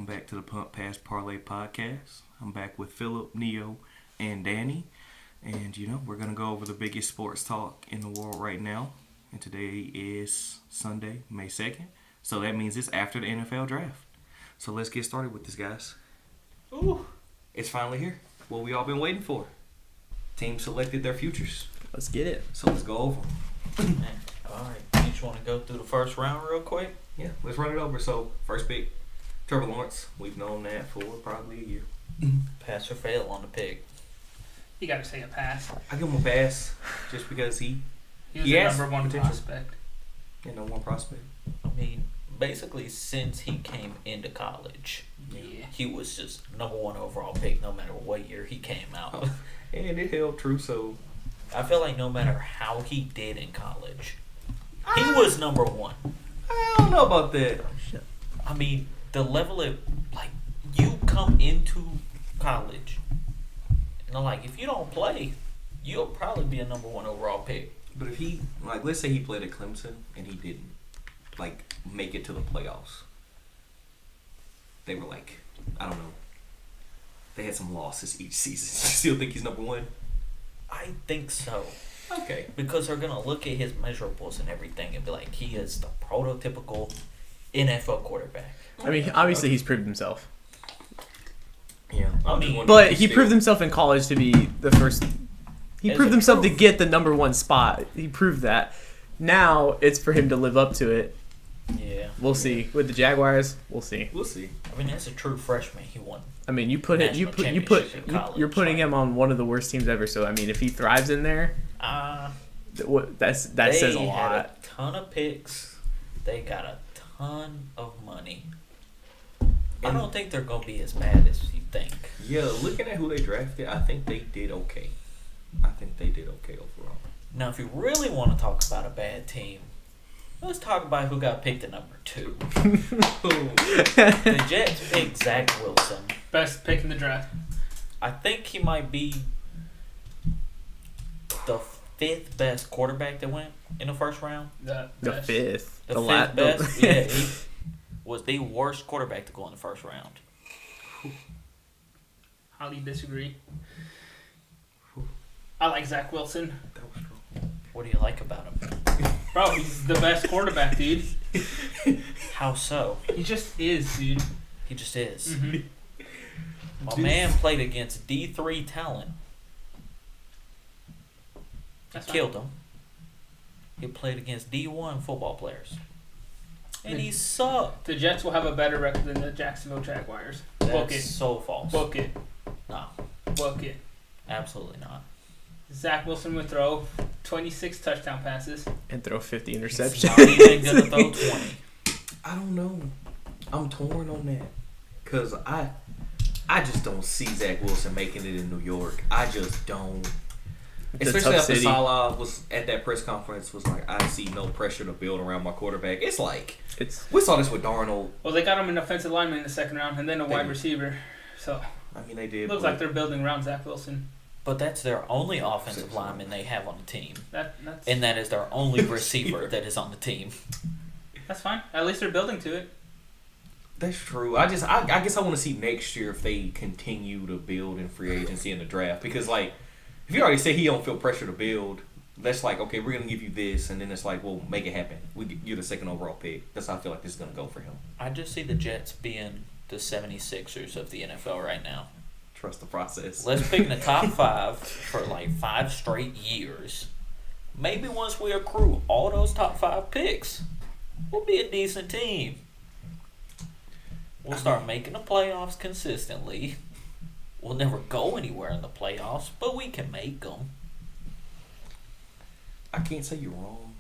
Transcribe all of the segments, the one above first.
welcome back to the Pump Pass Parlay podcast. I'm back with Philip, Neo, and Danny. And, we're going to go over the biggest sports talk in the world right now. And today is Sunday, May 2nd. So that means it's after the NFL draft. So let's get started with this, guys. Ooh, it's finally here. What we all been waiting for. Teams selected their futures. Let's get it. So let's go over them. All right, you just want to go through the first round real quick? Yeah, let's run it over. So, first pick, Trevor Lawrence. We've known that for probably a year. Pass or fail on the pick? You got to say a pass. I give him a pass just because he was he the has number one potential. prospect. Yeah, no one prospect. I mean, basically, since he came into college, Yeah. he was just number one overall pick no matter what year he came out. Oh, and it held true, so... I feel like no matter how he did in college, he was number one. I don't know about that. I mean, the level of, you come into college, and, if you don't play, you'll probably be a number one overall pick. But if he... let's say he played at Clemson and he didn't, make it to the playoffs. They were I don't know. They had some losses each season. You still think he's number one? I think so. Okay. Because they're going to look at his measurables and everything and be like, he is the prototypical NFL quarterback. I mean, obviously he's proved himself. Yeah. I mean, But he proved himself in college to be the first. He As proved a himself to proof. get the number one spot. He proved that. Now it's for him to live up to it. Yeah. We'll see. With the Jaguars, we'll see. We'll see. I mean, as a true freshman, he won. I mean, you're putting him on one of the worst teams ever. So I mean, if he thrives in there, that says a They had lot. a ton of picks. They got a ton of money. I don't think they're going to be as bad as you think. Yeah, looking at who they drafted, I think they did okay. Overall. Now, if you really want to talk about a bad team, let's talk about who got picked at number 2. The Jets picked Zach Wilson. Best pick in the draft. I think he might be the 5th best quarterback that went in the first round. The best. fifth. The la- 5th best. Yeah, he was the worst quarterback to go in the first round. Highly disagree. I like Zach Wilson. That was strong. What do you like about him? Bro, he's the best quarterback, dude. How so? He just is, dude. He just is. Mm-hmm. My man played against D3 talent. That's Killed him. He played against D1 football players. And he sucked. The Jets will have a better record than the Jacksonville Jaguars. Book That's it. so false. Book it. No, Book it. absolutely not. Zach Wilson would throw 26 touchdown passes. and throw 50 He's interceptions. not even going to throw 20. I don't know. I'm torn on that. Because I just don't see Zach Wilson making it in New York. I just don't. It's a Especially tough after city. Salah was at that press conference, was like, I see no pressure to build around my quarterback. It's like, It's we saw this with Darnold. Well, they got him an offensive lineman in the second round and then a They wide did. receiver. So, I mean, they did. looks but like they're building around Zach Wilson. But that's their only offensive lineman they have on the team. That's And that is their only receiver that is on the team. that's fine. At least they're building to it. That's true. I guess I want to see next year if they continue to build in free agency and the draft. Because, if you already say he don't feel pressure to build, that's okay, we're going to give you this. And then it's well, make it happen. You're the second overall pick. That's how I feel like this is going to go for him. I just see the Jets being the 76ers of the NFL right now. Trust the process. Let's pick in the top 5 for 5 straight years. Maybe once we accrue all those top 5 picks, we'll be a decent team. We'll start making the playoffs consistently. We'll never go anywhere in the playoffs, but we can make them. I can't say you're wrong.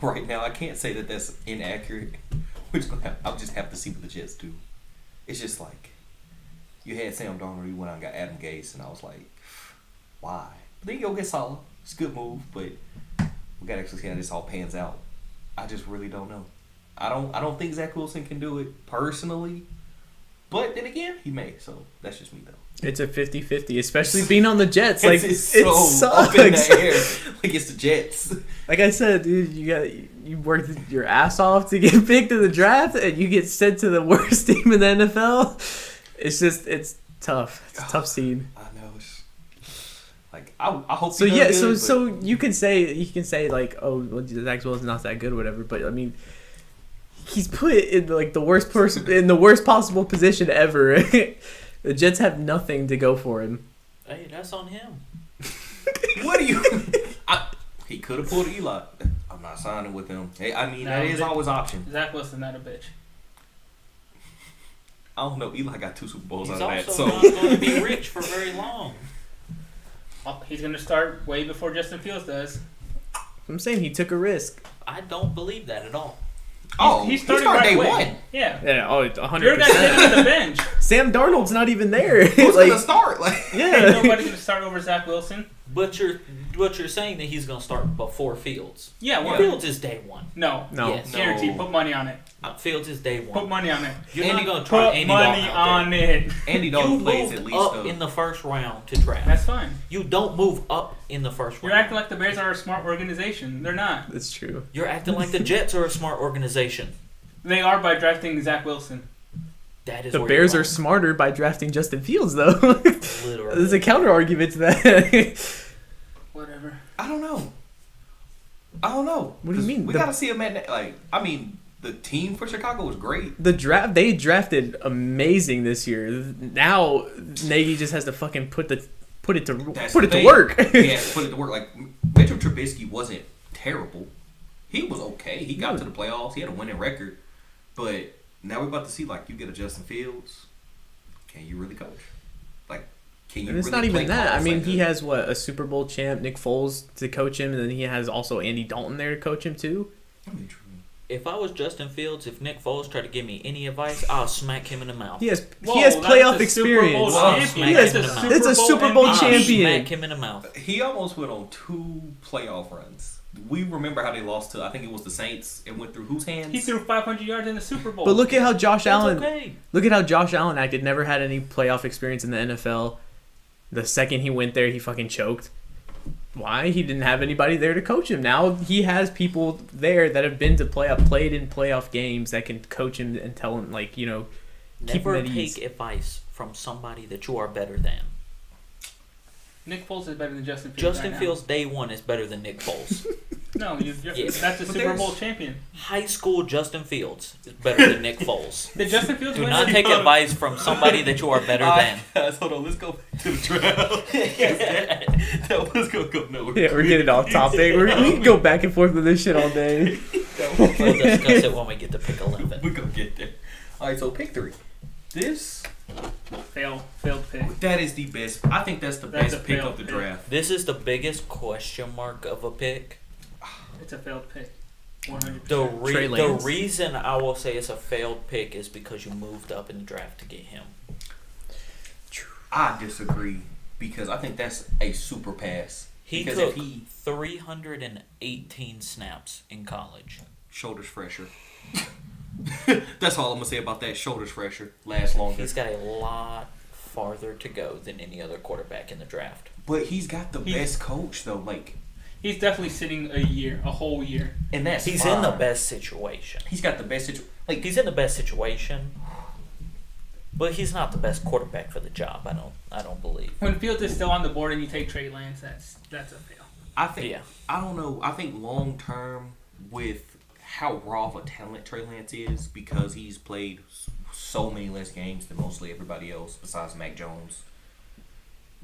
Right now, I can't say that that's inaccurate. I'll just have to see what the Jets do. It's just you had Sam Darnold, you went out and got Adam Gase, and I was like, why? But then you go get Salah. It's a good move, but we got to actually see how this all pans out. I just really don't know. I don't think Zach Wilson can do it personally, but then again, he may. So that's just me though. It's a 50-50, especially being on the Jets. Like, it so sucks. up in the air. Like, it's the Jets. Like I said, dude, you worked your ass off to get picked in the draft, and you get sent to the worst team in the NFL. It's tough. It's a tough scene. I know. Like, I hope. So he yeah, does good, so you can say like, oh, well, Zach Wilson's not that good, or whatever. But I mean, he's put in like the worst person in the worst possible position ever. The Jets have nothing to go for him. Hey, that's on him. What do you? He could have pulled Eli. I'm not signing with him. Hey, I mean, that is always an option. Zach Wilson, not a bitch. I don't know. Eli got 2 Super Bowls He's out of that. also So not going to be rich for very long. He's going to start way before Justin Fields does. I'm saying he took a risk. I don't believe that at all. he started right day away. 1. Yeah. Yeah, 100%. Your guy's sitting on the bench. Sam Darnold's not even there. Who's gonna start? Like, Ain't yeah. nobody going to start over Zach Wilson. But you're saying that he's going to start before Fields. Yeah, well, Fields is day 1. No. Yes. Guaranteed. Put money on it. Fields is day 1. Put money on it. You're not going to try Put Andy money Dalton out on there. it. Andy You Dalton plays moved at least up in the first round to draft. That's fine. You don't move up in the first You're round. acting like the Bears are a smart organization. They're not. That's true. You're acting like the Jets are a smart organization. They are by drafting Zach Wilson. That is The where Bears you're are wrong. smarter by drafting Justin Fields, though. Literally. There's a counter argument to that. Whatever. I don't know. What do you mean? We gotta see him at the team for Chicago was great. They drafted amazing this year. Now Nagy just has to fucking put it to work. Yeah, put it to work. Like, Mitchell Trubisky wasn't terrible. He was okay. He got to the playoffs. He had a winning record. But now we're about to see, like, you get a Justin Fields. Can you really coach? Like, can you And it's really not even play that. I calls mean, like he that? has a Super Bowl champ, Nick Foles, to coach him, and then he has also Andy Dalton there to coach him too. I mean, true. If I was Justin Fields, if Nick Foles tried to give me any advice, I'll smack him in the mouth. He has That's playoff a Super Bowl experience. champion. He has- That's it's a Super Bowl I'll champion. smack him in the mouth. He almost went on 2 playoff runs. We remember how they lost to, I think it was the Saints, and went through whose hands? He threw 500 yards in the Super Bowl. But look at how Josh Allen. Okay. Look at how Josh Allen acted. Never had any playoff experience in the NFL. The second he went there, he fucking choked. Why? He didn't have anybody there to coach him. Now he has people there that have been to played in playoff games that can coach him and tell him, like, you know, keep him Never at ease. take advice from somebody that you are better than. Nick Foles is better than Justin Fields. Justin right Fields day 1 is better than Nick Foles. now. No, Yes. that's a But Super Bowl there's- champion. High school Justin Fields is better than Nick Foles. Did Justin Fields Do win? not take advice from somebody that you are better than. Guys, hold on. Let's go back to the draft. that was going to go nowhere. Yeah, we're getting off topic. We can go back and forth with this shit all day. We'll discuss it when we get to pick 11. We're going to get there. All right, so pick 3. This, Failed pick. that is the best. I think that's the That's best a pick failed of the pick. draft. This is the biggest question mark of a pick. It's a failed pick. 100%. Trey The Lance. reason I will say it's a failed pick is because you moved up in the draft to get him. I disagree because I think that's a super pass. He because took if he 318 snaps in college. shoulders fresher. That's all I'm gonna say about that. Shoulders fresher last longer. He's got a lot farther to go than any other quarterback in the draft. But he's got the He's- best coach though. Like, He's definitely sitting a whole year. and that's He's fine. in the best situation. He's got the best like He's in the best situation, but he's not the best quarterback for the job. I don't believe. When Fields is still on the board and you take Trey Lance, that's a fail. I think. Yeah. I don't know. I think long term with how raw of a talent Trey Lance is because he's played so many less games than mostly everybody else besides Mac Jones.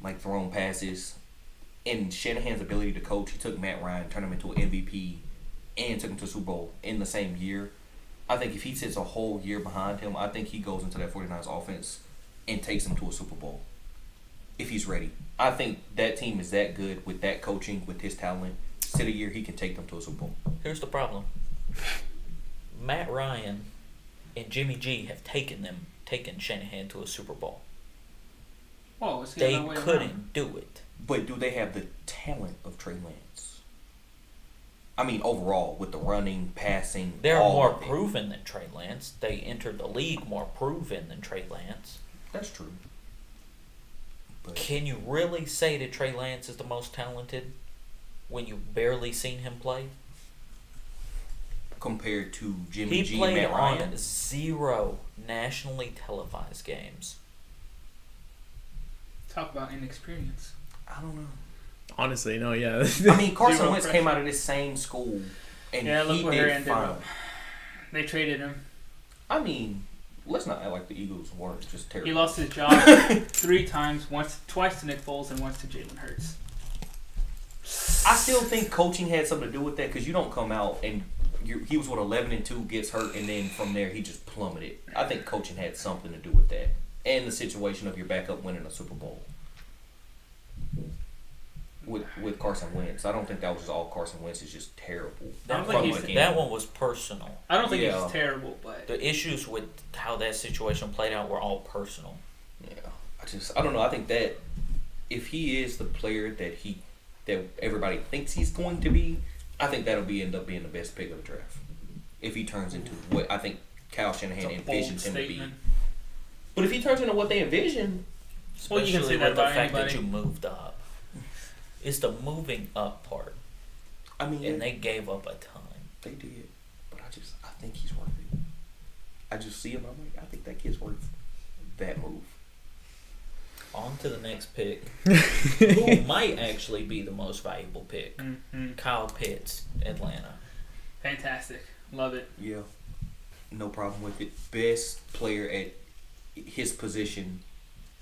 Like thrown passes. And Shanahan's ability to coach, he took Matt Ryan, turned him into an MVP, and took him to the Super Bowl in the same year. I think if he sits a whole year behind him, I think he goes into that 49ers offense and takes them to a Super Bowl. If he's ready. I think that team is that good with that coaching, with his talent. Sit a year, he can take them to a Super Bowl. Here's the problem. Matt Ryan and Jimmy G have taken Shanahan to a Super Bowl. Whoa, it's the They other way couldn't around. do it. But do they have the talent of Trey Lance? I mean, overall, with the running, passing, They're all more of it. proven than Trey Lance. They entered the league more proven than Trey Lance. That's true. But Can you really say that Trey Lance is the most talented when you've barely seen him play? compared to Jimmy He G and played Matt Ryan, on 0 nationally televised games. Talk about inexperience. I don't know. Honestly, no, yeah. I mean, Carson Zero Wentz pressure. came out of this same school, and Yeah, look he what did ended fine. up. They traded him. I mean, let's not act like the Eagles weren't just terrible. He lost his job 3 times, twice to Nick Foles and once to Jalen Hurts. I still think coaching had something to do with that because you don't come out and he was 11-2, gets hurt, and then from there he just plummeted. I think coaching had something to do with that, and the situation of your backup winning a Super Bowl with Carson Wentz. I don't think that was just all Carson Wentz is just terrible. I don't From think the he's- beginning. That one was personal. I don't think Yeah. he's terrible, but The issues with how that situation played out were all personal. Yeah, I don't know. I think that if he is the player that everybody thinks he's going to be, I think that'll end up being the best pick of the draft. If he turns into what I think Kyle Shanahan it's a bold envisions him to be. statement. But if he turns into what they envision, Well, you can Especially say that with the about fact that anybody. you moved up. It's the moving up part. I mean, And they gave up a ton. they did. But I think he's worth it. I just see him. I'm like, I think that kid's worth that move. On to the next pick. Who might actually be the most valuable pick? Mm-hmm. Kyle Pitts, Atlanta. Fantastic. Love it. Yeah, no problem with it. Best player at his position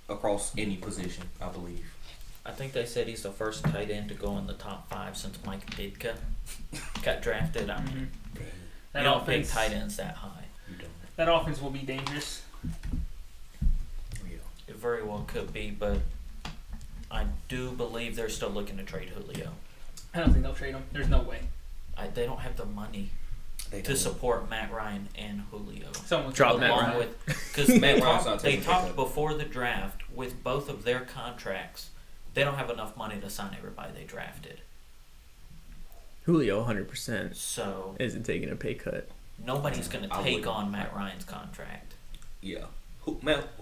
across any position, I believe. I think they said he's the first tight end to go in the top 5 since Mike Ditka got drafted. I mean, Mhm. you That don't pick offense, tight ends that high. You don't. that offense will be dangerous. Yeah. It very well could be, but I do believe they're still looking to trade Julio. I don't think they'll trade him. There's no way. They don't have the money They to don't. support Matt Ryan and Julio. Someone Drop Matt Along Ryan. with, because Matt they Ryan's not talked, they taking a pay talked cut. before the draft with both of their contracts. They don't have enough money to sign everybody they drafted. Julio, 100%, So isn't taking a pay cut. nobody's going I to take wouldn't. on Matt Ryan's contract. Yeah.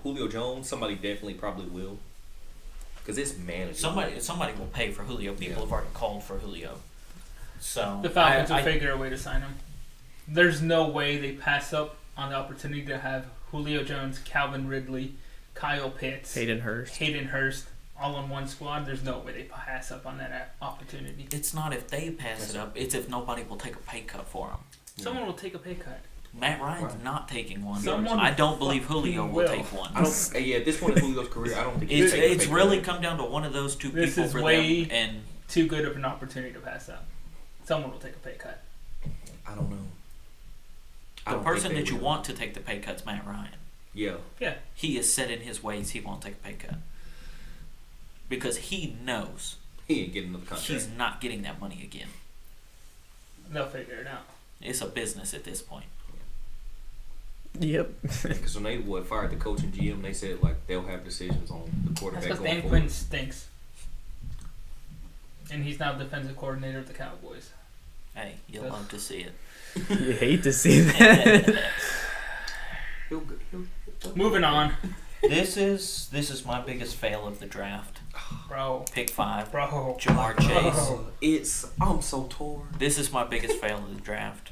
Julio Jones, somebody definitely probably will. Because it's manageable. Somebody will pay for Julio. People Yeah. have already called for Julio. So The Falcons will I- figure a way to sign him. There's no way they pass up on the opportunity to have Julio Jones, Calvin Ridley, Kyle Pitts, Hayden Hurst. Hayden Hurst all on one squad. There's no way they pass up on that opportunity. It's not if they pass it up. It's if nobody will take a pay cut for him. Someone will take a pay cut. Matt Ryan's Right. not taking one. Someone I don't believe Julio fucking will will. take one. I don't. Yeah, at this point in Julio's career, I don't think he's taking a It's pay really cut. come down to one of those two This people is for way- them. And Too good of an opportunity to pass up. Someone will take a pay cut. I don't know. I the don't person think that they you will. want to take the pay cut's Matt Ryan. Yeah. He is set in his ways. He won't take a pay cut because he knows He ain't getting another contract. he's not getting that money again. They'll figure it out. It's a business at this point. Yep. Because when they fired the coach and GM, they said like they'll have decisions on the That's quarterback because going Dan forward. Quinn stinks. And he's now defensive coordinator of the Cowboys. Hey, you'll love to see it. You hate to see that. He'll- Moving on. This is my biggest fail of the draft. Bro. Pick 5, Bro. Jamar Chase. I'm so torn. This is my biggest fail of the draft.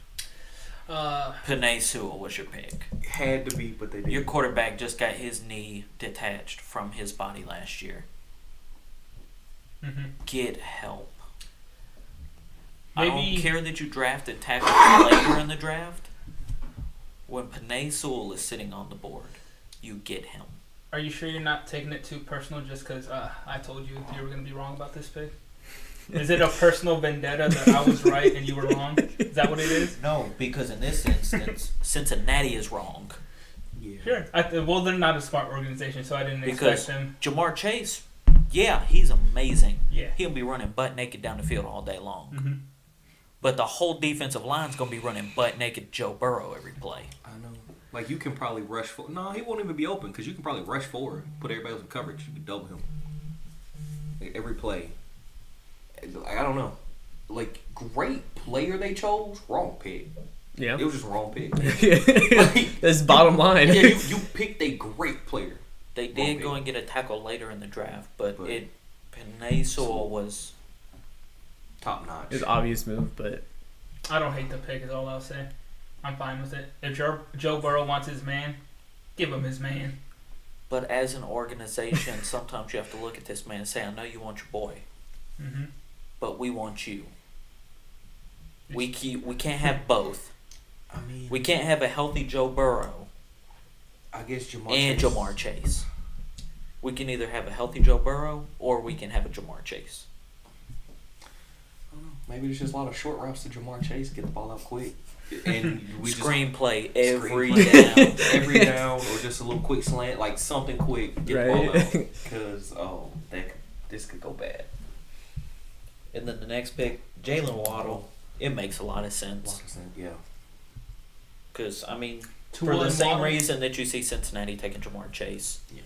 Penei Sewell was your pick. Had to be, but they didn't. Your quarterback just got his knee detached from his body last year. Mm-hmm. Get help. I Maybe- don't care that you drafted tackles later in the draft. When Penei Sewell is sitting on the board, you get him. Are you sure you're not taking it too personal just because I told you were going to be wrong about this pick? Is it a personal vendetta that I was right and you were wrong? Is that what it is? No, because in this instance, Cincinnati is wrong. Yeah. Sure. Well, they're not a smart organization, so I didn't Because expect them. Jamar Chase, yeah, he's amazing. Yeah. He'll be running butt naked down the field all day long. Mm-hmm. But the whole defensive line's going to be running butt naked Joe Burrow every play. I know. Like you can probably rush for. No, he won't even be open because you can probably rush forward, put everybody else in coverage. You can double him. Like, every play. Like, I don't know. Like great player they chose, wrong pick. It Yeah. was just wrong pick. That's bottom line. Yeah, you picked a great player. They did go and get a tackle later in the draft, but Penei Sewell was top notch. It's an obvious move, but I don't hate the pick. Is all I'll say. I'm fine with it. If Joe Burrow wants his man, give him his man. But as an organization, sometimes you have to look at this man and say, I know you want your boy, Mm-hmm. but we want you. We can't have both. I mean, We can't have a healthy Joe Burrow I guess Jamar and Chase. Jamar Chase. We can either have a healthy Joe Burrow or we can have a Jamar Chase. I don't know. Maybe there's just a lot of short routes to Jamar Chase. Get the ball out quick. And we Screenplay every Screenplay. down. every down, or just a little quick slant, like something quick, get the ball out. Because this could go bad. And then the next pick, Jalen Waddle. It makes a lot of sense. Yeah. Because, I mean, Tua for the and same Waddle? reason that you see Cincinnati taking Jamar Chase, Yeah.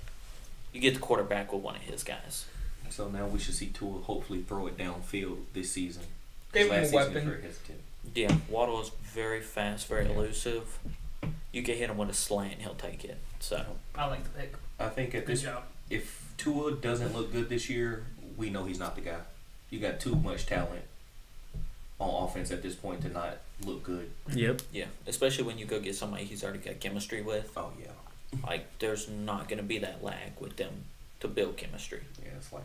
you get the quarterback with one of his guys. So now we should see Tua hopefully throw it downfield this season. Give him Last a season he was weapon. very hesitant. Yeah, Waddle is very fast, very elusive. You can hit him with a slant, he'll take it. So I like the pick. I think at Good this, job. if Tua doesn't look good this year, we know he's not the guy. You got too much talent on offense at this point to not look good. yep. yeah, especially when you go get somebody he's already got chemistry with. Oh yeah, Like there's not going to be that lag with them to build chemistry. yeah. It's like,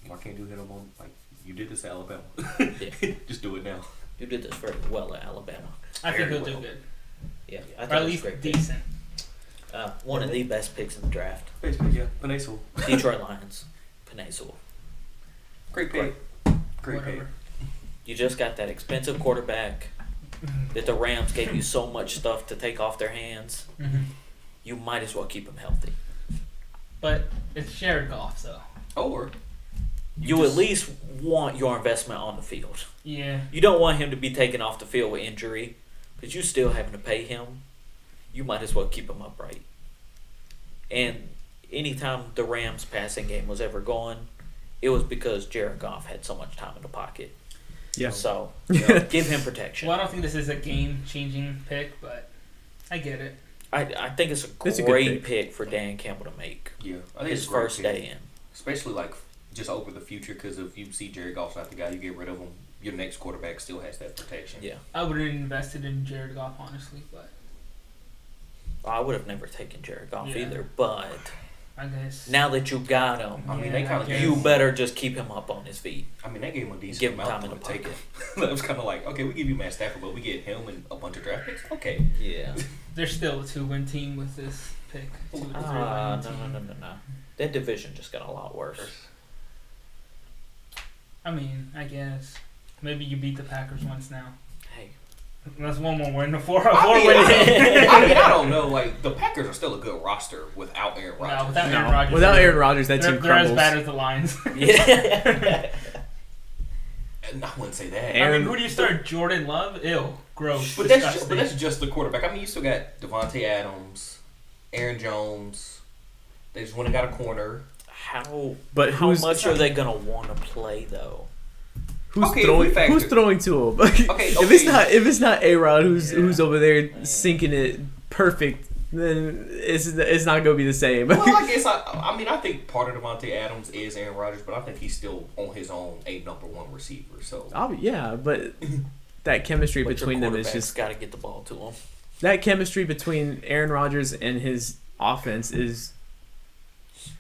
why can't you hit him on, like, you did this at Alabama? Yeah. Just do it now. You did this very well at Alabama. I think Very he'll well. do good. Yeah, I Or think at it's a least great pick. decent. One of the best picks in the draft. Basically, yeah. Penei Sewell. Detroit Lions, Penei Sewell. Great pick. Great pick. Whatever. You just got that expensive quarterback that the Rams gave you so much stuff to take off their hands. Mm-hmm. You might as well keep him healthy. But it's Jared Goff, so Or You at least want your investment on the field. yeah. You don't want him to be taken off the field with injury, because you still having to pay him. You might as well keep him upright. And anytime the Rams' passing game was ever going, it was because Jared Goff had so much time in the pocket. Yeah. So give him protection. Well, I don't think this is a game-changing pick, but I get it. I think it's a It's a good great pick. pick for Dan Campbell to make yeah, I think his it's a great first pick. day in. Especially like just over the future, because if you see Jared Goff's not the guy, you get rid of him. Your next quarterback still has that protection. Yeah. I wouldn't have invested in Jared Goff, honestly, but I would have never taken Jared Goff Yeah. either, but I guess. now that you got him, I mean, Yeah, they kind I of guess. you better just keep him up on his feet. I mean, they gave him a decent Give him amount time in to the take pocket. him. That was kind of like, okay, we give you Matt Stafford, but we get him and a bunch of draft picks. Okay. Yeah. They're still a 2-win team with this pick. 2 to 3 No. team. That division just got a lot worse. I mean, I guess. Maybe you beat the Packers once now. Hey, That's one more win. Four I win. I don't know. Like, the Packers are still a good roster without Aaron Rodgers. No, without No. Aaron Rodgers. Without they're- Aaron Rodgers, that they're, team they're as crumbles. bad as the Lions. yeah. And I wouldn't say that. I Aaron- mean, who do you start? Jordan Love? Ew. Gross. But Disgusting. that's just the quarterback. I mean, you still got Devontae Adams, Aaron Jones. They just went and got a corner. How But how who's much are they gonna want to play though? who's Okay, if throwing we factor- who's throwing to him? Okay, If it's not A-Rod who's Yeah. over there sinking it perfect, then it's not gonna be the same. Well, I guess I mean I think part of Devontae Adams is Aaron Rodgers, but I think he's still on his own a number one receiver. So Yeah, but that chemistry But between your them is quarterback's just got to get the ball to him. that chemistry between Aaron Rodgers and his offense is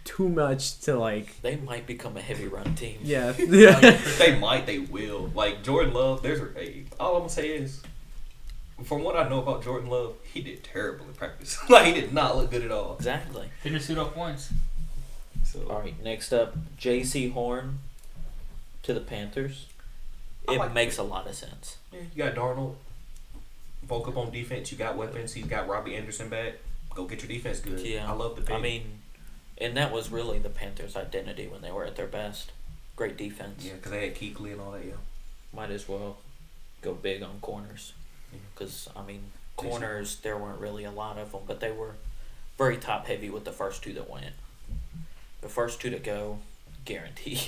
too much to like. They might become a heavy run team. Yeah, they will. Like Jordan Love, all I'm gonna say is, from what I know about Jordan Love, he did terrible in practice. Like he did not look good at all. Exactly. Didn't suit up once. So All right. Next up, J.C. Horn to the Panthers. I It like makes a lot of sense. yeah, you got Darnold. Bulk up on defense. You got weapons. He's got Robbie Anderson back. Go get your defense good. Yeah. I love the pick. I mean, and that was really the Panthers' identity when they were at their best. Great defense. yeah, because they had Kuechly and all that. Yeah. Might as well go big on corners. Because, I mean, corners, there weren't really a lot of them, but they were very top heavy with the first two that went. The first two to go, guaranteed.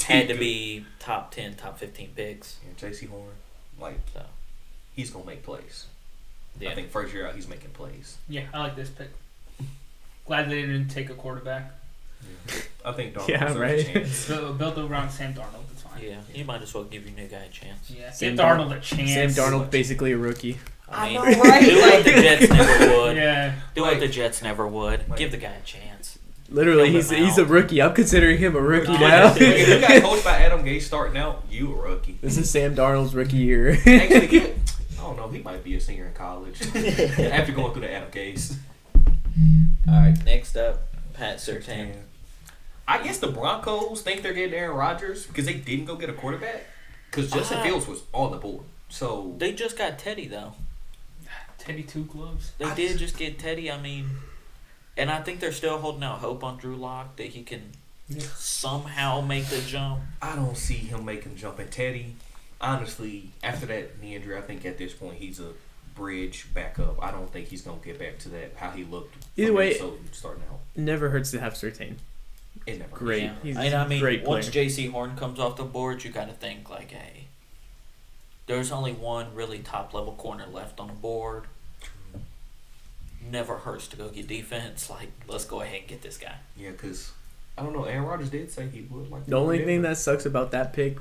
Had to be top 10, top 15 picks. Yeah, J.C. Horn, like So, he's gonna make plays. yeah. I think first year out he's making plays. Yeah, I like this pick. Glad they didn't take a quarterback. I think Darnold Yeah, deserves right. a chance. Build around Sam Darnold. It's fine. Yeah, you might as well give your new guy a chance. Yeah, Sam give Darnold a chance. Sam Darnold basically a rookie. I mean, know, right? do what the Jets never would. Yeah. Do what Like- the Jets never would. like- Give the guy a chance. Literally, Help him he's a out. rookie. I'm considering him a rookie Oh, now. yeah. If you got coached by Adam Gase starting out, you a rookie. This is Sam Darnold's rookie year. Actually, I don't know. He might be a senior in college after going through the Adam Gase. All right, next up, Pat Surtain. I guess the Broncos think they're getting Aaron Rodgers because they didn't go get a quarterback. Because Justin Fields was on the board. So They just got Teddy though. Teddy Two Gloves. They did just get Teddy. I mean, and I think they're still holding out hope on Drew Lock that he can somehow make the jump. I don't see him making jump. And Teddy, honestly, after that knee injury, I think at this point he's a bridge backup. I don't think he's gonna get back to that how he looked. Either from way- Minnesota starting out. Never hurts to have Surtain. It never. Great. Yeah. He's And I mean, a great once player. J.C. Horn comes off the board, you got to think like, hey, there's only one really top level corner left on the board. Never hurts to go get defense. Like, let's go ahead and get this guy. Yeah, because I don't know. Aaron Rodgers did say he would like. The only thing that sucks about that pick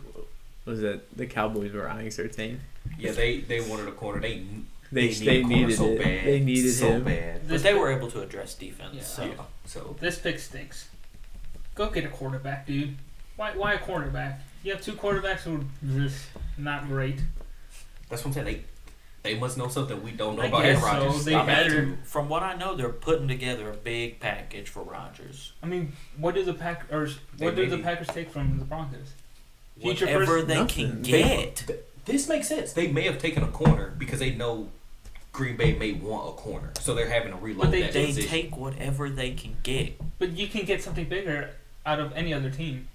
was that the Cowboys were eyeing Surtain. Yeah, they wanted a corner. They They need a corner needed so it. bad. They needed so him. bad. But This they pick- were able to address defense. Yeah. So. Yeah. So This pick stinks. Go get a quarterback, dude. Why a quarterback? You have two quarterbacks who are just not great. that's what I'm saying. They must know something we don't know I about Aaron guess so. Rodgers. They I mean, better. From what I know, they're putting together a big package for Rodgers. I mean, what do the Packers take from the Broncos? Future Whatever first- they Nothing. can get. This makes sense. They may have taken a corner because they know Green Bay may want a corner, so they're having to reload But they- that They position. take whatever they can get. But you can get something bigger out of any other team.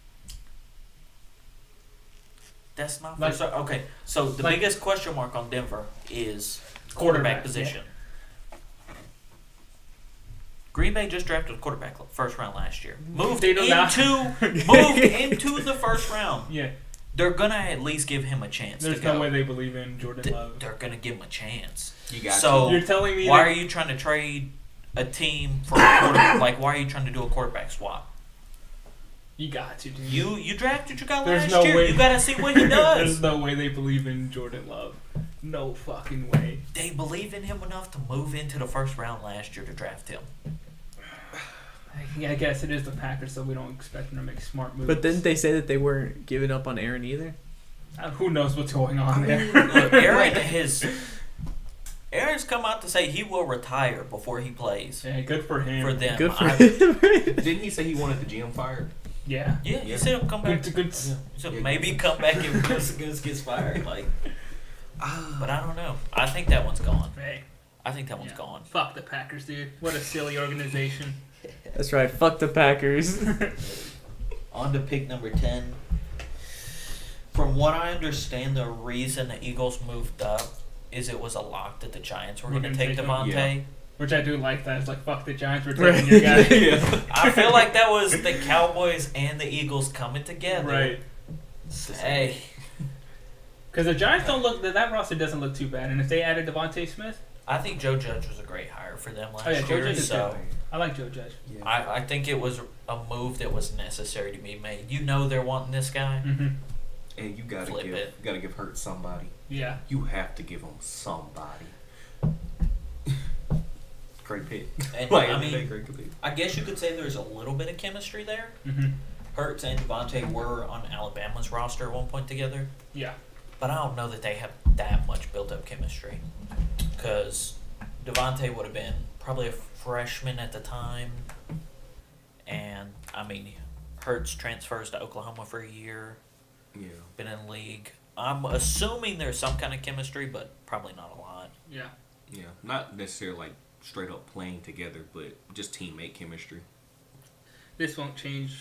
That's not Like- okay. So the like- biggest question mark on Denver is Quarterback, quarterback position. Green Bay just drafted a quarterback first round last year. Moved They do not. into the first round. Yeah, They're gonna at least give him a chance. there's to go. no way they believe in Jordan Love. They're gonna give him a chance. You got So You're telling me why that are you trying to trade a team for a quarterback? Like, why are you trying to do a quarterback swap? you got to, dude. You drafted your guy There's last no year. way. You gotta see what he There's does. no way they believe in Jordan Love. No fucking way. They believe in him enough to move into the first round last year to draft him. I guess it is the Packers, so we don't expect them to make smart moves. But didn't they say that they weren't giving up on Aaron either? Who knows what's going on there? Look, Aaron's come out to say he will retire before he plays Yeah, good for him. for them. Good for I- him. Didn't he say he wanted the GM fired? Yeah. Yeah, he Yeah. said he'll come back. Good. So maybe come back if Gus gets fired. Like, but I don't know. I think that one's gone. Hey, I think that one's yeah. gone. Fuck the Packers, dude. What a silly organization. That's right. Fuck the Packers. On to pick number 10. From what I understand, the reason the Eagles moved up is it was a lock that the Giants were We're going to gonna take take him? Devontae. Yeah. Which I do like that. It's like, fuck the Giants, we're Right. taking your guy. Yeah. I feel like that was the Cowboys and the Eagles coming together. Right. Hey, Because the Giants don't look, that roster doesn't look too bad. And if they added Devontae Smith, I think Joe Judge was a great hire for them last Oh, yeah, Joe year. Judge is So I like Joe Judge. Yeah. I think it was a move that was necessary to be made. You know they're wanting this guy. Mm-hmm. And you gotta Flip it. give Hurt somebody. Yeah. You have to give him somebody. Great pick. And Like, I mean, great pick. I guess you could say there's a little bit of chemistry there. Mm-hmm. Hurts and Devontae were on Alabama's roster at one point together, Yeah. but I don't know that they have that much built-up chemistry. Because Devontae would have been probably a freshman at the time, and I mean, Hurts transfers to Oklahoma for a year, Yeah. been in the league. I'm assuming there's some kind of chemistry, but probably not a lot. Yeah. Yeah. Not necessarily like straight up playing together, but just teammate chemistry. This won't change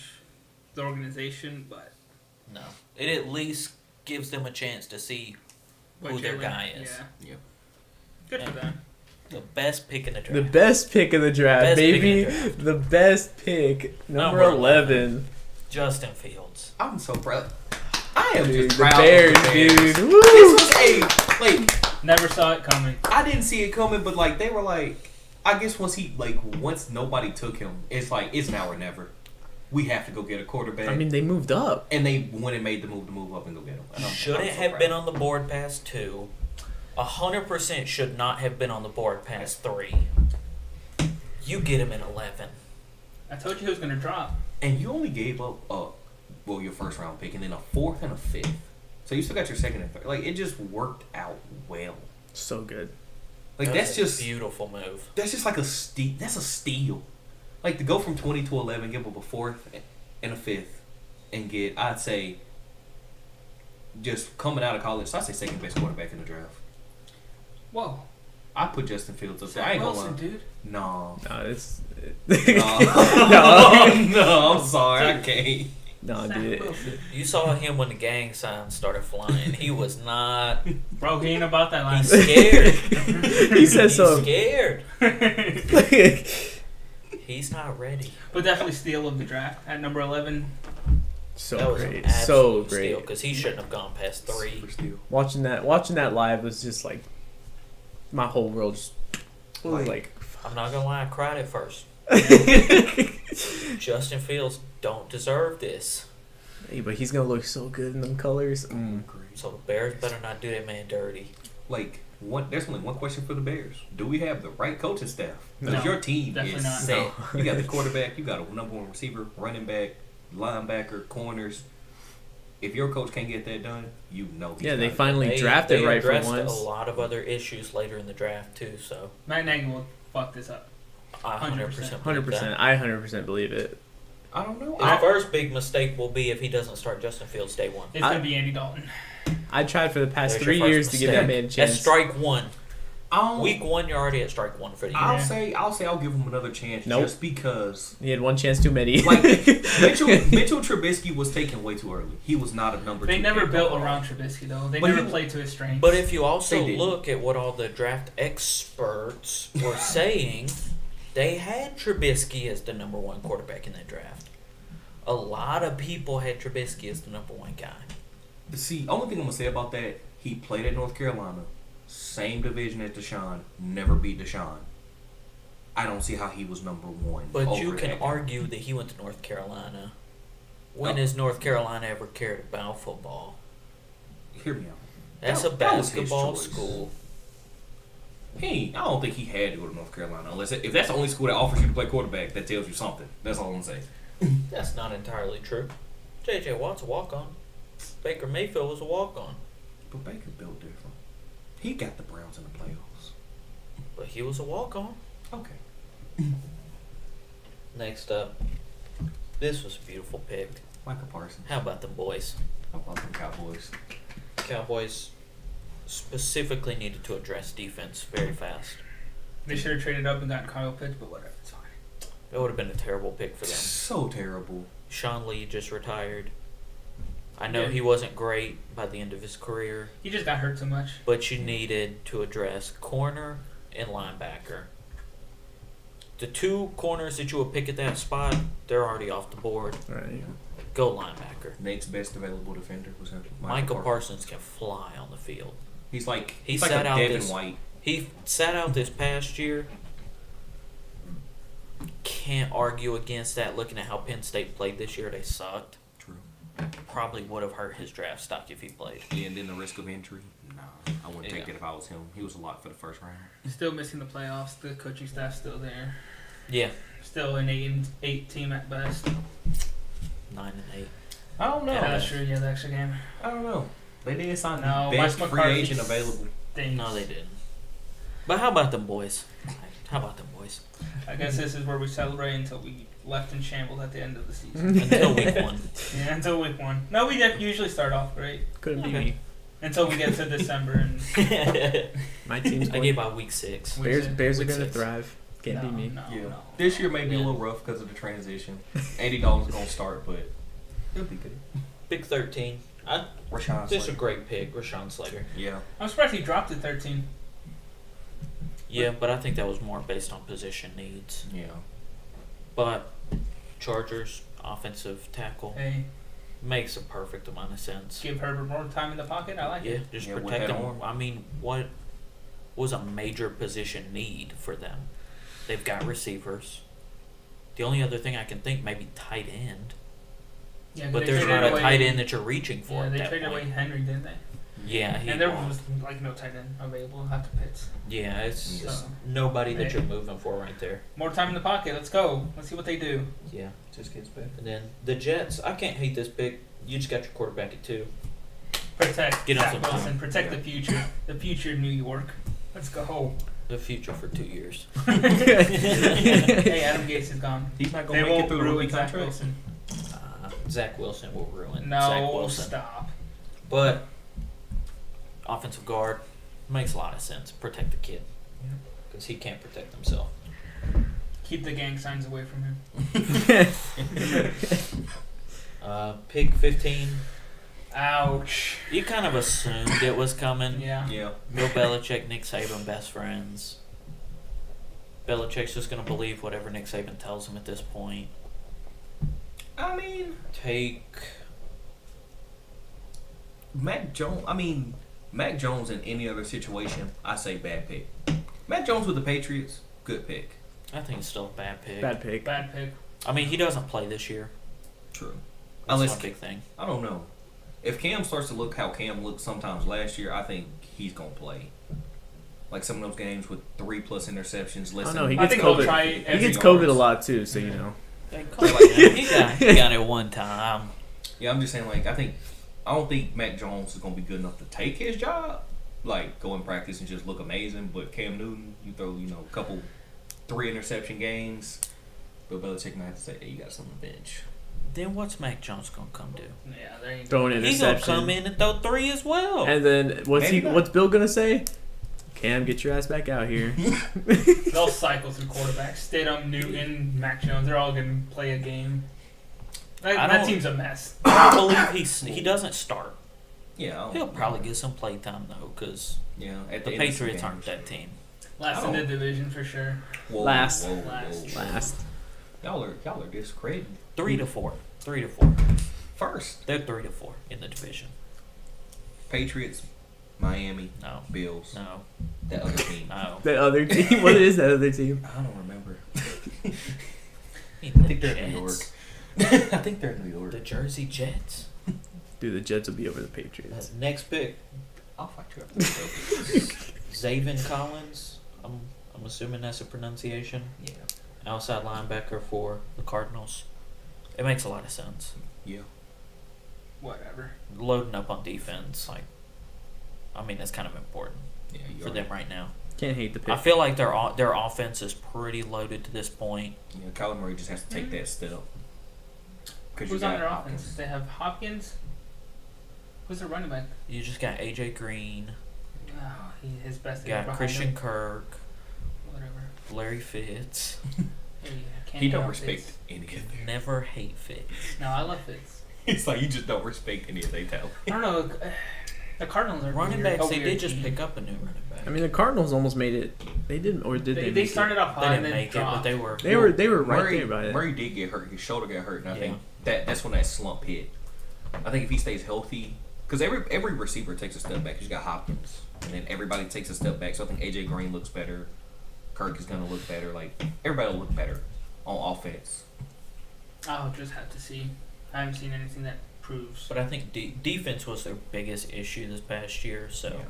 the organization, but No, it at least gives them a chance to see what who their Jalen- guy is. Yeah. Yep. Good for them. The best pick in the draft. The best pick of the draft, Best pick baby. of the draft. The best pick. Number Number 11. Justin Fields. I'm so proud. I am Dude, just the proud Bears, of the Bears. dude. Woo! This was a like Never saw it coming. I didn't see it coming, but like they were like I guess once nobody took him, it's like it's now or never. We have to go get a quarterback. I mean, they moved up. and they went and made the move to move up and go get him. And Shouldn't I'm so have proud. been on the board past 2. 100% should not have been on the board past 3. You get him at 11. I told you he was gonna drop. And you only gave up your first round pick and then a 4th and a 5th. So you still got your 2nd and 3rd. Like it just worked out well. So good. Like That that's was a just beautiful move. that's just like a steal. That's a steal. Like to go from 20 to 11, give up a 4th and a 5th, and get I'd say just coming out of college. So I say second best quarterback in the draft. Whoa. I put Justin Fields up there. I Zach ain't gonna Wilson, lie. dude. No. No, it's No. No. No, I'm sorry. I can't. no, Zach dude. Wilson. You saw him when the gang signs started flying. He was not. Bro, he ain't about that line. He's scared. He said He's so. scared. He's not ready. But definitely steal of the draft at number 11. So That was great, an so absolute steal great. because he shouldn't have gone past 3. Super steal. Watching that live was just like my whole world just was like. I'm not gonna lie, I cried at first. Justin Fields don't deserve this. Hey, but he's gonna look so good in them colors. So the Bears better not do that man dirty. Like there's only one question for the Bears: do we have the right coaching staff? Because No, your team definitely is not. set. You got the quarterback, you got a number 1 receiver, running back, linebacker, corners. If your coach can't get that done, you know. He's Yeah, they not. finally drafted they right for addressed once. a lot of other issues later in the draft too. So Matt Nagy will fuck this up. I 100% 100%. I 100% believe it. I don't know. His first big mistake will be if he doesn't start Justin Fields day 1. It's going to be Andy Dalton. I tried for the past There's 3 your first years to give that mistake. man a chance. At strike 1. I'll, Week 1, you're already at strike 1 for the year. I'll say I'll give him another chance Nope. just because. He had one chance too many. Like Mitchell Trubisky was taken way too early. He was not a number 2. They never pick built overall. around Trubisky, though. They But never he- played to his strengths. But if you also They didn't. look at what all the draft experts were saying, they had Trubisky as the number 1 quarterback in that draft. A lot of people had Trubisky as the number 1 guy. See, only thing I'm gonna say about that, he played at North Carolina, same division as Deshaun, never beat Deshaun. I don't see how he was number 1. But over you can that guy. argue that he went to North Carolina. When No. has North Carolina ever cared about football? Hear me out. That's That- a that was his basketball choice. school. I don't think he had to go to North Carolina unless if that's the only school that offers you to play quarterback. That tells you something. That's all I'm saying. That's not entirely true. J.J. Watt's a walk-on. Baker Mayfield was a walk-on. But Baker built different. He got the Browns in the playoffs. But he was a walk-on. Okay. Next up, this was a beautiful pick. Michael Parsons. How about the boys? How about them Cowboys? Cowboys specifically needed to address defense very fast. they should have traded up and gotten Kyle Pitts, but whatever. It's fine. It would have been a terrible pick for them. So terrible. Sean Lee just retired. I know Yeah. he wasn't great by the end of his career, He just got hurt too much. but you needed to address corner and linebacker. The 2 corners that you would pick at that spot, they're already off the board. Right. Go linebacker. Nate's best available defender was Michael Parsons can fly on the field. He's like He he's like sat a out Devin this- White. He sat out this past year. Can't argue against that. Looking at how Penn State played this year, they sucked. True. Probably would have hurt his draft stock if he played. And then the risk of injury. Nah, I wouldn't take Yeah. that if I was him. He was a lot for the first round. Still missing the playoffs. The coaching staff's still there. Yeah, Still an 8 team at best. 9-8. I don't know. Yeah, that's true. Yeah, the extra game. I don't know. They did sign No, the best Mike free McCarthy agent available. Stinks. No, they didn't. But how about them boys? How about them boys? I guess this is where we celebrate until we left in shambles at the end of the season. Until week 1. Yeah, until week 1. No, we usually start off great Couldn't be Okay. me. until we get to December and My team's I going. gave by week 6. Bears are Week gonna 6. thrive. Can't be me. No, Yeah. no. This year may be Yeah. a little rough because of the transition. Andy Dalton's gonna start, but he'll be good. Pick 13. Rashawn This is a Slater. great pick, Rashawn Slater. Yeah. I'm surprised he dropped to 13. Yeah, but I think that was more based on position needs. Yeah. But Chargers offensive tackle Hey, makes a perfect amount of sense. give Herbert more time in the pocket. I like Yeah, it. just Yeah, with protect that him. arm. I mean, what was a major position need for them? They've got receivers. The only other thing I can think maybe tight end. Yeah, But they there's traded not a away- tight end that you're reaching for Yeah, at they that traded point. away Henry, didn't they? Yeah, And there was like no tight end available after Pitts. Yeah, it's So, nobody that Hey. you're moving for right there. more time in the pocket. Let's go. Let's see what they do. Yeah. Just gets better. And then the Jets, I can't hate this pick. You just got your quarterback at 2. Protect Get on Zach some Wilson. time. Protect the future. The future of New York. Let's go. The future for 2 years. Hey, Adam Gase is gone. He's not They gonna make it won't through the rookie ruin Zach contract. Wilson. Zach Wilson will ruin No, Zach Wilson. stop. But offensive guard makes a lot of sense. Protect the kid. Because he can't protect himself. Keep the gang signs away from him. Pick 15. Ouch. You kind of assumed it was coming. Yeah. Yeah. Bill Belichick, Nick Saban, best friends. Belichick's just going to believe whatever Nick Saban tells him at this point. I mean, Take. Mac Jones. I mean, Mac Jones in any other situation, I say bad pick. Mac Jones with the Patriots, good pick. I think it's still a bad pick. Bad pick. Bad pick. I mean, he doesn't play this year. True. That's Unless one big thing. I don't know. If Cam starts to look how Cam looked sometimes last year, I think he's gonna play. Like some of those games with 3+ interceptions. I Listen, don't know. He I gets think they'll COVID. try He every gets yards. COVID a lot too, so you know. Hey, come on, man. He got it one time. Yeah, I'm just saying. Like, I don't think Mac Jones is gonna be good enough to take his job. Like, go in practice and just look amazing. But Cam Newton, you throw a couple 3 interception games. Bill Belichick might have to say, "Hey, you got something to bench." Then what's Mac Jones gonna come do? Yeah, there ain't. Throwing an He's gonna interception. come in and throw 3 as well. And then Maybe not. what's Bill gonna say? Cam, get your ass back out here. They'll cycle through quarterbacks. Stidham, Newton, Mac Jones. They're all gonna play a game. That don't- team's a mess. I don't believe he doesn't start. Yeah, I don't- He'll probably get some play time though, because Yeah, at the end of some Patriots aren't games. that team. Last in the division for sure. Whoa, Last. whoa, Last. whoa. Last. Y'all are discrediting 3 to 4. 3 to 4. first. They're 3 to 4 in the division. Patriots, Miami, No, Bills, no, that other team. no. That other team. What is that other team? I don't remember. I I think they're in New York. I think they're in New York. The Jersey Jets. Dude, the Jets will be over the Patriots. Next pick, I'll fight you up. Zaven Collins. I'm assuming that's a pronunciation. Yeah. Outside linebacker for the Cardinals. It makes a lot of sense. Yeah. Whatever. Loading up on defense, I mean, that's kind of important Yeah. You for are. them right now. Can't hate the pick. I feel like their offense is pretty loaded to this point. Yeah. Kyler Murray just has to take that step. 'Cause Who's you on got their Hopkins. offense? They have Hopkins. Who's their running back? You just got AJ Green, Oh, his best. you is got behind Christian him. Kirk, Whatever. Larry Fitz. Hey, I can't He get don't off respect Fitz. any of them. Never hate Fitz. No, I love Fitz. It's like you just don't respect any of they tell. I don't know. The Cardinals are Running weird, backs, a they weird did just team. pick up a new running back. I mean, the Cardinals almost made it. They didn't, or did they? They make started off they high and didn't then make it, but dropped. they were. It? They were right Murray, there by it. Murray did get hurt. His shoulder got hurt, and I Yeah. think that's when that slump hit. I think if he stays healthy, because every receiver takes a step back. You got Hopkins, and then everybody takes a step back. So I think AJ Green looks better. Kirk is gonna look better. Like everybody will look better on offense. I'll just have to see. I haven't seen anything that proves. But I think defense was their biggest issue this past year, so Yeah. you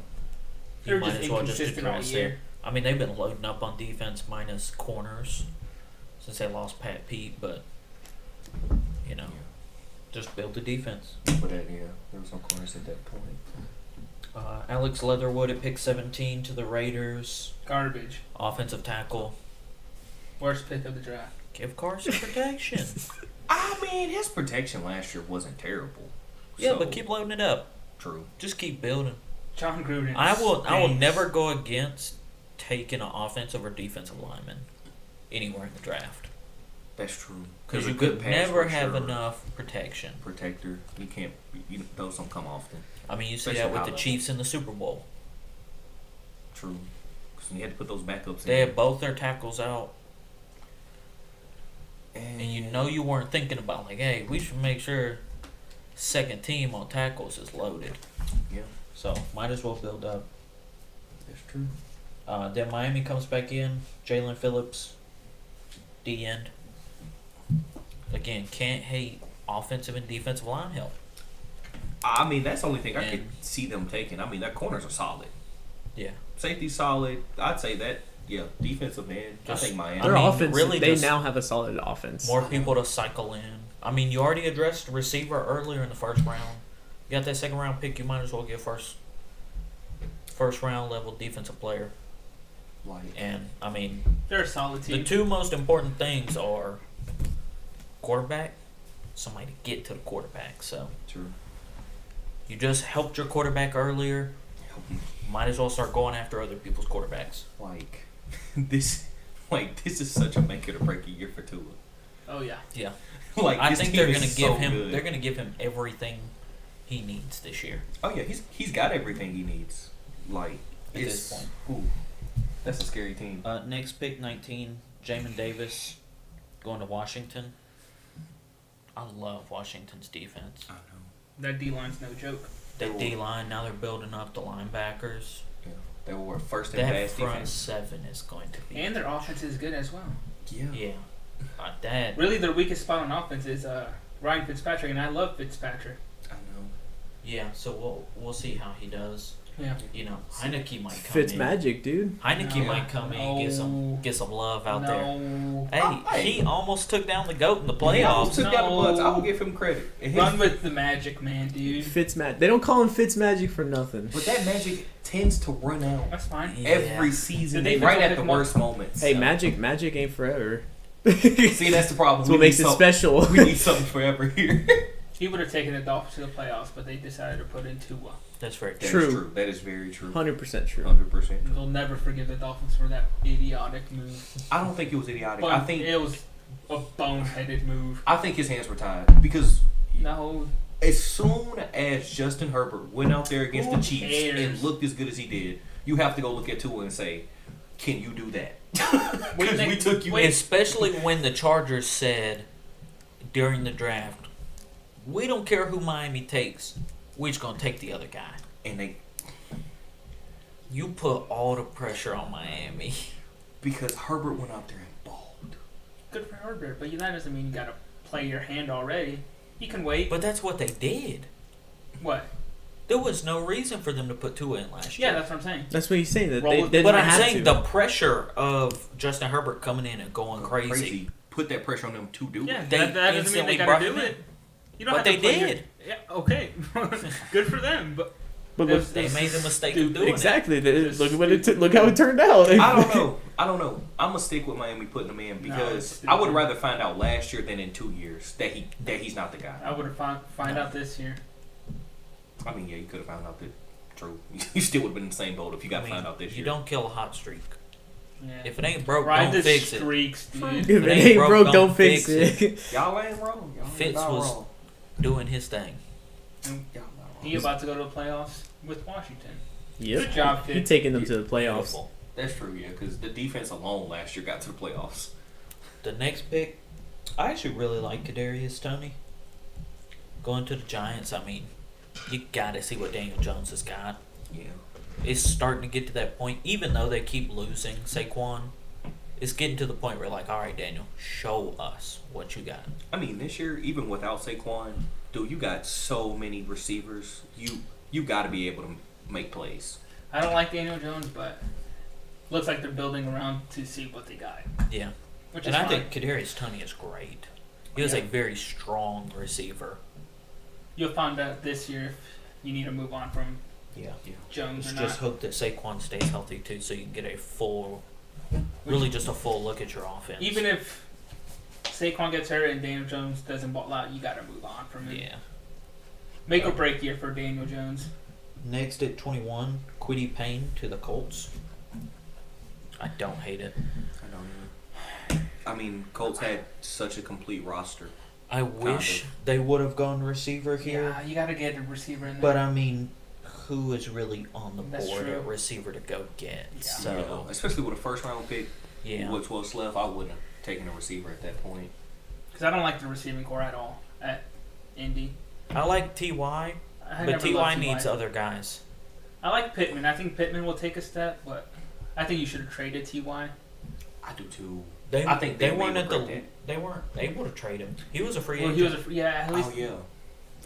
They're might just as well just inconsistent all address year. it. I mean, they've been loading up on defense minus corners since they lost Pat Pete, but just build the defense. But there was no corners at that point. Alex Leatherwood at pick 17 to the Raiders, Garbage. offensive tackle. Worst pick of the draft. Give Carson protection. I mean, his protection last year wasn't terrible. Yeah, So, but keep loading it up. true. Just keep building. John Gruden. I will stinks. never go against taking an offensive or defensive lineman anywhere in the draft. That's true. Because a you good could pass never have rusher, enough protection. protector. You can't. Those don't come often. I mean, you see Especially that with high the level. Chiefs in the Super Bowl. True. Because you had to put those backups They in. had both their tackles out, and you know you weren't thinking about, like, hey, we should make sure second team on tackles is loaded. Yeah, So, might as well build up. that's true. Then Miami comes back in. Jalen Phillips, D end. Again, can't hate offensive and defensive line help. I mean, that's the only thing I could And- see them taking. I mean, their corners are solid. Yeah. Safety solid. I'd say that. Yeah, defensive end. Just- I think Miami. Their I mean, offense, really they just- now have a solid offense. More people to cycle in. I mean, you already addressed the receiver earlier in the first round. You got that second round pick. You might as well get first round level defensive player. Like, And I mean, They're a solid the team. two most important things are quarterback, somebody to get to the quarterback. So true. you just helped your quarterback earlier. Might as well start going after other people's quarterbacks. Like, this is such a make it or break it year for Tua. Oh yeah. Yeah, Like, I this think team they're is gonna so give him. good. They're gonna give him everything he needs this year. Oh yeah, he's got everything he needs. Like, At it's this point. ooh, that's a scary team. Next pick 19, Jamin Davis, going to Washington. I love Washington's defense. I know. That D line's no joke. That D line now they're building up the linebackers. Yeah, they were first in That pass front defense. seven is going to be And their offense is good as well. Yeah. yeah. That Really, their weakest spot on offense is Ryan Fitzpatrick, and I love Fitzpatrick. I know. yeah. So we'll see how he does. Yeah. You know, Heineke might come Fitz in. magic, dude. Heineke No. might come in and get some love out there. No. Hey, he almost took down the GOAT in the He almost playoffs. took down the Bucks. I will No. give him credit. And his- Run with the magic, man, dude. Fitz magic. They don't call him Fitz magic for nothing. but that magic tends to run out That's fine. Yeah. every season, The defense right will at pick the him up. worst moments. Hey, So- magic ain't forever. See, that's the problem. That's what makes it special. We need something forever here. He would have taken the Dolphins to the playoffs, but they decided to put in Tua. That's very That is True. true. That is very true. 100% true. 100%. They'll never forgive the Dolphins for that idiotic move. I don't think it was idiotic. But I think it was a boneheaded move. his hands were tied because No, as soon as Justin Herbert went out there against the Who Chiefs cares? and looked as good as he did, you have to go look at Tua and say, "Can you do that?" Because we took you. Especially when the Chargers said during the draft, we don't care who Miami takes, we're just gonna take the other guy. And they You put all the pressure on Miami. because Herbert went out there and balled. good for Herbert, but that doesn't mean you gotta play your hand already. You can wait. But that's what they did. What? There was no reason for them to put Tua in last year. Yeah, that's what I'm saying. That's what he's saying. That Roll they with- didn't But I'm have saying to. the pressure of Justin Herbert coming in and going crazy. Put that pressure on them to do Yeah, it. They that doesn't mean instantly they brought gotta do him it. in. You don't But have they to play your- did. Yeah, okay. Good for them, but But There's- They made the mistake of doing exactly. Just Look what stupid. look how it turned out. I don't know. I'm gonna stick with Miami putting him in because it's I would stupid. rather find out last year than in 2 years that he's not the guy. I would have find out this year. I mean, yeah, you could have found out that. True. You still would have been in the same boat if you got I mean, found out this you year. don't kill a hot streak. Yeah. If it ain't broke, Ride don't the fix it. streaks, dude. If it ain't broke, don't fix it. Y'all ain't wrong. Y'all ain't Fitz not was- wrong. Doing his thing. Y'all not wrong. He about to go to the playoffs with Washington. Yep. Good job, He Fitz. taking them to the playoffs. Beautiful. That's true, yeah, because the defense alone last year got to the playoffs. The next pick, I actually really like Kadarius Toney. Going to the Giants, I mean, you gotta see what Daniel Jones has got. Yeah. It's starting to get to that point, even though they keep losing Saquon. It's getting to the point where, like, all right, Daniel, show us what you got. I mean, this year, even without Saquon, dude, you got so many receivers. You got to be able to make plays. I don't like Daniel Jones, but looks like they're building around to see what they got, Yeah. which is And I fine. think Kadarius Toney is great. He is Yeah. a very strong receiver. You'll find out this year if you need to move on from Yeah. Jones Let's or just not. hope that Saquon stays healthy, too, so you can get a full, really just a full look at your offense. Even if Saquon gets hurt and Daniel Jones doesn't ball out, you got to move on from him. Yeah. Make or break year for Daniel Jones. Next at 21, Quiddy Payne to the Colts. I don't hate it. I don't know. I mean, Colts had such a complete roster. I wish they would have gone receiver here, Yeah, you got to get a receiver in there. but I mean, who is really on the That's board true. at receiver to go get? Yeah. So, You know, especially with a first round pick, yeah. which was left, I wouldn't have taken a receiver at that point. Because I don't like the receiving core at all at Indy. I like T.Y., I but never T.Y. loved needs other guys. I like Pittman. I think Pittman will take a step, but I think you should have traded Ty. I do too. They, I think they they weren't may at the. regret They weren't able to trade him. He was a free Well, agent. he was at least Oh yeah.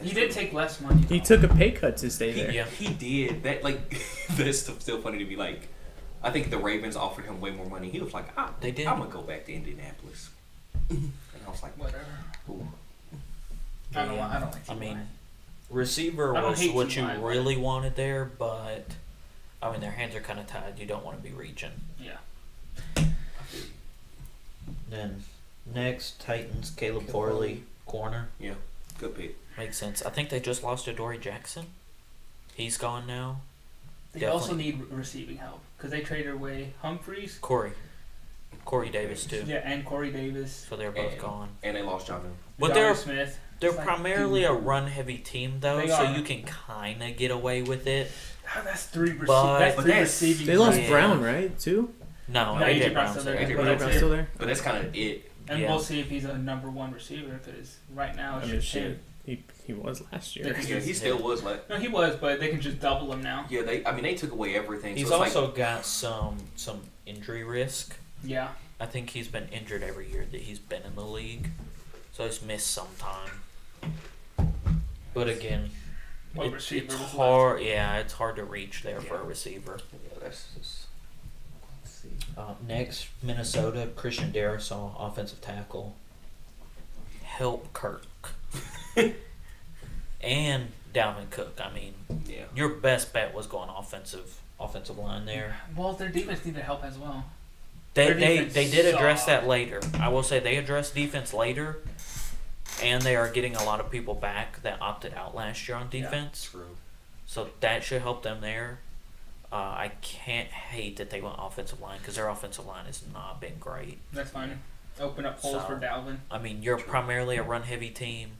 he did take less money. He though. took a pay cut to stay there. Yeah. He did that. Like that's still funny to me. Like I think the Ravens offered him way more money. He was like, They did. I'm gonna go back to Indianapolis. And I was like, Whatever. ooh. I don't like. I mean, T.Y. receiver I don't was hate what you T.Y., but- really wanted there, but I mean their hands are kind of tied. You don't want to be reaching. Yeah. Then next Titans, Caleb Caleb Farley, Farley. corner. Yeah, good pick. Makes sense. I think they just lost to Dory Jackson. He's gone now. They also need receiving help because they traded away Humphreys. Corey Davis too. Yeah, and Corey Davis. So they're both And- gone. And they lost John. But Johnny Smith. they're It's like, primarily a dude. run-heavy team though, They so are. you can kind of get away with it. Oh, that's three But- that's but three that's- receiving. They lost Yeah. Brown, right? Too. No, No, AJ AJ Brown's Brown's there. there. AJ Oh, Brown's Brown's still there. But that's kind of it. And Yeah. we'll see if he's a number one receiver because right now I it's mean, just shit. him. He was last year. They could Yeah, he still was like. No, he was, but they can just double him now. Yeah, they took away everything. He's so it's also got some injury risk. Yeah. I think he's been injured every year that he's been in the league, so he's missed some time. But again, What receiver it's was hard. Yeah, it's hard to reach there for a receiver. Yeah, that's just. Let's see. Next, Minnesota, Christian Darrisaw, offensive tackle. Help Kirk. And Dalvin Cook. I mean, Yeah. your best bet was going offensive line there. Well, their defense needed help as well. They Their they, defense they did address sucked. that later. I will say they addressed defense later, and they are getting a lot of people back that opted out last year on defense. True. So that should help them there. I can't hate that they went offensive line because their offensive line has not been great. That's fine. Open up holes So- for Dalvin. I mean, you're True. primarily a run-heavy team,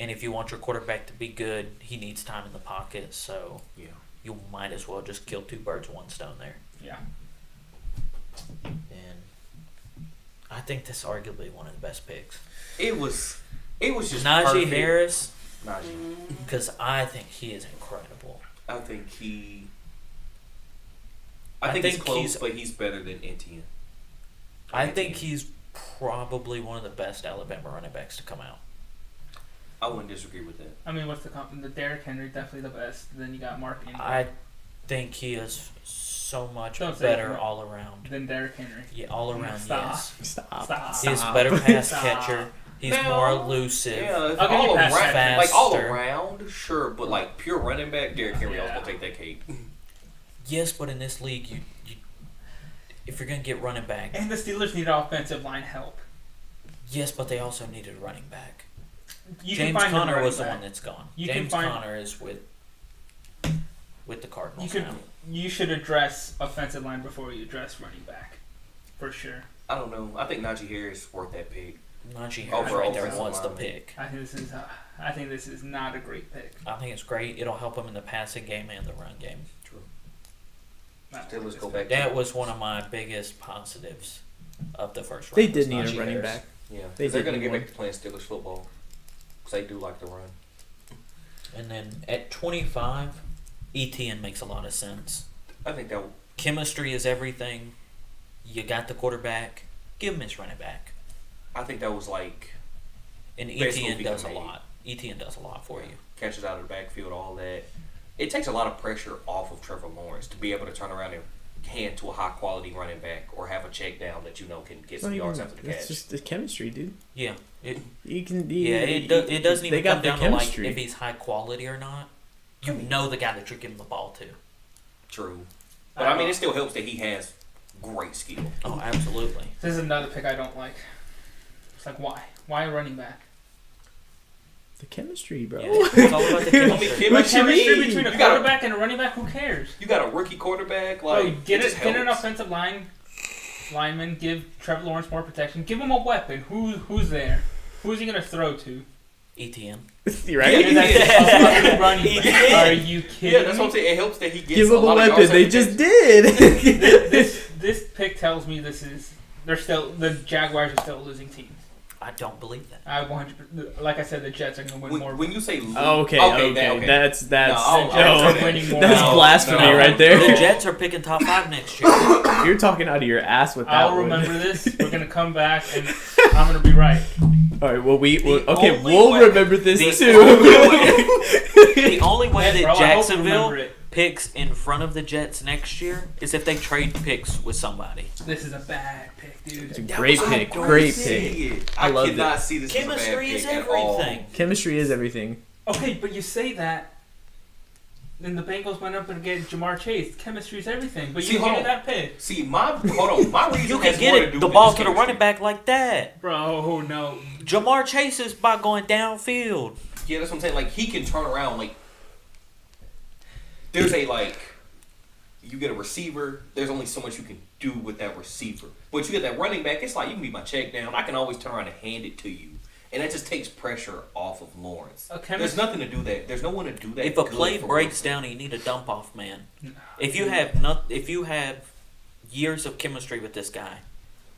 and if you want your quarterback to be good, he needs time in the pocket. So Yeah. you might as well just kill two birds with one stone there. Yeah. And I think this is arguably one of the best picks. It was just Najee perfect. Harris, Najee. because I think he is incredible. I think he. I I think think he's close, he's- but he's better than Etienne. I think he's probably one of the best Alabama running backs to come out. I wouldn't disagree with that. I mean, what's the Derrick Henry definitely the best. Then you got Mark Ingram. I think he is so much Don't say better that. all around. Then Derrick Henry. Yeah, all around, Stop. yes. Stop. He's a better pass Stop. catcher. He's Now, more elusive. Yeah, I'll give you all pass around, catching. like all Faster. around, sure, but like pure running back, Derrick Henry Yeah. also take that cake. Yes, but in this league, you if you're gonna get running back, And the Steelers need offensive line help. yes, but they also needed a running back. You James can find a Conner running was the back. one that's gone. You can James find- Conner is with the Cardinals You could. now. You should address offensive line before you address running back, for sure. I don't know. I think Najee Harris worth that pick. Najee Harris Overall right there offensive was the line. pick. I think this is not a great pick. I think it's great. It'll help him in the passing game and the run game. True. Not Still, let's this go pick. back. That was one of my biggest positives of the first round. They was did need a Najee running Harris. back. Yeah, They they're did gonna need get one. back to playing Steelers football because they do like to run. And then at 25, ETN makes a lot of sense. I think that. Chemistry is everything. You got the quarterback. Give him his running back. I think that was like And Best ETN movie does a made. lot. ETN does a lot for you. catches out of the backfield, all that. It takes a lot of pressure off of Trevor Lawrence to be able to turn around and hand to a high quality running back or have a check down that you know can get some yards after the It's catch. just the chemistry, dude. Yeah. It You can. it doesn't even they got come the down to like chemistry. if he's high quality or not. You know the guy that you're giving the ball to. True. But I mean, it still helps that he has great skill. Oh, absolutely. This is another pick I don't like. It's like why? Why a running back? The chemistry, bro. Yeah, it's all about the chemistry. What you chemistry mean? between a You gotta- quarterback and a running back, who cares? You got a rookie quarterback, like Oh, get it just an helps. offensive lineman. Give Trevor Lawrence more protection. Give him a weapon. Who's there? Who's he gonna throw to? ETN. You right? And that's a fucking running He back. did. Are you kidding Yeah, that's me? what I'm saying. It helps that he gets Give a them a lot of weapon. yards They after just catch. did. This pick tells me they're still the Jaguars are still a losing team. I don't believe that. I 100%. Like I said, the Jets are going to win more. When you say lose, Okay. No, That's The Jets are winning more. that's No, blasphemy no. right The there. Jets are picking top 5 next year. You're talking out of your ass with that I'll one. remember this. We're going to come back, and I'm going to be right. All right. Well, only we'll way- remember this the too. The only way Yeah, that bro, I hope you Jacksonville remember it. picks in front of the Jets next year is if they trade picks with somebody. This is a bad pick, dude. It's a great was pick. a Great see pick. it. I I loved cannot see this Chemistry as is a bad pick at all. everything. Chemistry is everything. Okay, but you say that, then the Bengals went up and get Jamar Chase. Chemistry is everything. But See, you hold hated on. that pick. See, my reason You has can get more to it do the with ball this to the chemistry. running back like that. Bro, oh no. Jamar Chase is by going downfield. Yeah, that's what I'm saying. Like, he can turn around. Like, there's you get a receiver, there's only so much you can do with that receiver. But you get that running back, it's like you can be my check down. I can always turn around and hand it to you. And that just takes pressure off of Lawrence. There's nothing to do that. There's no one to do that. If a good play for breaks Wilson. down, you need a dump off man. No, If you have years of chemistry with this guy,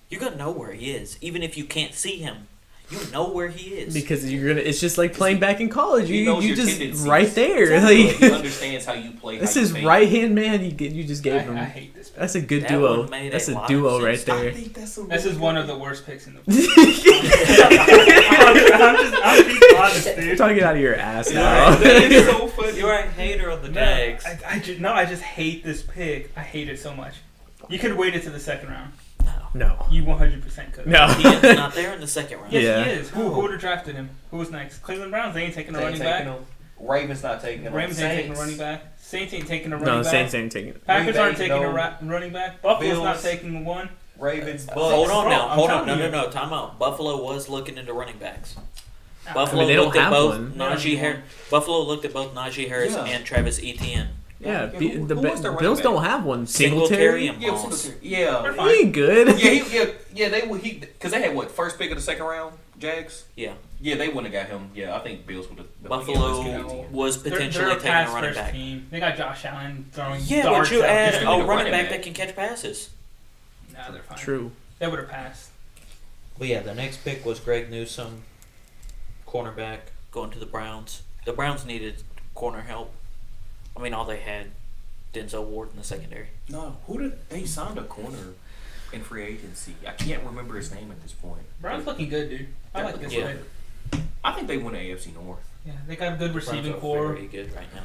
you're gonna know where he is. Even if you can't see him, you know where he is. Because it's just like playing back in college. He You knows you your just tendencies. right there. Exactly. Like, He understands how you play. this how you is think. right hand man. You just gave him. I hate this pick. That's a good That duo. one made That's a a lot of duo sense. right there. I think that's a This really is one good of the pick. worst picks in the I'm being honest, You're dude. talking out of your ass Yeah. now. That is so funny. You're a hater of the No, Jags. I just hate this pick. I hate it so much. You could have waited to the second round. No. You 100% could. No. He is not there in the second round. Yes, Yeah. he is. Who would have drafted him? Who was next? Cleveland Browns. They ain't taking a They ain't running back. taking him. Ravens not taking him. Ravens ain't taking a Saints. running back. Saints ain't taking a running No, back. Saints ain't taking it. Packers Green aren't Bay, taking no. a running back. Buffalo's Bills. not taking one. Ravens. Bucks. Hold on now. I'm Hold on. telling No, you. time out. Buffalo was looking into running backs. Ah, Buffalo they don't looked at have both one. Najee Harris. Buffalo looked at both Najee Harris Yeah. and Travis Etienne. Yeah, Who- the who was their running Bills back? don't have one. Singletary Singletary. and Yeah, Moss. Singletary. Yeah. They're He fine. ain't good. Yeah, they would. Because they had what, first pick of the second round, Jags. Yeah. Yeah, they wouldn't have got him. Yeah, I think Bills would have. Buffalo was They're potentially a taking a pass running first back. team. They got Josh Allen throwing Yeah, but darts you out add there. gonna be a the running running back back. that can catch passes. Nah, they're fine. True. They would have passed. But yeah, the next pick was Greg Newsome, cornerback, going to the Browns. The Browns needed corner help. I mean, all they had, Denzel Ward in the secondary. No, who did they signed a corner in free agency? I can't remember his name at this point. Browns looking good, dude. I like this Yeah. pick. I think they win the AFC North. Yeah, they got a good receiving Browns are core. very good right now.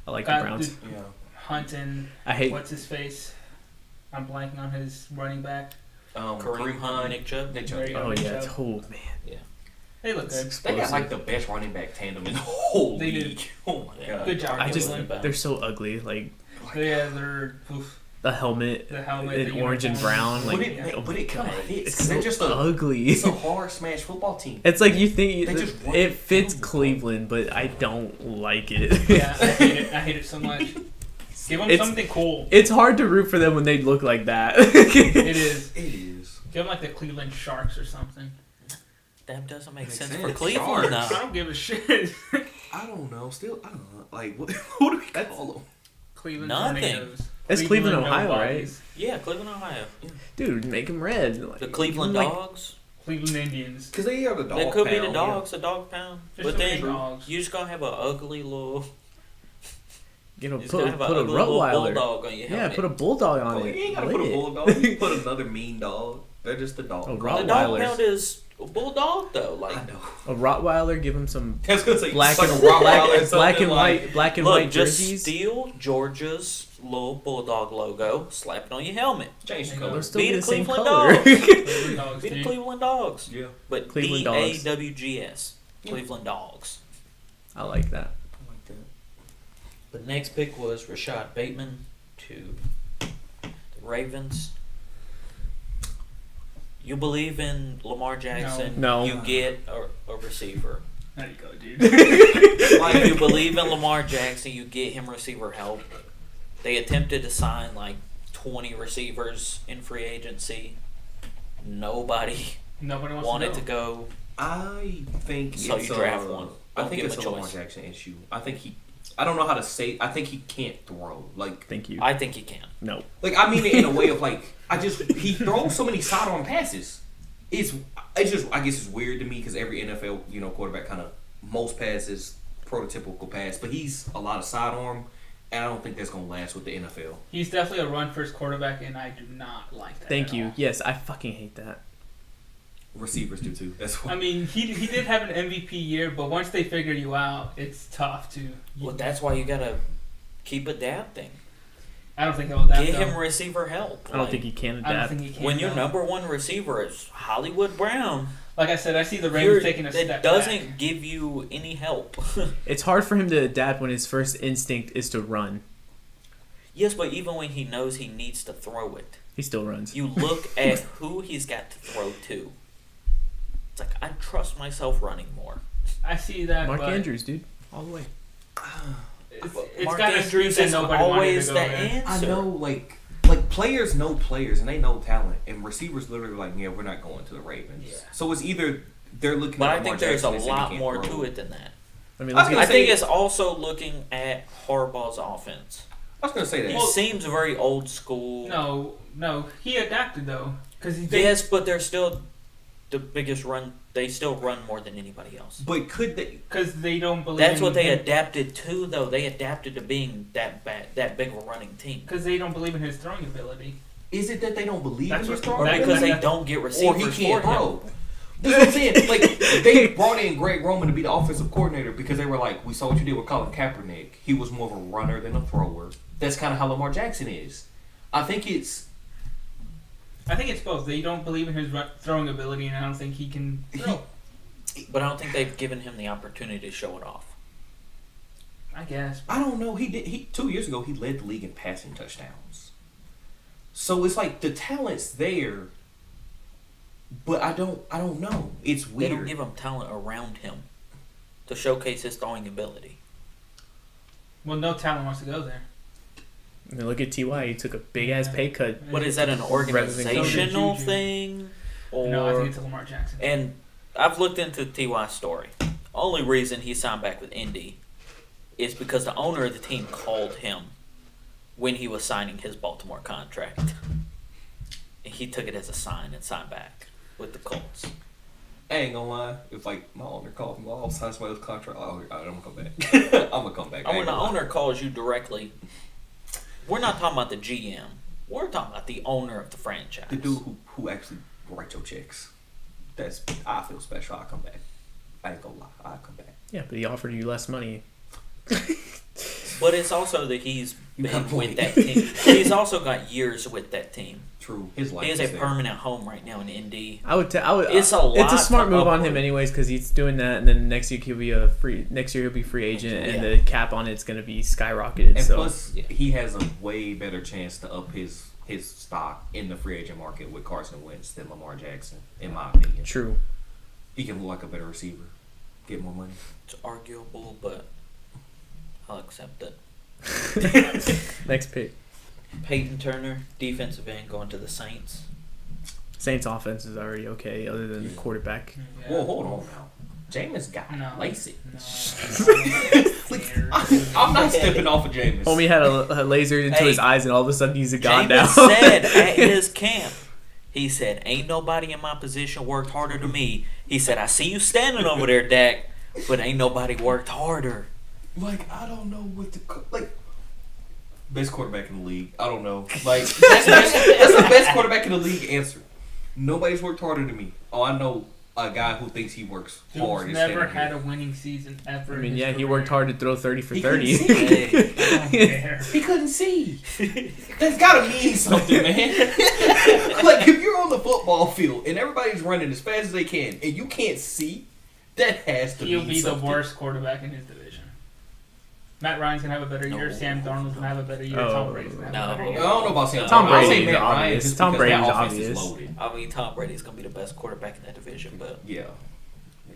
I like the Got Browns. dude, Yeah. Hunt and I hate. what's his face? I'm blanking on his running back. Kareem Hunt, Nick Chubb. Nick There Chubb. you go. Oh Nick yeah. Chubb. Oh man. They look It's good. They explosive. got like the best running back tandem in the whole They do. league. Oh my Yeah. god. Good job. I just Cleveland. they're so ugly. Like Yeah, they're oof, the helmet, the helmet, in the orange and uniform. brown. Like, But it, oh but my it kind God. of fits. It's 'Cause so they're just ugly. it's a hard smash football team. It's like you think They just run it the fits field. Cleveland, but I don't like it. Yeah, I hate it. I hate it so much. Give them It's- something cool. It's hard to root for them when they look like that. It is. It is. Give them like the Cleveland Sharks or something. That doesn't make Makes sense sense. for Cleveland Sharks. now. I don't give a shit. I don't know. Still, I don't know. Like, what, who do we call them? Cleveland Nothing. tornadoes. It's Cleveland, Ohio, nobodies. Yeah, Cleveland, Ohio. Dude, make them red. Like, The Cleveland like, Dogs. Cleveland Indians. Because they have the dog. That could be the pound, dogs, a dog pound. Just But the then big dogs. you just gonna have an ugly little. You know, You just put gonna have an a ugly little Rottweiler. bulldog on your Yeah, helmet. put a bulldog Yeah. on Oh, it. you ain't gotta Lit put a it. bulldog. You put another mean dog. They're just the dog. Oh, The Rottweilers. dog pound is a bulldog though. Like, I know. A Rottweiler, give him some I was gonna say black like and a Rottweiler or black something and like- white, black and look, white just jerseys. steal Georgia's little bulldog logo, slap it on your helmet. Change the They'll color. They'll still Be be the the same Cleveland color. Dogs. Cleveland dogs, Be the dude. Cleveland Dogs. Yeah. But Cleveland Dogs. DAWGS. Cleveland Dogs. I like that. I like that. The next pick was Rashad Bateman to the Ravens. You believe in Lamar Jackson? No. You get a receiver. There you go, dude. If you believe in Lamar Jackson, you get him receiver help. They attempted to sign like 20 receivers in free agency. Nobody Nobody wants wanted to to go. I think So it's you draft one. I Don't think give it's him a a Lamar choice. Jackson issue. I think he. I don't know how to say. I think he can't throw. Thank you. I think he can. No. Like I mean it in a way of like. He throws so many sidearm passes. it's just I guess it's weird to me because every NFL quarterback kind of most passes prototypical pass, but he's a lot of sidearm, and I don't think that's gonna last with the NFL. He's definitely a run-first quarterback, and I do not like that. Thank at you. all. Yes, I fucking hate that. Receivers do too. That's why. I mean, he did have an MVP year, but once they figure you out, it's tough to. Well, that's why you gotta keep adapting. I don't think he'll adapt. Get though. him receiver help. I don't think he can I don't adapt. think he can. When your though. number one receiver is Hollywood Brown, Like I said, I see the Ravens taking a step that back. doesn't give you any help. It's hard for him to adapt when his first instinct is to run. Yes, but even when he knows he needs to throw it, He still runs. you look at who he's got to throw to. It's like, I trust myself running more. I see that. Mark but Andrews, dude, all the way. It's Mark got a streak Andrews that is nobody wanted always to go the there. answer. I know, like players know players and they know talent, and receivers literally like, yeah, we're not going to the Ravens. Yeah. So it's either they're looking. But at I Lamar think there's a Jackson and saying he lot can't more throw. to it than that. I mean, I was let's gonna I get, think say- it's also looking at Harbaugh's offense. I was gonna say that. He seems very old school. No, he adapted though, because he Yes, but they're still the biggest run. They still run more than anybody else. But could they? because they don't believe. That's in what they him, adapted to, though. They adapted to being that big of a running team. because they don't believe in his throwing ability. Is it that they don't believe That's in his what- throwing Or That- because ability? they don't get Or he receivers for can't him. throw? That's what I'm saying. Like they brought in Greg Roman to be the offensive coordinator because they were like, we saw what you did with Colin Kaepernick. He was more of a runner than a thrower. That's kind of how Lamar Jackson is. I think it's both. They don't believe in his throwing ability, and I don't think he can throw. But I don't think they've given him the opportunity to show it off. I guess. I don't know. He 2 years ago he led the league in passing touchdowns. So it's like the talent's there, but I don't know. It's They weird. don't give him talent around him to showcase his throwing ability. Well, no talent wants to go there. I mean, look at Ty. He took a big ass pay cut. What is that, an organizational Juju. thing? Or No, I think it's a Lamar Jackson. And I've looked into T.Y.'s story. Only reason he signed back with Indy is because the owner of the team called him when he was signing his Baltimore contract. And he took it as a sign and signed back with the Colts. I ain't gonna lie. If like my owner called me, well, I'll sign somebody else's contract. Oh, all right, I'm gonna come back. I'm gonna come back. I And ain't when the gonna lie. owner calls you directly, we're not talking about the GM. We're talking about the owner of the franchise. The dude who actually write your checks. I feel special. I come back. I ain't gonna lie. I come back. Yeah, but he offered you less money. But it's also that he's You got been a with point. that team. He's also got years with that team. True. His life. He has a is there. permanent home right now in Indy. I would. It's a lot It's a smart to move on upward. him, anyways, because he's doing that, and then next year he'll be a free. Next year he'll be free agent, and Yeah. the cap on it's gonna be skyrocketed. And so plus, he has a way better chance to up his stock in the free agent market with Carson Wentz than Lamar Jackson, in my opinion. true. He can look like a better receiver, get more money. It's arguable, but I'll accept it. Next pick. Peyton Turner, defensive end, going to the Saints. Saints offense is already okay, other than the Yeah. quarterback. Yeah. Whoa, hold on now. Jameis got No. LASIK. No. I'm not stepping off of Jameis. Homie had a laser into Hey, his eyes, and all of a sudden he's a god Jameis now. said at his camp, he said, "Ain't nobody in my position worked harder than me." He said, "I see you standing over there, Dak, but ain't nobody worked harder." Like, I don't know what to like. Best quarterback in the league. I don't know. Like, that's the best quarterback in the league answer. Nobody's worked harder than me. Oh, I know a guy who thinks he works hard. Dude's is never standing had here. a winning season ever. I in mean, his yeah, he career. worked hard to throw 30 for He 30. couldn't see. Hey, I don't care. He couldn't see. That's gotta mean something, man. Like, if you're on the football field and everybody's running as fast as they can and you can't see, that has to He'll mean be the something. worst quarterback in his division. Matt Ryan's gonna have a better year. No. Sam Darnold's gonna have a better year. Oh. Tom Brady's gonna have No. a better I year. don't know about Sam. Tom Darnold. I'll say Brady's Matt Ryan obvious. just Tom because that Brady's offense is obvious. loaded. I mean, Tom Brady's going to be the best quarterback in that division, but Yeah.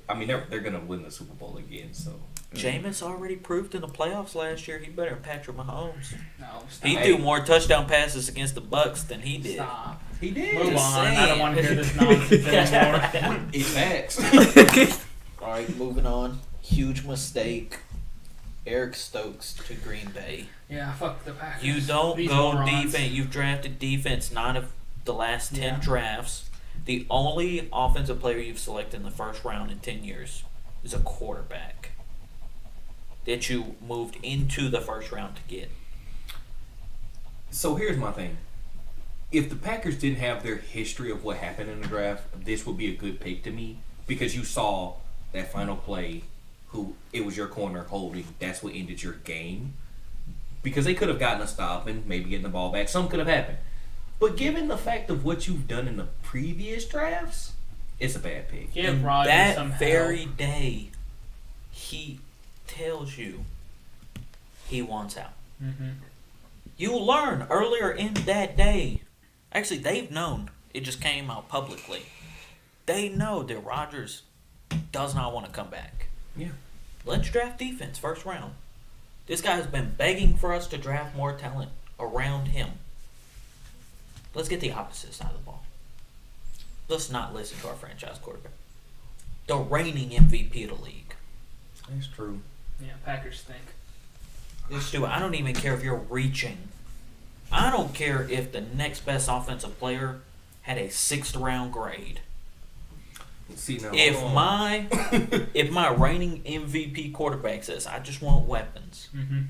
I mean, they're going to win the Super Bowl again, so. Jameis already proved in the playoffs last year he better than Patrick Mahomes. No, stop. He threw more touchdown passes against the Bucks than he did. Stop. He did. Move Just on. saying. I don't want to hear this nonsense anymore. It's facts. All right, moving on. Huge mistake. Eric Stokes to Green Bay. Yeah, fuck the Packers. You don't These go morons. defense. You've drafted defense 9 of the last 10 Yeah. drafts. The only offensive player you've selected in the first round in 10 years is a quarterback that you moved into the first round to get. So here's my thing. If the Packers didn't have their history of what happened in the draft, this would be a good pick to me because you saw that final play, it was your corner holding. That's what ended your game. Because they could have gotten a stop and maybe getting the ball back. Something could have happened. But given the fact of what you've done in the previous drafts, it's a bad pick. Give And Rodgers that some very help. day, he tells you he wants out. Mm-hmm. You learn earlier in that day. Actually, they've known. It just came out publicly. They know that Rodgers does not want to come back. Yeah. Let's draft defense first round. This guy has been begging for us to draft more talent around him. Let's get the opposite side of the ball. Let's not listen to our franchise quarterback. The reigning MVP of the league. That's true. Yeah, Packers stink. Let's do it. I don't even care if you're reaching. I don't care if the next best offensive player had a 6th round grade. See now. If hold on. my reigning MVP quarterback says I just want weapons, Mm-hmm.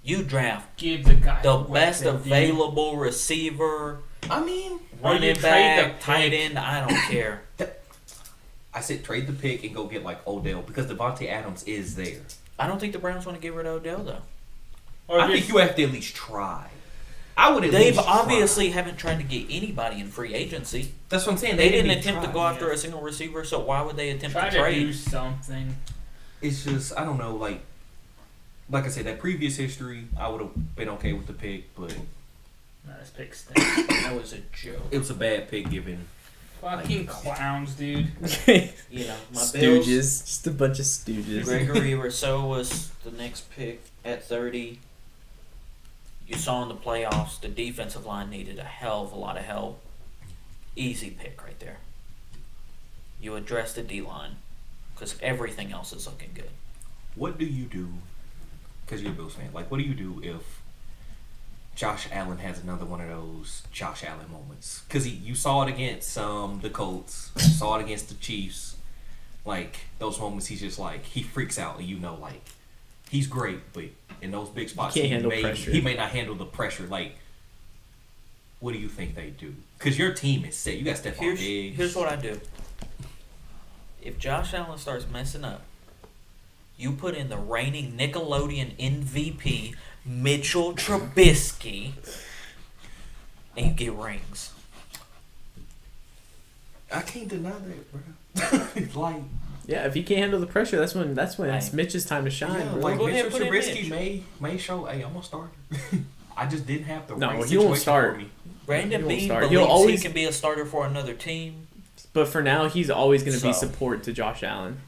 you draft Give the guy the a best weapon, dude. available receiver, I mean, Or you running trade back, the tight pick. end. I don't care. I said trade the pick and go get like Odell because Devontae Adams is there. I don't think the Browns want to get rid of Odell though. Or I just, think you have to at least try. I would at They've least obviously try. haven't tried to get anybody in free agency. That's what I'm saying. They didn't even attempt to try. go after yeah. a single receiver, so why would they attempt try to to trade? do something. It's just I don't know. Like I said, that previous history, I would have been okay with the pick, but Nah, this pick stinks. That was a joke. it was a bad pick given. Fucking clowns, dude. You know, my Bills. Stooges. Just a bunch of stooges. Gregory Rousseau was the next pick at 30. You saw in the playoffs, the defensive line needed a hell of a lot of help. Easy pick right there. You address the D-line because everything else is looking good. What do you do? Because you're a Bills fan. Like, what do you do if Josh Allen has another one of those Josh Allen moments? Because you saw it against the Colts, you saw it against the Chiefs. Like those moments, he's just like he freaks out, and you know, like he's great, but in those big spots, can't handle pressure. He may not handle the pressure. Like, what do you think they do? Because your team is set. You got Stephon Diggs. Here's what I do. If Josh Allen starts messing up, you put in the reigning Nickelodeon MVP, Mitchell Trubisky, and you get rings. I can't deny that, bro. Like, Yeah, if he can't handle the pressure, that's when it's Hey. Mitch's time to shine, yeah, bro. like Go ahead, Mitchell put in Trubisky Mitch. may show, hey, I'm gonna start. I just didn't have the No, right he won't situation start. for me. Brandon He won't Bean start. believes He'll always- he can be a starter for another team. But for now, he's always going to be So. support to Josh Allen.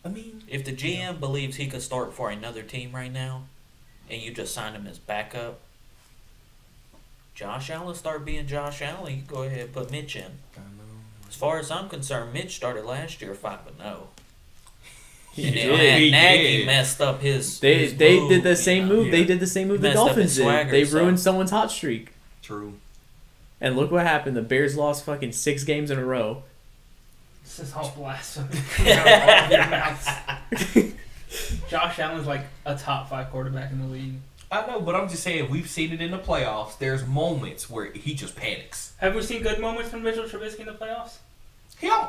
I mean, If the GM believes he could start for another team right now, and you just sign him as backup, Josh Allen start being Josh Allen. You go ahead and put Mitch in. I know. As far as I'm concerned, Mitch started last year 5-0. He And did. then He Nagy did. messed up his. They his they move, did the you same know. move. They Yeah. did the same move the Messed up Dolphins his did. swagger, They so- ruined someone's hot streak. True. And look what happened. The Bears lost fucking 6 games in a row. This is all blasphemy coming out of all of your mouths. Josh Allen's like a top 5 quarterback in the league. I know, but I'm just saying we've seen it in the playoffs. There's moments where he just panics. Have we seen good moments from Mitchell Trubisky in the playoffs?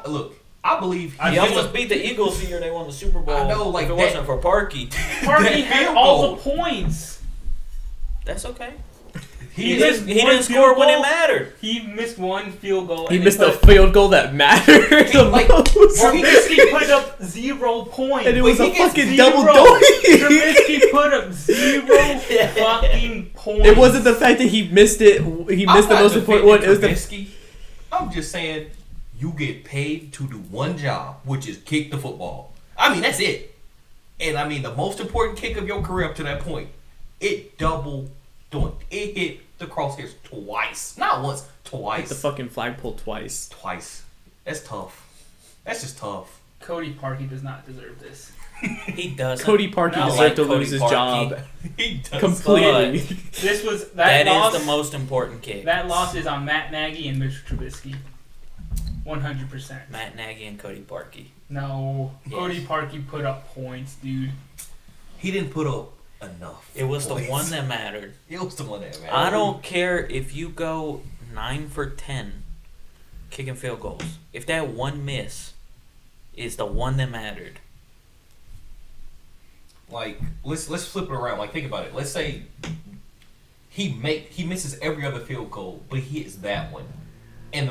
Look, I believe He almost beat the Eagles the year they won the Super Bowl. I know, like if it that- wasn't for Parkey. Parkey That had field all goal. the points. That's okay. he missed is. He one didn't score field when it goal. mattered. He missed one field goal. He and missed they a put- field goal that mattered the Like, most. Trubisky put up 0 points. And it But was he a gets fucking 0. double doink. Trubisky put up 0 fucking points. It wasn't the fact that he missed it. He missed the most important one. It was the Trubisky. I'm just saying, you get paid to do one job, which is kick the football. I mean, that's it. And I mean, the most important kick of your career up to that point, it double doinked. It hit the crosshairs twice, not once, hit twice. the fucking flagpole twice. Twice. That's tough. That's just tough. Cody Parkey does not deserve this. He doesn't. Cody Parkey No, deserved like to Cody lose his Parkey. job He does. completely. This was That loss. is the most important kick. That loss is on Matt Nagy and Mitch Trubisky. 100%. Matt Nagy and Cody Parkey. No, Yes. Cody Parkey put up points, dude. He didn't put up enough. It was the points. one that mattered. It was the one that mattered. I don't care if you go 9 for 10 kicking field goals. If that one miss is the one that mattered. Like, let's flip it around. Like, think about it. Let's say he misses every other field goal, but he hits that one, and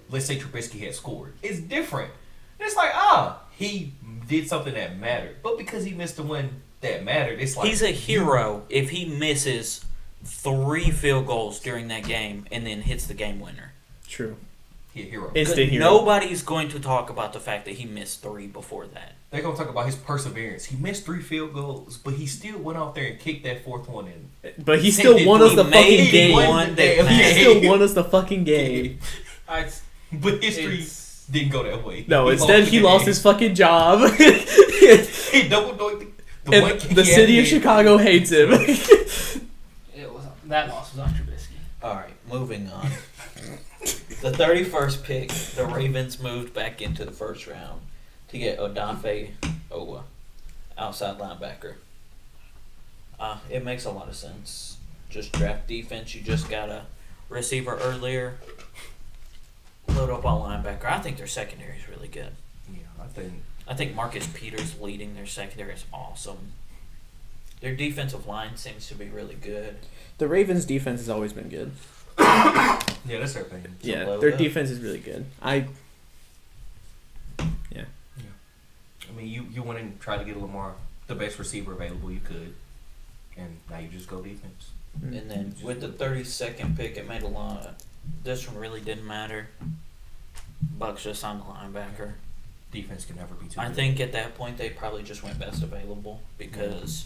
let's say Trubisky had scored. It's different. It's like he did something that mattered, but because he missed the one that mattered, it's like He's a hero if he misses 3 field goals during that game and then hits the game winner. True. He a hero. Instant hero. Nobody's going to talk about the fact that he missed 3 before that. They're gonna talk about his perseverance. He missed 3 field goals, but he still went out there and kicked that 4th one in. But he still won us the He fucking made game. one that He mattered. still won us the fucking game. But history It's, didn't go that way. No, instead he the lost game. his fucking job. He double doinked the one And kick the he city had of made. Chicago hates him. that loss was on Trubisky. Alright, moving on. The 31st pick, the Ravens moved back into the first round to get Odafe Owa, outside linebacker. It makes a lot of sense. Just draft defense. You just got a receiver earlier. Load up on linebacker. I think their secondary is really good. Yeah, I think Marcus Peters leading their secondary is awesome. Their defensive line seems to be really good. The Ravens' defense has always been good. yeah, that's their thing. Yeah, load their up. defense is really good. I mean, you went and tried to get Lamar the best receiver available you could, and now you just go defense. And then with the 32nd pick, it made a lot. This one really didn't matter. Bucks just on the linebacker. Defense can never be too I good. think at that point they probably just went best available because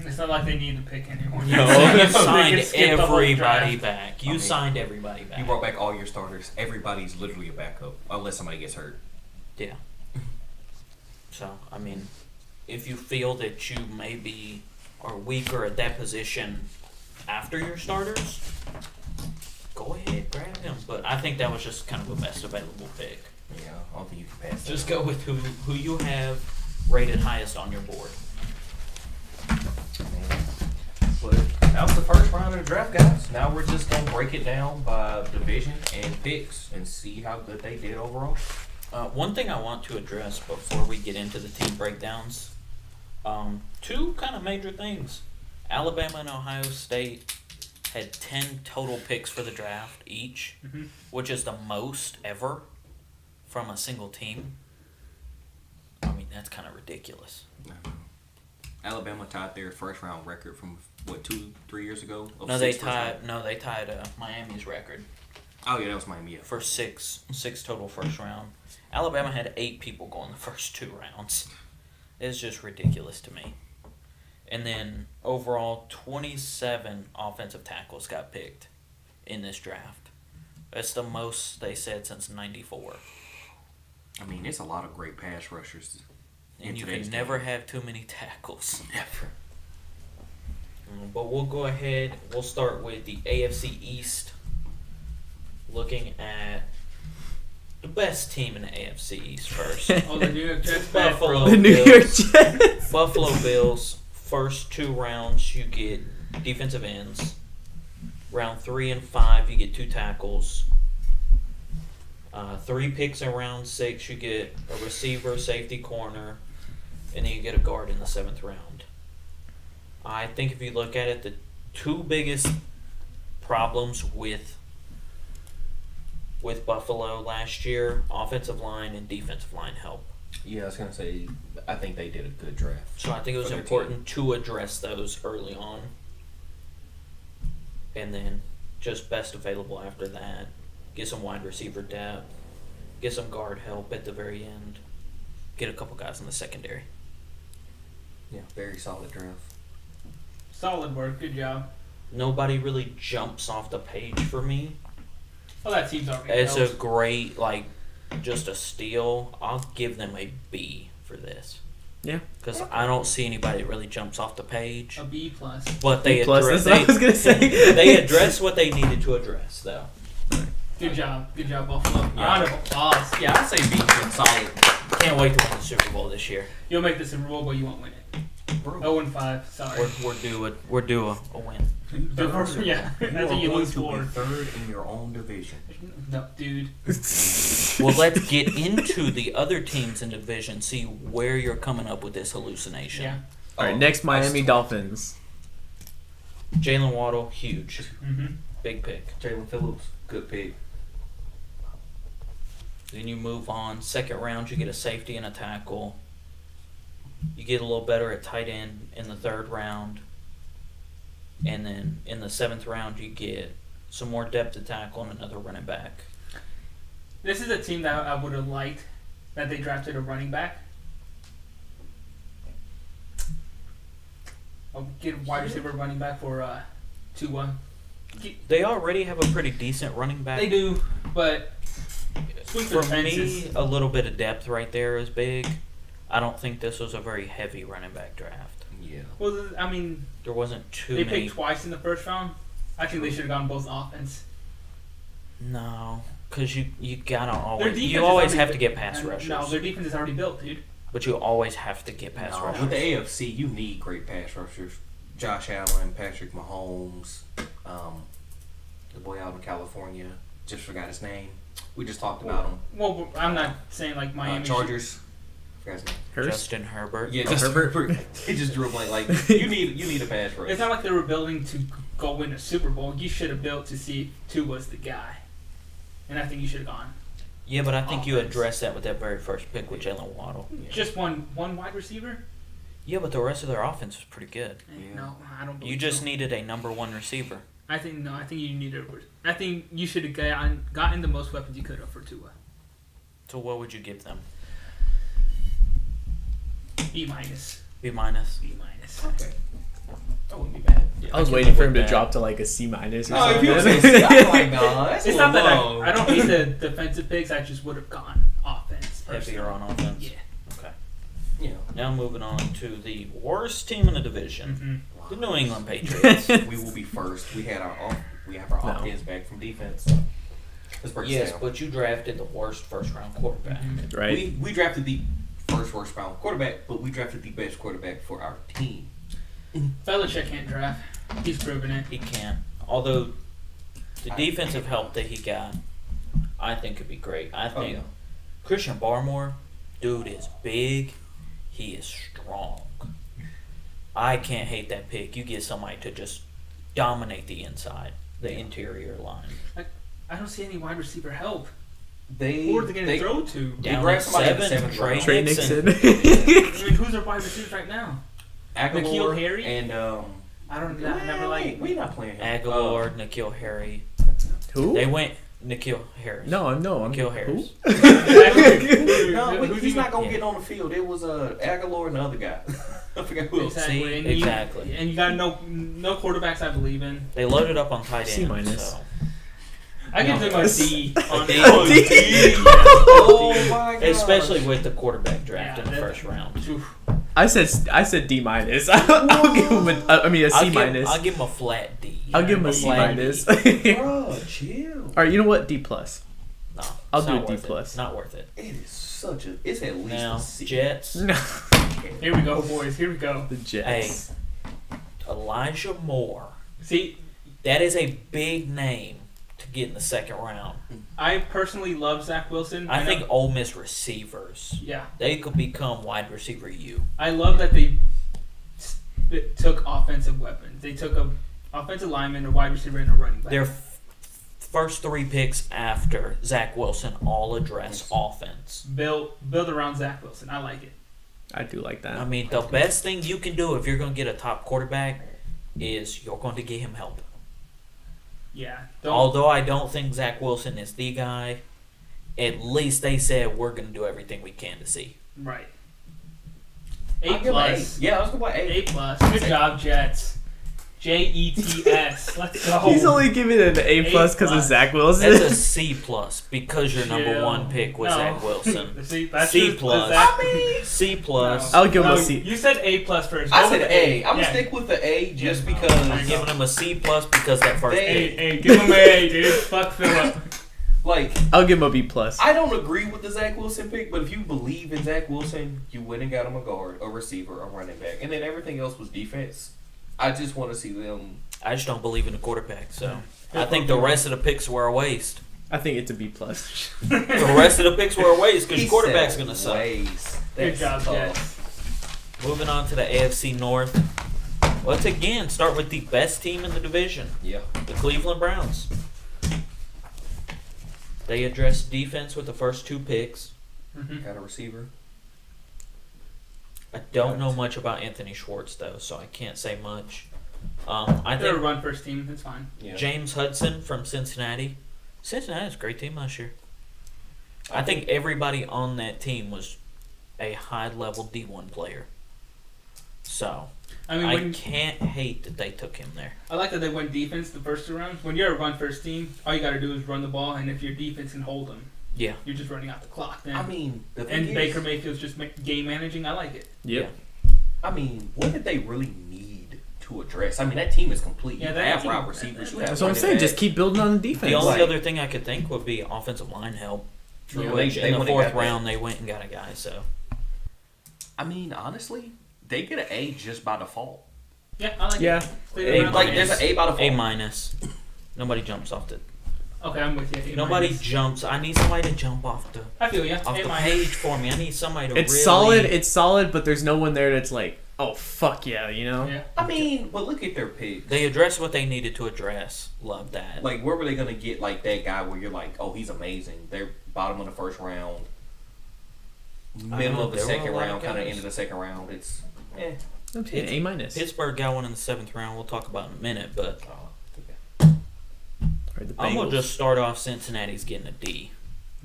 It's not like they need to pick anyone. you They signed can skip the whole everybody draft. back. You I mean, signed everybody back. You brought back all your starters. Everybody's literally a backup, unless somebody gets hurt. Yeah. So, I mean, if you feel that you maybe are weaker at that position after your starters, go ahead, grab him. But I think that was just kind of a best available pick. Yeah, I don't think you can pass that. Just go with who you have rated highest on your board. But that was the first round of the draft, guys. Now we're just gonna break it down by division and picks and see how good they did overall. One thing I want to address before we get into the team breakdowns, 2 kind of major things. Alabama and Ohio State had 10 total picks for the draft each, Mhm. which is the most ever from a single team. I mean, that's kind of ridiculous. Alabama tied their first round record from what 2-3 years ago. of No, they 6 first round. tied Miami's record Oh yeah, that was Miami. Yeah. for six total first round. Alabama had 8 people go in the first 2 rounds. It's just ridiculous to me. And then overall, 27 offensive tackles got picked in this draft. That's the most they said since '94. I mean, it's a lot of great pass rushers. in And you today's can never game. have too many tackles. Never. But we'll go ahead. We'll start with the AFC East. Looking at the best team in the AFC East first. Oh, the New York Jets. Buffalo. The New York Jets. Buffalo Bills, first 2 rounds, you get defensive ends. Round 3 and 5, you get 2 tackles. 3 picks in round 6, you get a receiver, safety, corner, and then you get a guard in the 7th round. I think if you look at it, the 2 biggest problems with Buffalo last year, offensive line and defensive line help. Yeah, I was gonna say, I think they did a good draft. So I think it was For their important to address those early on. And then just best available after that. Get some wide receiver depth. Get some guard help at the very end. Get a couple guys in the secondary. Yeah, very solid draft. Solid work. Good job. Nobody really jumps off the page for me. Well, that team's already It's a built. great, just a steal, I'll give them a B for this. Yeah. Because I don't see anybody that really jumps off the page. A B plus. But they B plus, address, that's what I was gonna say. they address what they needed to address, though. Good job, Buffalo. Yeah. Round of applause. Yeah, I'd say B's been solid. Can't wait to win the Super Bowl this year. You'll make the Super Bowl, but you won't win it. 0-5. Sorry. We're due a win. Yeah, You that's are what you going lose to for. be third in your own division. No, dude. Well, let's get into the other teams in the division. See where you're coming up with this hallucination. Yeah. All right, next Miami Dolphins. Jalen Waddle, huge, Mm-hmm. big pick. Jalen Phillips, good pick. Then you move on. Second round, you get a safety and a tackle. You get a little better at tight end in the third round. And then in the seventh round, you get some more depth at tackle and another running back. This is a team that I would have liked that they drafted a running back. I'll get a wide receiver running back for 2-1. They already have a pretty decent running back. They do, but swing for For the me, fences. a little bit of depth right there is big. I don't think this was a very heavy running back draft. Yeah. Well, I mean, There wasn't too they many. picked twice in the first round. I think they should have gone both offense. No, because you gotta Their always defense you is always already have to built. get pass And rushers. No, their defense is already built, dude. But you always have to get pass No, rushers. with the AFC, you need great pass rushers. Josh Allen, Patrick Mahomes, the boy out in California. Just forgot his name. We just talked about him. Well, I'm not saying like Miami. Chargers. Forgot his name. Hurst. Justin Herbert. Yeah, Oh, just Herbert. He just drew a blank. Like you need a pass rush. It's not like they were building to go win a Super Bowl. You should have built to see who was the guy, and I think you should have gone Yeah, but I think you Offense. addressed that with that very first pick with Jalen Waddle. just one wide receiver. Yeah, but the rest of their offense was pretty good. Yeah. No, I don't. You believe just so. needed a number one receiver. I think you needed. I think you should have gotten the most weapons you could have for Tua. So what would you give them? B minus. B minus. B minus. Okay. That wouldn't be bad. I was can waiting live for him with to that. drop to like a C minus or Oh, if something. you were saying C, I'm like, nah, that's It's a not little that low. I don't hate the defensive picks. I just would have gone offense. Heavier personally. on offense. Yeah. Okay. You know, Now moving on to the worst team in the division, Mm-hmm. the New England Patriots. we will be first. We have our No. offense back from defense. Let's break Yes, this down. but you drafted the worst first round quarterback. Right? We drafted the worst round quarterback, but we drafted the best quarterback for our team. Belichick can't draft. He's proven it. He can't. Although the defensive help that he got, I think could be great. I Oh, think yeah. Christian Barmore, dude, is big. He is strong. I can't hate that pick. You get somebody to just dominate the inside, the interior line. I don't see any wide receiver help. They Who are they going to throw to? They Down grabbed at somebody in the 7, seventh Trey round. Trey Nixon. Nixon. I mean, who's their wide receivers right now? Aguilar N'Keal Harry? and I don't. I never like. we not playing him. Aguilar, N'Keal Harry. Who? They went N'Keal Harris. No, I'm N'Keal who? Harris. No, Who's he's not gonna Yeah. get on the field. It was Aguilar and the other guy. I forgot who else. Exactly. See, and exactly. You, and you got no quarterbacks I believe in. They loaded up on tight end. C minus. So. I give them a D on D. on D. D. Oh my god! Especially with the quarterback draft Yeah, in the that- first round. Oof. I said D minus. I'll give him a C minus. I'll give him a flat D. I'll give him a A C flat minus. D. Bro, chill. All right, you know what? D plus. No, I'll it's do not a D worth it. plus. Not worth it. It is such a. It's at least Now, a C. Jets. No, Here we go, boys. Here we go. the Jets. Elijah Moore. See, That is a big name to get in the second round. I personally love Zach Wilson. I know- think Ole Miss receivers, Yeah, they could become wide receiver U. I love that they took offensive weapons. They took a offensive lineman, a wide receiver, and a running back. Their first 3 picks after Zach Wilson all address offense. built around Zach Wilson. I like it. I do like that. I mean, the best thing you can do if you're going to get a top quarterback is you're going to get him help. Yeah. Don't, Although I don't think Zach Wilson is the guy, at least they said we're going to do everything we can to see. right. I'll A give him plus. A. Yeah, I was gonna play A. A plus. Good job, Jets. Jets. Let's go. He's only giving it an A plus because of A+. Zach Wilson. That's a C plus because your number Chill. one pick was No. Zach Wilson. See, that's C just plus. exactly- C plus. I'll give him No, a C. You said A plus first. I Go said with A. I'm gonna Yeah. stick with the A just Yeah. because. I'm giving him a C plus because that first They- pick. Hey, give him A, dude. Fuck Phillip. Like, I'll give him a B plus. I don't agree with the Zach Wilson pick, but if you believe in Zach Wilson, you went and got him a guard, a receiver, a running back, and then everything else was defense. I just want to see them. I just don't believe in the quarterback, so I think the rest of the picks were a waste. I think it's a B plus. The rest of the picks were a waste because He your quarterback's said gonna suck. waste. Good That's job, tough. Jets. Moving on to the AFC North. Let's again start with the best team in the division, Yeah. the Cleveland Browns. They addressed defense with the first two picks. Mhm. Got a receiver. I don't know much about Anthony Schwartz though, so I can't say much. I They're a think run first team. It's fine. Yeah. James Hudson from Cincinnati. Cincinnati's a great team last year. I think everybody on that team was a high level D1 player. So I mean, I when, can't hate that they took him there. I like that they went defense the first two rounds. When you're a run first team, all you got to do is run the ball, and if your defense can hold them, Yeah. you're just running out the clock. Then. I mean, the thing and is, Baker Mayfield's just game managing. I like it. Yep. I mean, what did they really need to address? I mean, that team is complete. Yeah, You that have team- wide receivers. You have That's what I'm running saying. backs. Just keep building on the defense. The only Like- other thing I could think would be offensive line help. True. Which They in the went and fourth got that. round they went and got a guy. So I mean, honestly, they get an A just by default. Yeah, I like Yeah. it. Cleveland A Browns Like, are there's an A by default. A minus. Nobody jumps off the. Okay, I'm with you. A Nobody minus. jumps. I need somebody to jump off the I feel you. A the minus. page for me. I need somebody to. It's really, solid. It's solid, but there's no one there that's like, oh fuck yeah, you know. Yeah. I mean, but look at their picks. They addressed what they needed to address. Love that. Like, where were they gonna get like that guy where you're like, oh, he's amazing? They're bottom of the first round, middle know, of the there were a second lot of round, kind of guys. end of the second round. It's I'm saying A minus. Pittsburgh got one in the seventh round. We'll talk about in a minute, but Or the I'm gonna Bengals. just start off. Cincinnati's getting a D.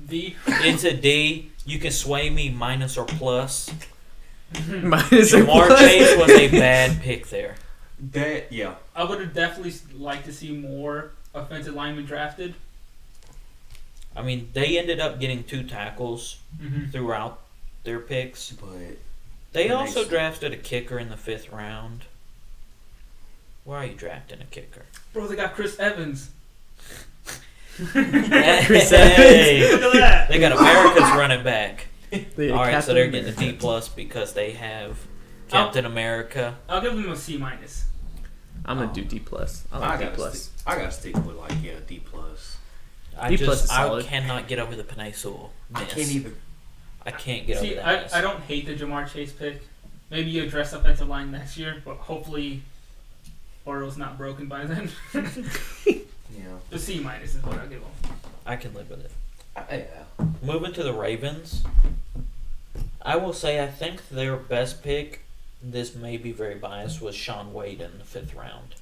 D. It's a D. You can sway me minus or plus. minus or Jamar plus. Chase was a bad pick there. that. Yeah, I would have definitely liked to see more offensive linemen drafted. I mean, they ended up getting 2 tackles Mm-hmm. throughout their picks. but They That also makes- drafted a kicker in the 5th round. Why are you drafting a kicker? Bro, they got Chris Evans. Chris Hey, Look at that. they got America's running back. The All right, so Captain they're getting a D America. plus because they have Captain America. I'll give them a C minus. I'm gonna do D plus. I like D plus. I gotta stick with like D plus. I D plus is I solid. cannot get over the Panay Sewell I miss. can't even. I can't get See, over that miss. I don't hate the Jamar Chase pick. Maybe you address offensive line next year, but hopefully Orioles not broken by then. Yeah. The C minus is what I'll give them. I can live with it. Yeah. Moving to the Ravens, I will say I think their best pick, this may be very biased, was Sean Wade in the 5th round.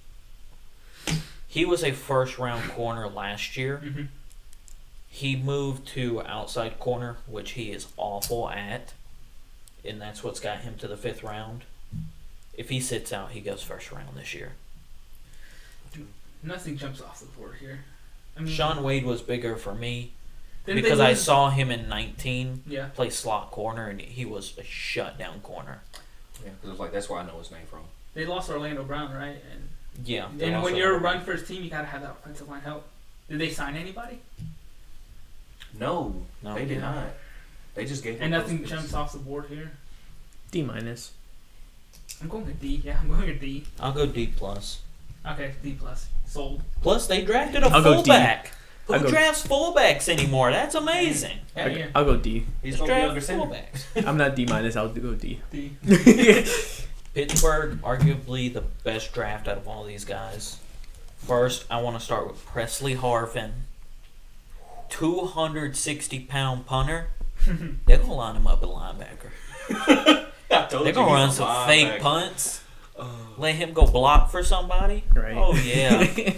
He was a first round corner last year. Mm-hmm. He moved to outside corner, which he is awful at, and that's what's got him to the 5th round. If he sits out, he goes first round this year. Nothing jumps off the board here. I mean, Sean Wade was bigger for me didn't they because I lose- saw him in 19 Yeah. play slot corner, and he was a shutdown corner. Yeah, because it's like that's where I know his name from. They lost Orlando Brown, right? And Yeah. and when you're a run first team, you gotta have that offensive line help. Did they sign anybody? No, No. they did not. They just gave. And him nothing those jumps picks. off the board here. D minus. I'm going with D. Yeah, I'm going with D. I'll go D plus. Okay, D plus. Sold. Plus, they drafted a I'll go D. fullback. I'll Who go- drafts fullbacks anymore? That's amazing. Yeah. I'll go D. He's Just gonna be draft under center. fullbacks. I'm not D minus. I'll go D. D. Pittsburgh, arguably the best draft out of all these guys. First, I want to start with Presley Harvin. 260-pound punter. They're going to line him up at linebacker. I told They're you going to run he's a some fake linebacker. punts. Let him go block for somebody. Right. Oh, yeah. Damn.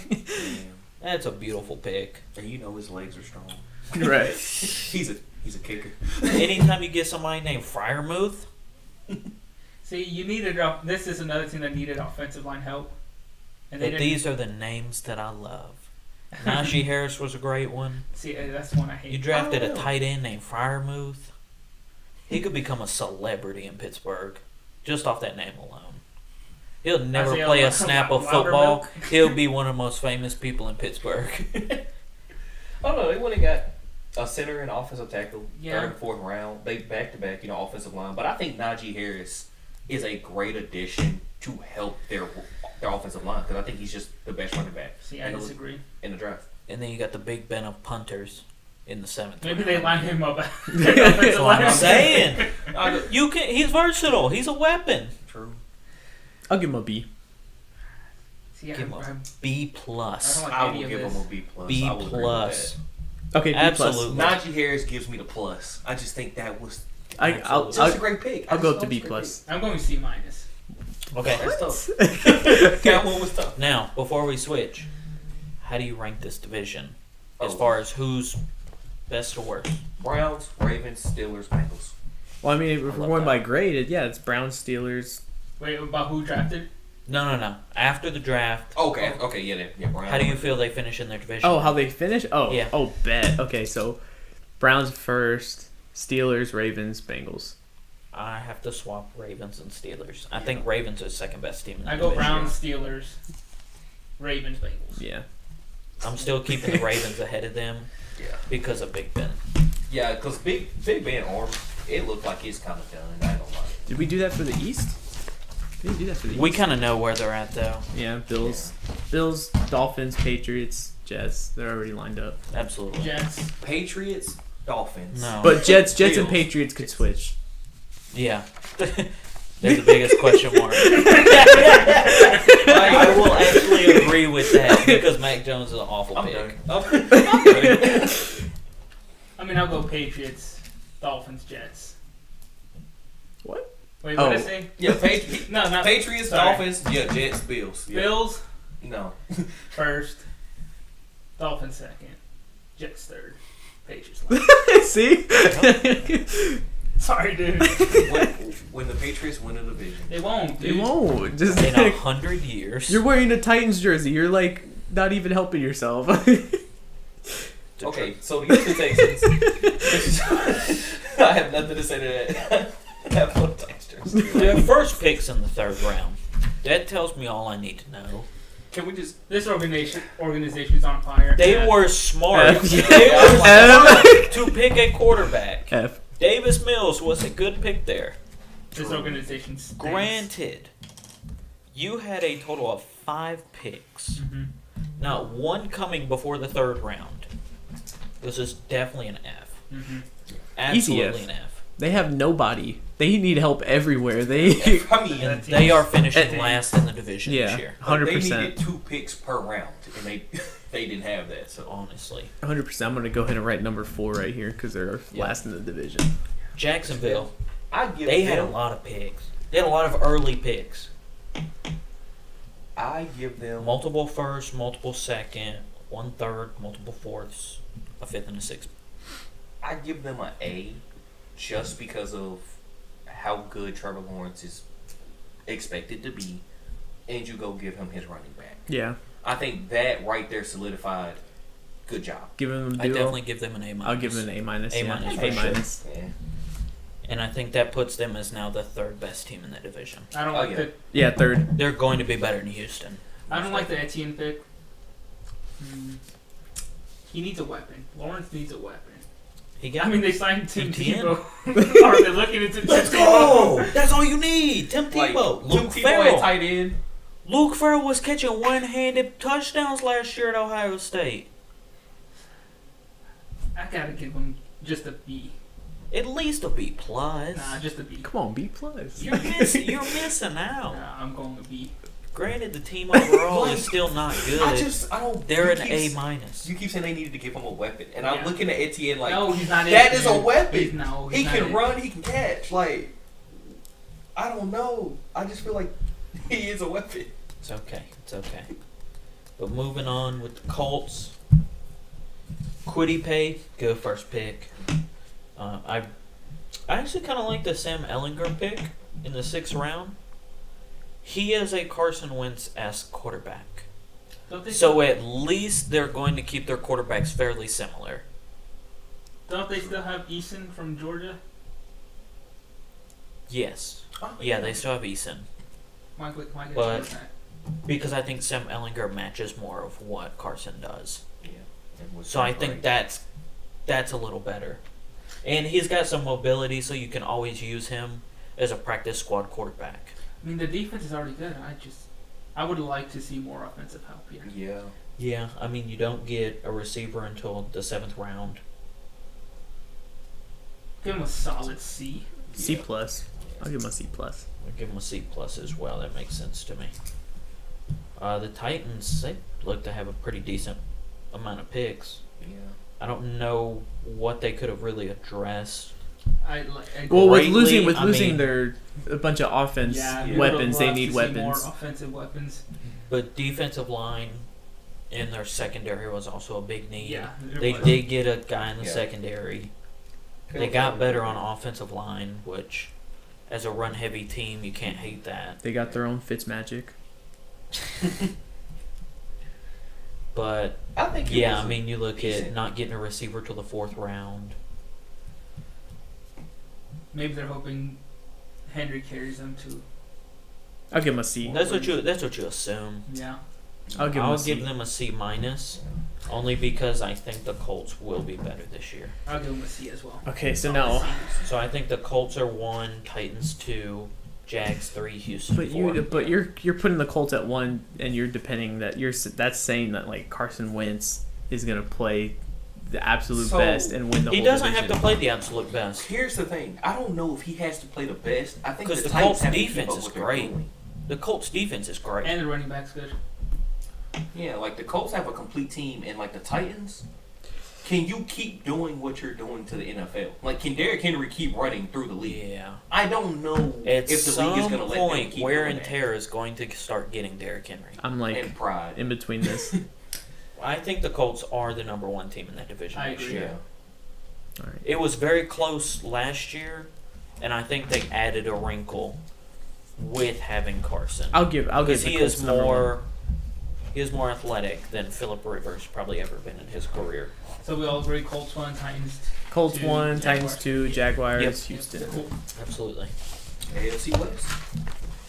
That's a beautiful pick. And you know his legs are strong. Right. He's a kicker. Anytime you get somebody named Fryermuth, See, you needed. This is another team that needed offensive line help. And they But didn't these are the names that I love. Najee Harris was a great one. see. That's one I hate. You drafted a Oh. tight end named Fryermuth. He could become a celebrity in Pittsburgh just off that name alone. He'll never Isaiah play a snap of Loudermilk. football. He'll be one of the most famous people in Pittsburgh. Oh no, they went and got a center and offensive tackle, Yeah. third and fourth round. They back to back, offensive line. But I think Najee Harris is a great addition to help their offensive line because I think he's just the best running back See, I disagree. in the draft. And then you got the Big Ben of punters in the 7th. Maybe they line him up. That's what I'm saying. You can. He's versatile. He's a weapon. True. I'll give him a B. See, Give him a I'm- B plus. I don't I any will of give this. him a B plus. B I will agree with plus. Okay, B Absolutely. plus. Najee Harris gives me the plus. I just think that was I'll just a great pick. I'll go up to B plus. I'm going C minus. Okay. That's tough. That one was tough. Now, before we switch, how do you rank this division as Oh. far as who's best or worst? Browns, Ravens, Steelers, Bengals. Well, I mean, if I we're love going that. by grade, yeah, it's Browns, Steelers. Wait, about who drafted? No. After the draft, Okay, yeah, Browns. how do you feel they finish in their division? Oh, how they finish? Oh, Yeah. Oh, bet. Okay, so Browns first, Steelers, Ravens, Bengals. I have to swap Ravens and Steelers. I think Ravens are second best team in the I go division. Browns, Steelers, Ravens, Bengals. Yeah. I'm still keeping the Ravens ahead of them Yeah. because of Big Ben. Yeah, because Big Ben arm, it looked like he's kind of done. I don't lie. Did we do that for the East? We didn't do that for the We East. kind of know where they're at, though. Yeah, Bills, Dolphins, Patriots, Jets. They're already lined up. Absolutely. Jets. Patriots, Dolphins. No. But Jets and Bills. Patriots could switch. Yeah. They're the biggest question mark. I will actually agree with that because Mac Jones is an awful I'm pick. done. I'm done. I mean, I'll go Patriots, Dolphins, Jets. What? Wait, what did I Oh. say? Yeah, Patriots, No, not Patriots, sorry. Dolphins, yeah, Jets, Bills. Yeah. Bills No. first, Dolphins second, Jets third, Patriots last. See? Sorry, dude. When the Patriots win a division. They won't, They dude. won't. Just In 100 years. you're wearing a Titans jersey. You're like not even helping yourself. Okay, so the Houston Texans. I have nothing to say to that. I have no Texans. Their first pick's in the 3rd round. That tells me all I need to know. Can we just? This organization's on fire. They Yeah. were smart. F. They were smart to pick a quarterback. F. Davis Mills was a good pick there. This organization stinks. Granted, you had a total of 5 picks. Mhm. Not one coming before the 3rd round. This is definitely an F. Mhm. Absolutely Easy F. an F. They have nobody. They need help everywhere. They I mean, That They are finishing And- last in the division this yeah, year. 100%. They needed 2 picks per round, and they didn't have that. So Honestly. 100%. I'm gonna go ahead and write number 4 right here because they're Yeah. last in the division. Jacksonville, I give they had a them. lot of picks. They had a lot of early picks. I give them. Multiple first, multiple second, 1/3, multiple fourths, a 5th and a 6th. I give them an A, just because of how good Trevor Lawrence is expected to be, and you go give him his running back. Yeah, I think that right there solidified. Good job. give them a I duo. definitely give them an A-. I'll give them an A minus. A Yeah. minus A for sure. minus. Yeah. And I think that puts them as now the 3rd best team in that division. I don't Oh, like yeah. the Yeah, 3rd. They're going to be better than Houston. I don't like the Etienne pick. He needs a weapon. Lawrence needs a weapon. He got I mean, they signed Tim Etienne? Tebow. Are they looking into Tim Let's Tebow? go! That's all you need. Tim Like, Tebow. Luke Tim Tebow at Farrell. tight end. Luke Farrell was catching one-handed touchdowns last year at Ohio State. I gotta give him just a B. At least a B plus. Nah, just a B. Come on, B plus. You're missing out. Nah, I'm going a B. Granted, the team overall is still not good. I don't. They're you an keep- A minus. You keep saying they needed to give him a weapon, and Yeah. I'm looking at Etienne like, No, he's not it, that is a dude. weapon. He's no, he's He not can it. run, he can catch. Like, I don't know. I just feel like he is a weapon. It's okay. It's okay. But moving on with the Colts. Quiddy Pay, go first pick. I actually kind of like the Sam Ellinger pick in the 6th round. He is a Carson Wentz-esque quarterback. Don't they So at least they're going to keep their quarterbacks fairly similar. don't they still have Eason from Georgia? Yes. Oh, Yeah, they still have Eason. Mike But- explain that. Because I think Sam Ellinger matches more of what Carson does. Yeah. And with So I Frank think Reich. that's a little better. And he's got some mobility, so you can always use him as a practice squad quarterback. I mean, the defense is already good. I would like to see more offensive help here. Yeah. Yeah, I mean, you don't get a receiver until the 7th round. Give him a solid C. C plus. I'll give him a C plus. I'll give him a C plus as well. That makes sense to me. The Titans, they look to have a pretty decent amount of picks. Yeah. I don't know what they could have really addressed. Well, with Greatly, losing I mean- their a bunch of offense yeah, weapons, they need weapons. More offensive weapons. But defensive line in their secondary was also a big need. Yeah, They did get a guy in the Yeah. secondary. They got better on offensive line, which, as a run-heavy team, you can't hate that. They got their own Fitzmagic. But I think. yeah, I mean, you look at decent. not getting a receiver till the 4th round. Maybe they're hoping Henry carries them to. I'll give him a C. That's what you assume. Yeah. I'll give him I'll a C. give them a C minus, only because I think the Colts will be better this year. I'll give them a C as well. Okay, so Solid now, C. So I think the Colts are 1, Titans 2, Jags 3, Houston 4. but you're putting the Colts at 1, and you're depending that that's saying that like Carson Wentz is gonna play the absolute So, best and win the He whole doesn't division. have to play the absolute best. Here's the thing. I don't know if he has to play the best. I think 'Cause the the Titans Colts have to keep defense up is what they're great. doing. The Colts defense is great. And the running back's good. Yeah, like the Colts have a complete team, and like the Titans, can you keep doing what you're doing to the NFL? Like, can Derrick Henry keep running through the league? Yeah. I don't know At if the some league is going to let them point, keep wear doing and that. tear is going to start getting Derrick Henry. I'm like And pride. in between this. I think the Colts are the number 1 team in that division I this agree. year. Yeah. All right. It was very close last year, and I think they added a wrinkle with having Carson. I'll give Because the he Colts is number more athletic than Philip Rivers probably ever been in his career. So we all agree Colts 1, Titans. 1. Colts 2, 1, Titans Jaguars. 2, Jaguars, Yep. Houston. Cool. Absolutely. AFC West.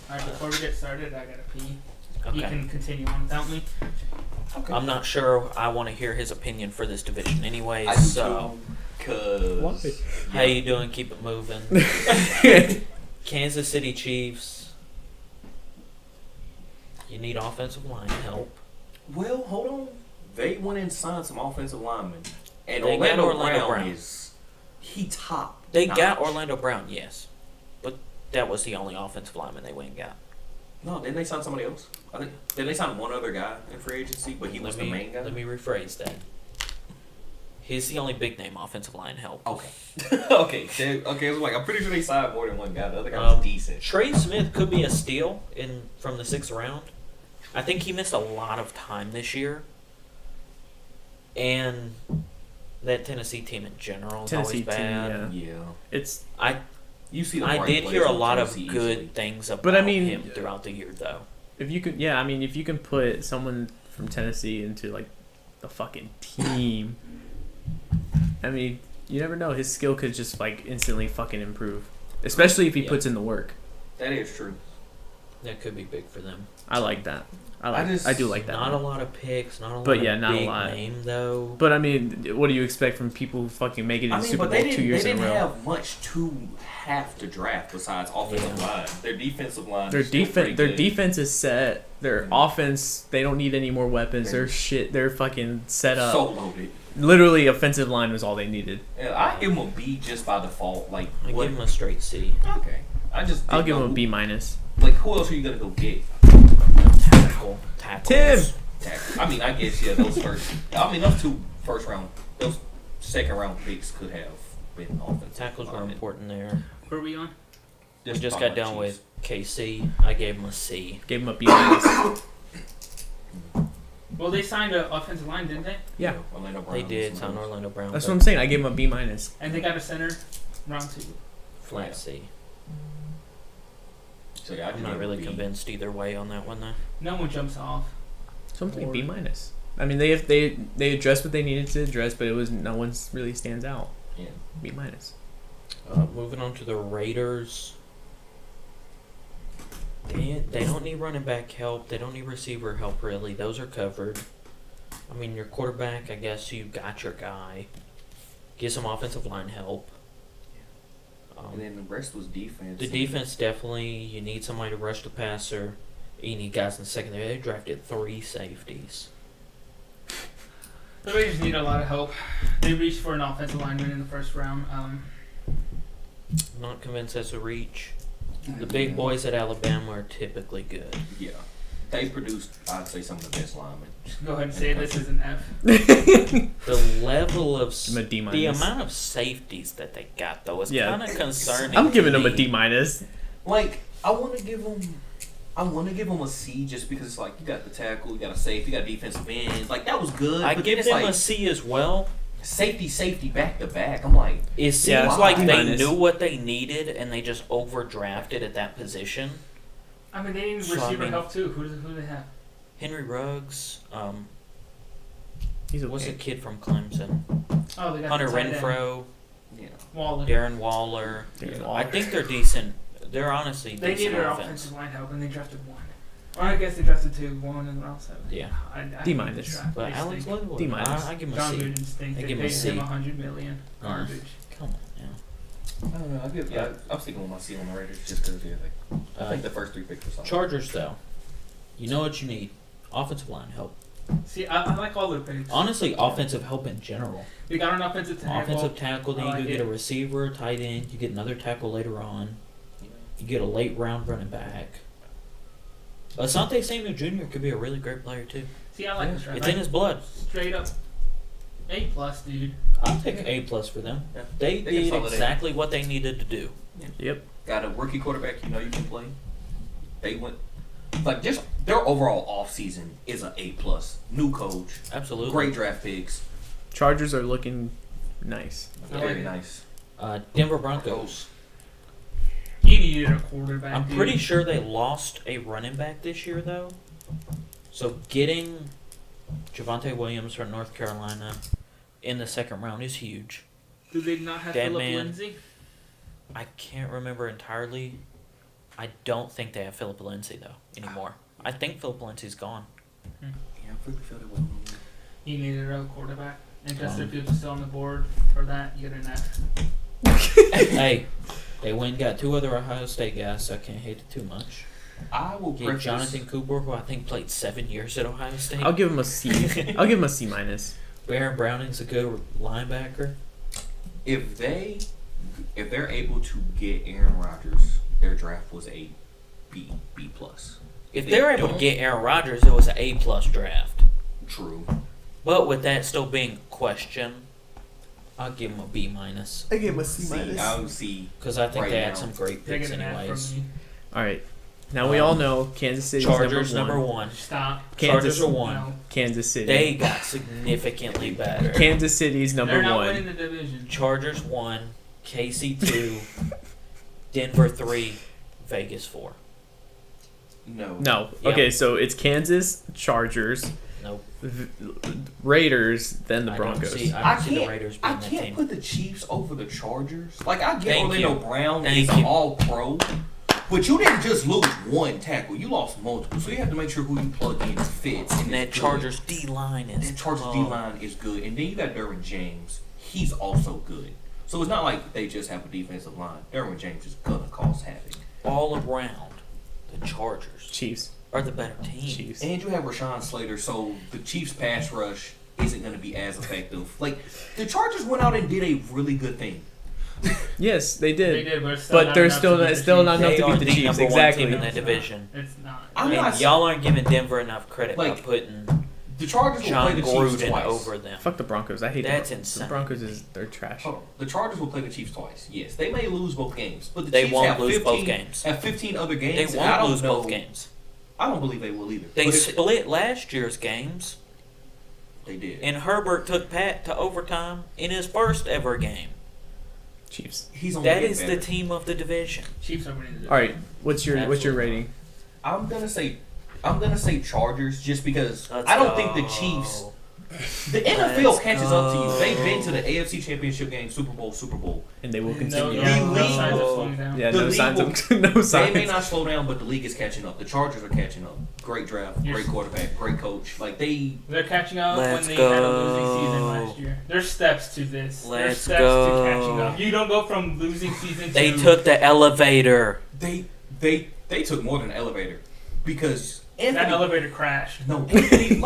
Alright, before we get started, I gotta pee. You Okay. can continue on without me. Okay. I'm not sure I want to hear his opinion for this division anyways, I do so too, cause how you doing? Keep it moving. Kansas City Chiefs. You need offensive line help. well, hold on. They went and signed some offensive linemen, and They got Orlando, Orlando Brown, Brown. is he top. They got notch. Orlando Brown, yes, but that was the only offensive lineman they went and got. No, didn't they sign somebody else? I think did they sign one other guy in free agency, but he was the main guy. Let me rephrase that. He's the only big name offensive line help. Okay. okay. I was like, I'm pretty sure they signed more than one guy. The other guy was decent. Trey Smith could be a steal from the 6th round. I think he missed a lot of time this year. And that Tennessee team in general is Tennessee always bad. team, yeah. Yeah. It's You see the I bright did players hear a on lot of Tennessee good easily. things about But I mean- him throughout the year, though. if you could, yeah. I mean, if you can put someone from Tennessee into like the fucking team, I mean, you never know. His skill could just like instantly fucking improve, especially if he Yeah. puts in the work. That is true. That could be big for them. I like that. I just- I do like that. Not a lot of picks, not a lot But of yeah, not a big lot. name, though. But I mean, what do you expect from people who fucking make it in I mean, Super but Bowl they 2 didn't, years they in a didn't row? have much to have to draft besides offensive Yeah. line. Their defensive line. Their is still pretty defense, their good. defense is set. Their Mhm. offense, they don't need any more weapons. Their shit, they're fucking set up. So loaded. Literally, offensive line was all they needed. Yeah, I give them a B just by default. Like, I what? give him a straight C. Okay. I just. I'll didn't give know him a who- B minus. Like, who else are you gonna go get? Tackles. Tim! I mean, I guess yeah. Those those 2 first round, those second round picks could have been offensive. Tackles were linemen. important there. Where are we on? We just by got my done Chiefs. with KC. I gave him a C. Gave him a B minus. Well, they signed an offensive line, didn't they? Yeah. Orlando Brown They did was sign another- Orlando Brown. That's but what I'm saying. I gave him a B minus. And they got a center round 2. Flat C. So yeah, I I'm think not it really would be- convinced either way on that one though. No one jumps off. So I'm thinking Or- B minus. I mean, they addressed what they needed to address, but it was no one's really stands out. Yeah. B minus. Moving on to the Raiders. They don't need running back help. They don't need receiver help, really. Those are covered. I mean, your quarterback, I guess you got your guy. Get some offensive line help. And then the rest was defense. The defense, definitely, you need somebody to rush the passer. You need guys in the secondary. They drafted 3 safeties. The Raiders need a lot of help. They reached for an offensive lineman in the first round. Not convinced that's a reach. The big boys at Alabama are typically good. Yeah. They produced, I'd say, some of the best linemen. Go ahead and say this is an F. The level of I'm a D the minus. amount of safeties that they got though is Yeah. kind of concerning. I'm giving to them a me. D minus. Like, I want to give them a C just because it's like you got the tackle, you got a safety, you got defensive ends. Like that was good. I but give then them it's a like C as well. safety back to back. I'm like, It seems Yeah, like D they minus. knew what they needed and they just overdrafted at that position. I mean, they need So, I receiver mean- help too. Who do they have? Henry Ruggs, He's what's the okay. kid from Clemson? Oh, they got Hunter the tight end. Renfro, yeah. Waller. Darren Waller. Darren I Waller. think they're decent. They're honestly They decent needed offense. offensive line help, and they drafted 1. Or I guess they drafted 2, 1 in round 7. Yeah. I D hate minus. this draft. But They Alex stink. Leatherwood, D minus. I give him a John C. Gruden stink. I They give him a paid C. him $100 million. Uh, Garbage. Come on now. I don't know. I'm sticking with my C on the Raiders just because I Uh, think the first 3 picks were solid. Chargers, though, you know what you need: offensive line help. See, I like all their picks. Honestly, offensive help in general. They got an offensive tackle. Offensive tackle, then I you like get a it. receiver, tight end. You get another tackle later on. You get a late round running back. Asante Samuel Jr. could be a really great player too. See, I like this draft. It's in his blood. Straight up A+, dude. I'll take A+ for them. Yeah. They They did consolidate. exactly what they needed to do. Yep. Got a rookie quarterback you know you can play. They went like just their overall off season is an A+. New coach, Absolutely. great draft picks, Chargers are looking nice. very nice. Denver Broncos. He needed a quarterback. I'm dude. pretty sure they lost a running back this year, though. So getting Javonte Williams from North Carolina in the second round is huge. Do they not have Dead Philip man. Lindsay? I can't remember entirely. I don't think they have Philip Lindsay, though, anymore. I think Philip Lindsay's gone. Yeah, I really felt it was. He needed a quarterback. And Justin Fields is still on the board for that. You get an F. Hey, they went and got 2 other Ohio State guys, so I can't hate it too much. I will Get preface Jonathan Cooper, who I think played 7 years at Ohio State. I'll give him a C. I'll give him a C minus. Baron Browning's a good linebacker. if they're able to get Aaron Rodgers, their draft was a B+. If They they're able to don't- get Aaron Rodgers, it was an A+ draft. True. But with that still being questioned, I'll give him a B-, I give him a C C. I would see. because I think Right they had now. some great They picks get an F anyways. from me. All right. Now we all know Kansas City Chargers number one. 1. Stop. Kansas, Chargers are 1. No. Kansas City. They got significantly better. Kansas City's number They're not one. winning the division. Chargers 1, KC 2, Denver 3, Vegas 4. No. No. Yeah. Okay, so it's Kansas, Chargers, Nope. Raiders, then the I don't Broncos. see I the can't. Raiders I being that can't team. put the Chiefs over the Chargers. Like I get Thank Orlando you. Brown Thank is you. all pro, but you didn't just lose one tackle. You lost multiple, so you have to make sure who you plug in fits. And that is good. Chargers D-line is That Chargers tough. D line is good, and then you got Derwin James. He's also good. So it's not like they just have a defensive line. Derwin James is gonna cause havoc. All around, the Chargers Chiefs. are the better team. Chiefs. And you have Rashawn Slater, so the Chiefs' pass rush isn't going to be as effective. Like the Chargers went out and did a really good thing. Yes, they They did. did, but, it's But they're enough still to beat not- the still Chiefs. not enough They to are beat the the Chiefs. number one Exactly. team in that It's not. division. It's not. I'm And not- y'all aren't giving Denver enough credit by Like, putting The Chargers will John play the Chiefs Gruden twice. over them. Fuck the Broncos. I hate That's the insane. Broncos. They're trash. Hold on. The Chargers will play the Chiefs twice. Yes, they may lose both games, but the They Chiefs won't have lose 15, both games. Have 15 other They games. and I won't don't lose know, both games. I don't believe they will either. They But if split last year's games, they did. and Herbert took Pat to overtime in his first ever game. Chiefs. He's only That getting is the better. team of the division. Chiefs are winning the All right, what's your Absolutely. rating? I'm gonna say Chargers just because Let's I don't think go. the Chiefs. The NFL Let's catches up to you. go. They've been to the AFC Championship game, Super Bowl. And they will No, continue. no, The no signs of league- slowing down. Yeah, The no league signs will- of no They may signs. not slow down, but the league is catching up. The Chargers are catching up. Great draft, Yes. great quarterback, great coach. Like they, They're catching up Let's when they had a losing go. season last year. There's steps to this. There's Let's steps go. to catching up. You don't go from losing season They to took the elevator. they took more than an elevator because that Anthony. elevator crashed. No, Anthony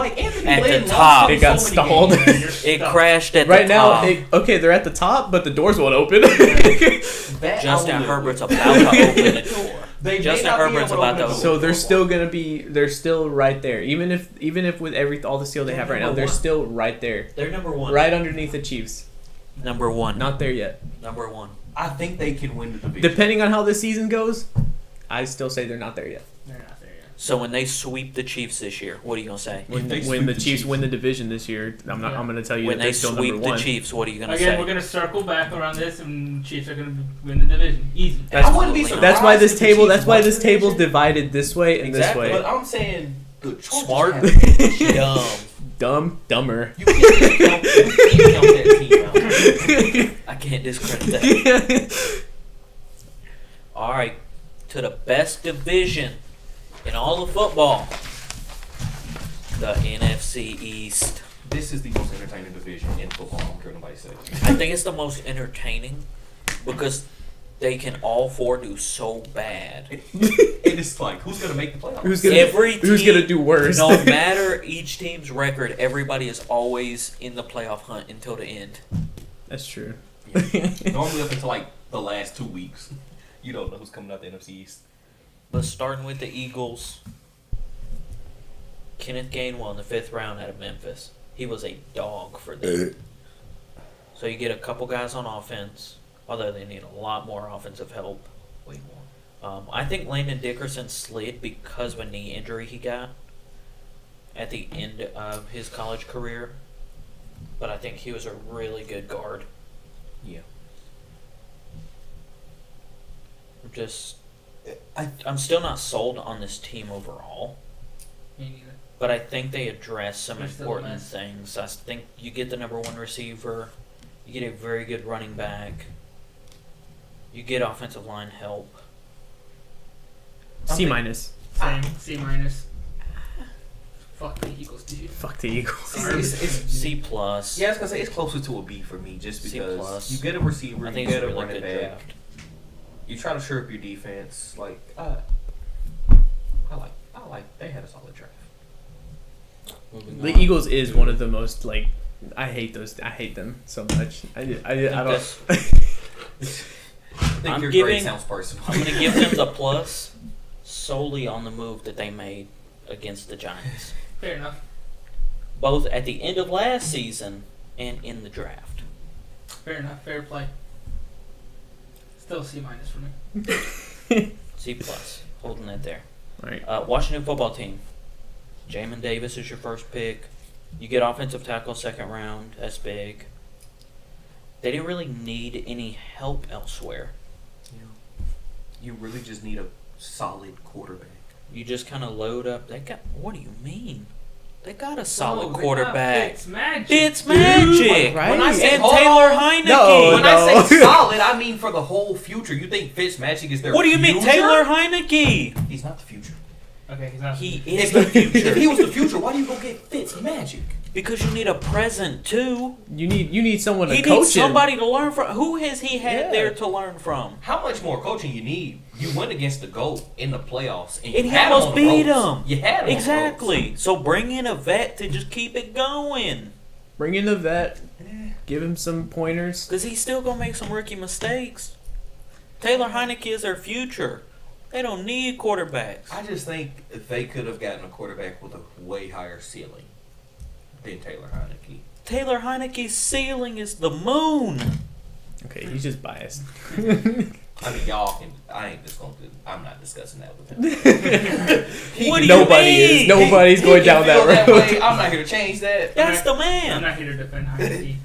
At the Lynn top. lost It got so many stalled. games. You're It stuck. crashed at Right the now, top. okay, they're at the top, but the doors won't open. That Justin I will Herbert's live about to open the door. They may Justin not be Herbert's able about to open the So door. they're still they're still right there. Even if with all the skill they have right now, they're still right there, They're number one. right underneath the Chiefs. Number one. Not there yet. Number one. I think they can win the division. Depending on how this season goes, I still say they're not there yet. They're not there yet. So when they sweep the Chiefs this year, what are you gonna say? When, they when sweep the the Chiefs Chiefs. win the division this year, I'm going to tell you When that they they're still sweep number the one. Chiefs, what are you gonna Again, say? we're gonna circle back around this, and Chiefs are gonna win the division. Easy. That's- I wouldn't be surprised. That's why this if the table. Chiefs That's why won this the table's division. divided this way and Exactly, this but way. I'm saying the Chargers Smart. have- Dumb. Dumber. You can't count that team out. I can't discredit that. All right, to the best division in all of football, the NFC East. This is the most entertaining division in football. I don't care what nobody says. I think it's the most entertaining because they can all four do so bad. It is like, who's gonna make the playoffs? Who's gonna Every Who's team- gonna do worse? No matter each team's record, everybody is always in the playoff hunt until the end. That's true. Normally up until like the last 2 weeks, you don't know who's coming out the NFC East. But starting with the Eagles, Kenneth Gainwell in the 5th round out of Memphis. He was a dog for them. So you get a couple guys on offense, although they need a lot more offensive help. Way more. I think Landon Dickerson slid because of a knee injury he got at the end of his college career. But I think he was a really good guard. Yeah. I'm still not sold on this team overall. Me neither. But I think they address some They're still a important mess. things. I think you get the number one receiver, you get a very good running back, you get offensive line help. C minus. Same. C minus. Fuck the Eagles, dude. Fuck the Eagles. It's C plus. yeah, I was gonna say it's closer to a B for me, just C because plus. you get a receiver, I you think it's get a a really running good back. draft. You try to shore up your defense. Like, I like. They had a solid draft. The Eagles is one of the most like. I hate them so much. I don't. This- I think I'm your giving- grade sounds personal. I'm going to give them the plus solely on the move that they made against the Giants, Fair enough. both at the end of last season and in the draft. Fair enough. Fair play. Still C minus for me. C plus, holding it there. Right. Washington football team. Jamin Davis is your first pick. You get offensive tackle 2nd round. That's big. They didn't really need any help elsewhere. You really just need a solid quarterback. You just kind of load up. What do you mean? They got a solid No, quarterback. It's magic. It's magic. Right? When I say And hold Taylor on, Heineke. No, when I say solid, I mean for the whole future. You think Fitzmagic is their What do you mean, future? Taylor Heineke? He's not the future. Okay, he's not. He If is the If future. he was the future, why do you go get Fitzmagic? Because you need a present too. You need someone to He coach needs him. somebody to learn from. Who has he had Yeah. there to learn from? How much more coaching you need? You went against the GOAT in the playoffs, and, And you he had almost him on the beat ropes. him. You had him on the ropes. Exactly. So bring in a vet to just keep it going. Bring in the vet. Give him some pointers. Because he's still going to make some rookie mistakes. Taylor Heineke is their future. They don't need quarterbacks. I just think they could have gotten a quarterback with a way higher ceiling than Taylor Heineke. Taylor Heineke's ceiling is the moon. Okay, he's just biased. I mean, y'all can. I ain't just going to. I'm not discussing that with him. What do you Nobody mean? is. Nobody's He going can down feel that road. way. I'm not here to change that. That's the I'm man. not here to defend Heineke.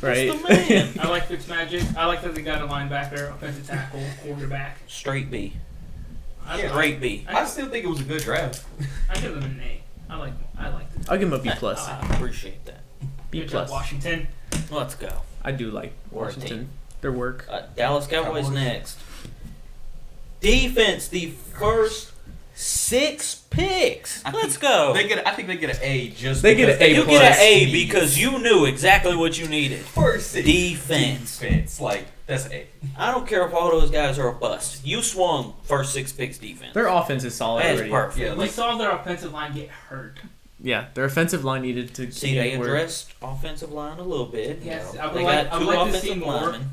Right. That's the man. I like Fitzmagic. I like that they got a linebacker, offensive tackle, quarterback. Straight B. I, Yeah. Straight B. I still think it was a good draft. I give them an A. I like it. I'll give him a B plus. I appreciate that. B Good job, plus. Washington. Let's go. I do like Or a Washington. team. Their work. Dallas Cowboys Cowboys. next. Defense, the first 6 picks. Let's go. I think they get an A just. They get because an A You plus. get an A Speed. because you knew exactly what you needed. First six. Defense. Defense. Like that's an A. I don't care if all those guys are a bust. You swung first 6 picks defense. Their offense is solid That's already. perfect. Yeah, We like saw their offensive line get hurt. Yeah, their offensive line needed to See, they work. addressed offensive line a little bit. Yes, You I know. would They like- got I would 2 like to see offensive more. linemen.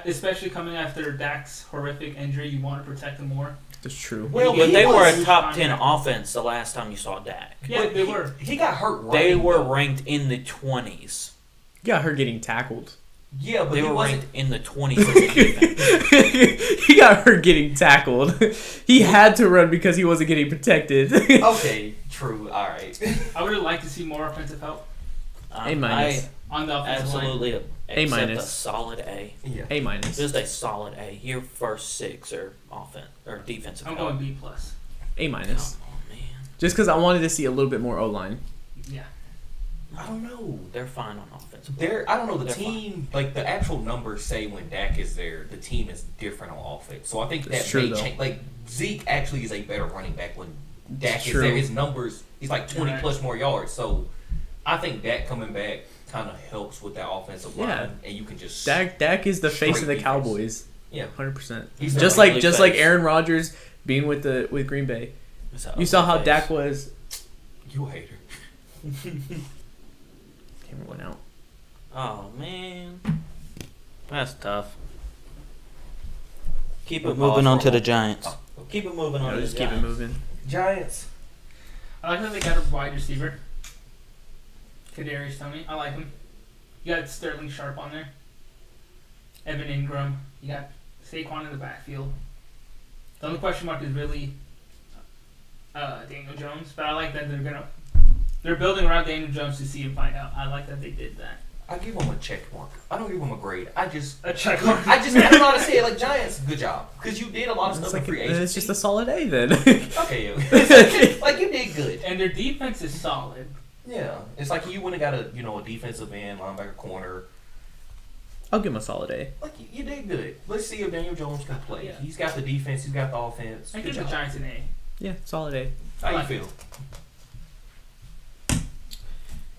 Especially coming after Dak's horrific injury, you want to protect him more. That's true. Well, But he they were was- a top 10 offense the last time you saw Dak. Yeah, but they were. He got hurt. Right, They were though. ranked in the 20s. You got her getting tackled. Yeah, but They he were wasn't. ranked in the 20s as a defense. He got her getting tackled. He had to run because he wasn't getting protected. Okay, true. All right. I would like to see more offensive help A minus. on the I offensive line. absolutely A accept a minus. solid A. Yeah. A minus. Just a solid A. Your first 6 are offense or defensive I'm help. going B plus. A minus. Come on, man. Just because I wanted to see a little bit more O line. Yeah. I don't know. They're fine on offensive. I don't know. The They're team, like the actual numbers say when Dak is there, the team is different on offense. So I think That's that true, may though. change. Like Zeke actually is a better running back when Dak is true. there. His numbers, he's like 20 Right. plus more yards. So I think Dak coming back kind of helps with that offensive line, Yeah. and you can just Dak is the face of Straight the defense. Cowboys. Yeah. 100%. He's Just the like only just like face. Aaron Rodgers being with Green Bay. It's a You saw how ugly Dak face. was. You a hater. Camera went out. Oh man, that's tough. Keep it We'll moving pause on for to a the moment. Giants. Oh, okay. Keep it moving on No, to the just keep it Giants. moving. Giants. I like that they got a wide receiver. Kadarius Toney. I like him. You got Sterling Sharp on there. Evan Ingram. You got Saquon in the backfield. The only question mark is really Daniel Jones, but I like that they're building around Daniel Jones to see and find out. I like that they did that. I give him a check mark. I don't give him a grade. I just A check mark. I don't know how to say it. Like Giants, good job, because you did a lot of It's stuff in like free agency. it's just a solid A then. Okay, yeah. Like you did good. And their defense is solid. Yeah, it's like you went and got a defensive end, linebacker, corner. I'll give him a solid A. Like you did good. Let's see if Daniel Jones can play. Yeah. He's got the defense. He's got the offense. I Good give the job. Giants an A. Yeah, solid A. How you like feel?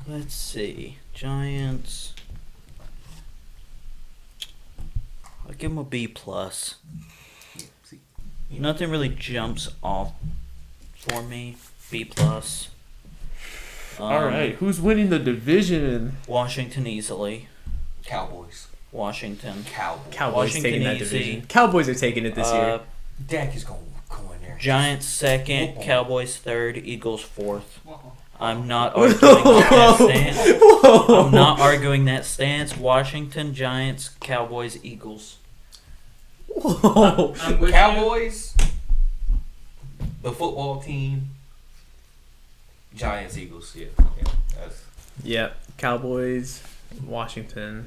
Let's see, Giants. I'll give them a B plus. See, Nothing really jumps off for me. B plus. All right, who's winning the division? Washington easily. Cowboys. Washington. Cowboys. Cowboys Washington taking that easy. division. Cowboys are taking it this year. Dak is going in there. Giants second. Football. Cowboys third. Eagles fourth. Whoa. I'm not arguing that stance. I'm not arguing that stance. Washington, Giants, Cowboys, Eagles. Whoa. I'm with you. Cowboys. The football team. Giants, Eagles. Yeah. That's Yeah, Cowboys, Washington,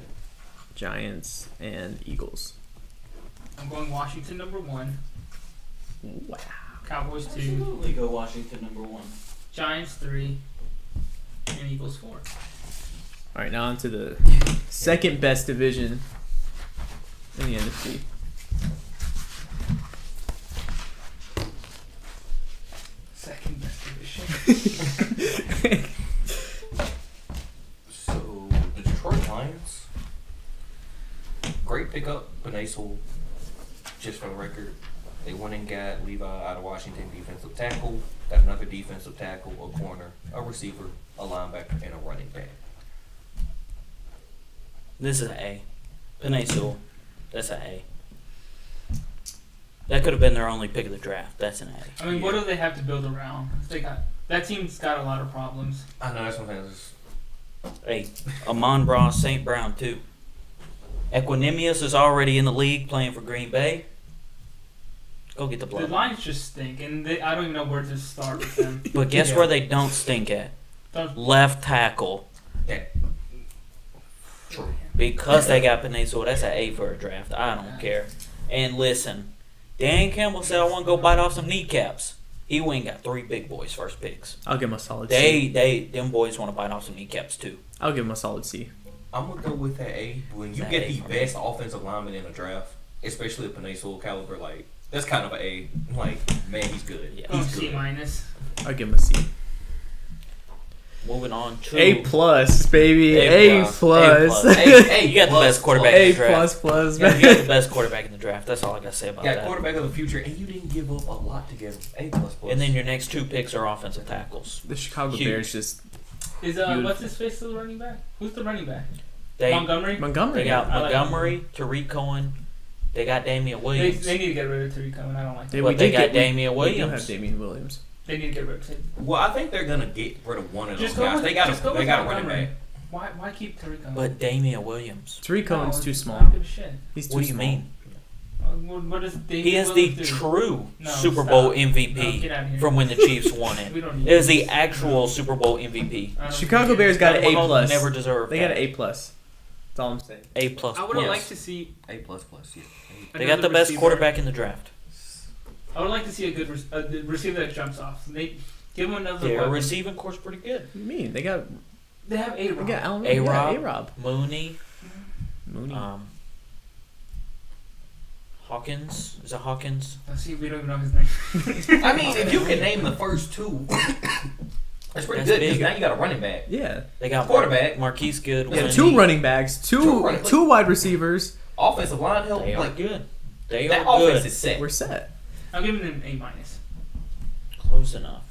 Giants, and Eagles. I'm going Washington number 1. Wow. Cowboys 2. Absolutely go Washington number 1. Giants 3. And Eagles 4. All right, now on to the second best division in the NFC. Second best division. So the Detroit Lions, great pickup, Benasul. Just for the record, they went and got Levi out of Washington, defensive tackle. Got another defensive tackle, a corner, a receiver, a linebacker, and a running back. This is an A. Penasul. That's an A. That could have been their only pick of the draft. That's an A. I mean, what do they have to build around? That team's got a lot of problems. I know that's what I'm saying. A. Amon Ross, St. Brown, too. Equanimous is already in the league playing for Green Bay. Go get the The blood. Lions just stink, and I don't even know where to start with them. But guess Yeah. where they don't stink at? Don't- Left tackle. Yeah. True. Because they got Peninsula, that's an A for a draft. I don't care. And listen, Dan Campbell said I want to go bite off some kneecaps. He went and got 3 big boys first picks. I'll give him a solid C. Them boys want to bite off some kneecaps too. I'll give him a solid C. I'm gonna go with that A. When you That get A the for me. best offensive lineman in a draft, especially a Peninsula caliber, like that's kind of an A. Like, man, he's good. Yeah. Oh, He's C good. minus. I'll give him a C. Moving on to A plus, baby. A A plus. plus. Hey, you got the best quarterback in A the draft. plus plus, Yeah, man. you got the best quarterback in the draft. That's all I got to say about Yeah, that. quarterback of the future, and you didn't give up a lot to get him. A plus plus. And then your next 2 picks are offensive tackles. The Chicago Huge. Bears just Is Beautiful. what's his face still running back? Who's the running back? They Montgomery. Montgomery. they got I like Montgomery, Tariq Cohen. They got Damian They, Williams. they need to get rid of Tariq Cohen. I don't like They- that. But we they did got get- we- Damian We do Williams. have Damian Williams. They need to get rid of him. well, I think they're gonna get rid of one of those Just go guys. with, They got just go they with got a running Montgomery. back. Why keep Tariq Cohen? But Damian Williams. Tariq Cohen's No, too I small. don't give a shit. He's too What do you small. mean? What does David He is the Williams do? true No, Super stop. Bowl No, MVP get out of here. from when the Chiefs won it. We don't need It is the this. actual Super Bowl MVP. I don't Chicago care. Bears got an Patrick A Mahomes plus. Never deserved They got that. an A plus. That's all I'm saying. A plus. I would have plus. liked to see. A plus plus. Yeah. They got the another best receiver. quarterback in the draft. I would like to see a good receiver that jumps off. They give him another. Their weapon. receiving core's pretty good. What do you mean? They got They have they A-Rob. got Allen A-Rob. A-Rob. Mooney, Mooney. Hawkins. Is it Hawkins? Let's see, we don't even know his name. I mean, if you can name the first 2, that's pretty That's good. 'Cause big. now you got a running back. Yeah. They got Quarterback. Marquise Goodwin. Yeah, 2 running backs, Two two running- two wide receivers. Offensive line help. They are Like, good. They that are offense good. is set. We're set. I'm giving him A minus. Close enough.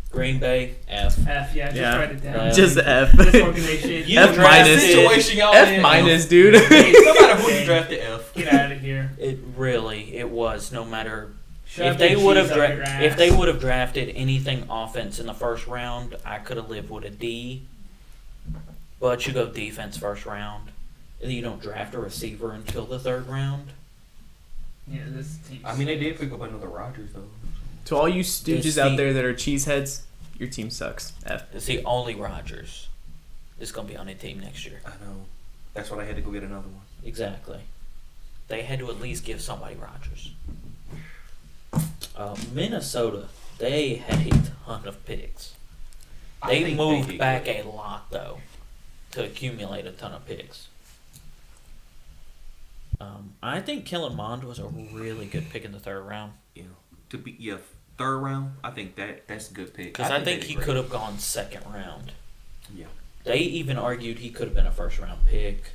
Green Bay F. F, yeah, just Yeah. write it down. Just F. This organization. You F drafted- minus. Situation y'all F in. minus, dude. No matter who you drafted, F. Get out of here. It was no matter Shove if they the would have cheese up your ass. if they would have drafted anything offense in the first round, I could have lived with a D. But you go defense first round, and you don't draft a receiver until the 3rd round. Yeah, this team. I mean, they did pick up another Rodgers though. To all you stooges This out team- there that are cheeseheads, your team sucks. F. It's the only Rodgers is going to be on a team next year. I know. That's why I had to go get another one. Exactly. They had to at least give somebody Rodgers. Minnesota, they had a ton of picks. I They think moved did back good. a lot though to accumulate a ton of picks. I think Kellen Mond was a really good pick in the 3rd round Yeah. To be 3rd round, I think that's a good pick. because I think they he did could great. have gone 2nd round. Yeah. They even argued he could have been a 1st round pick.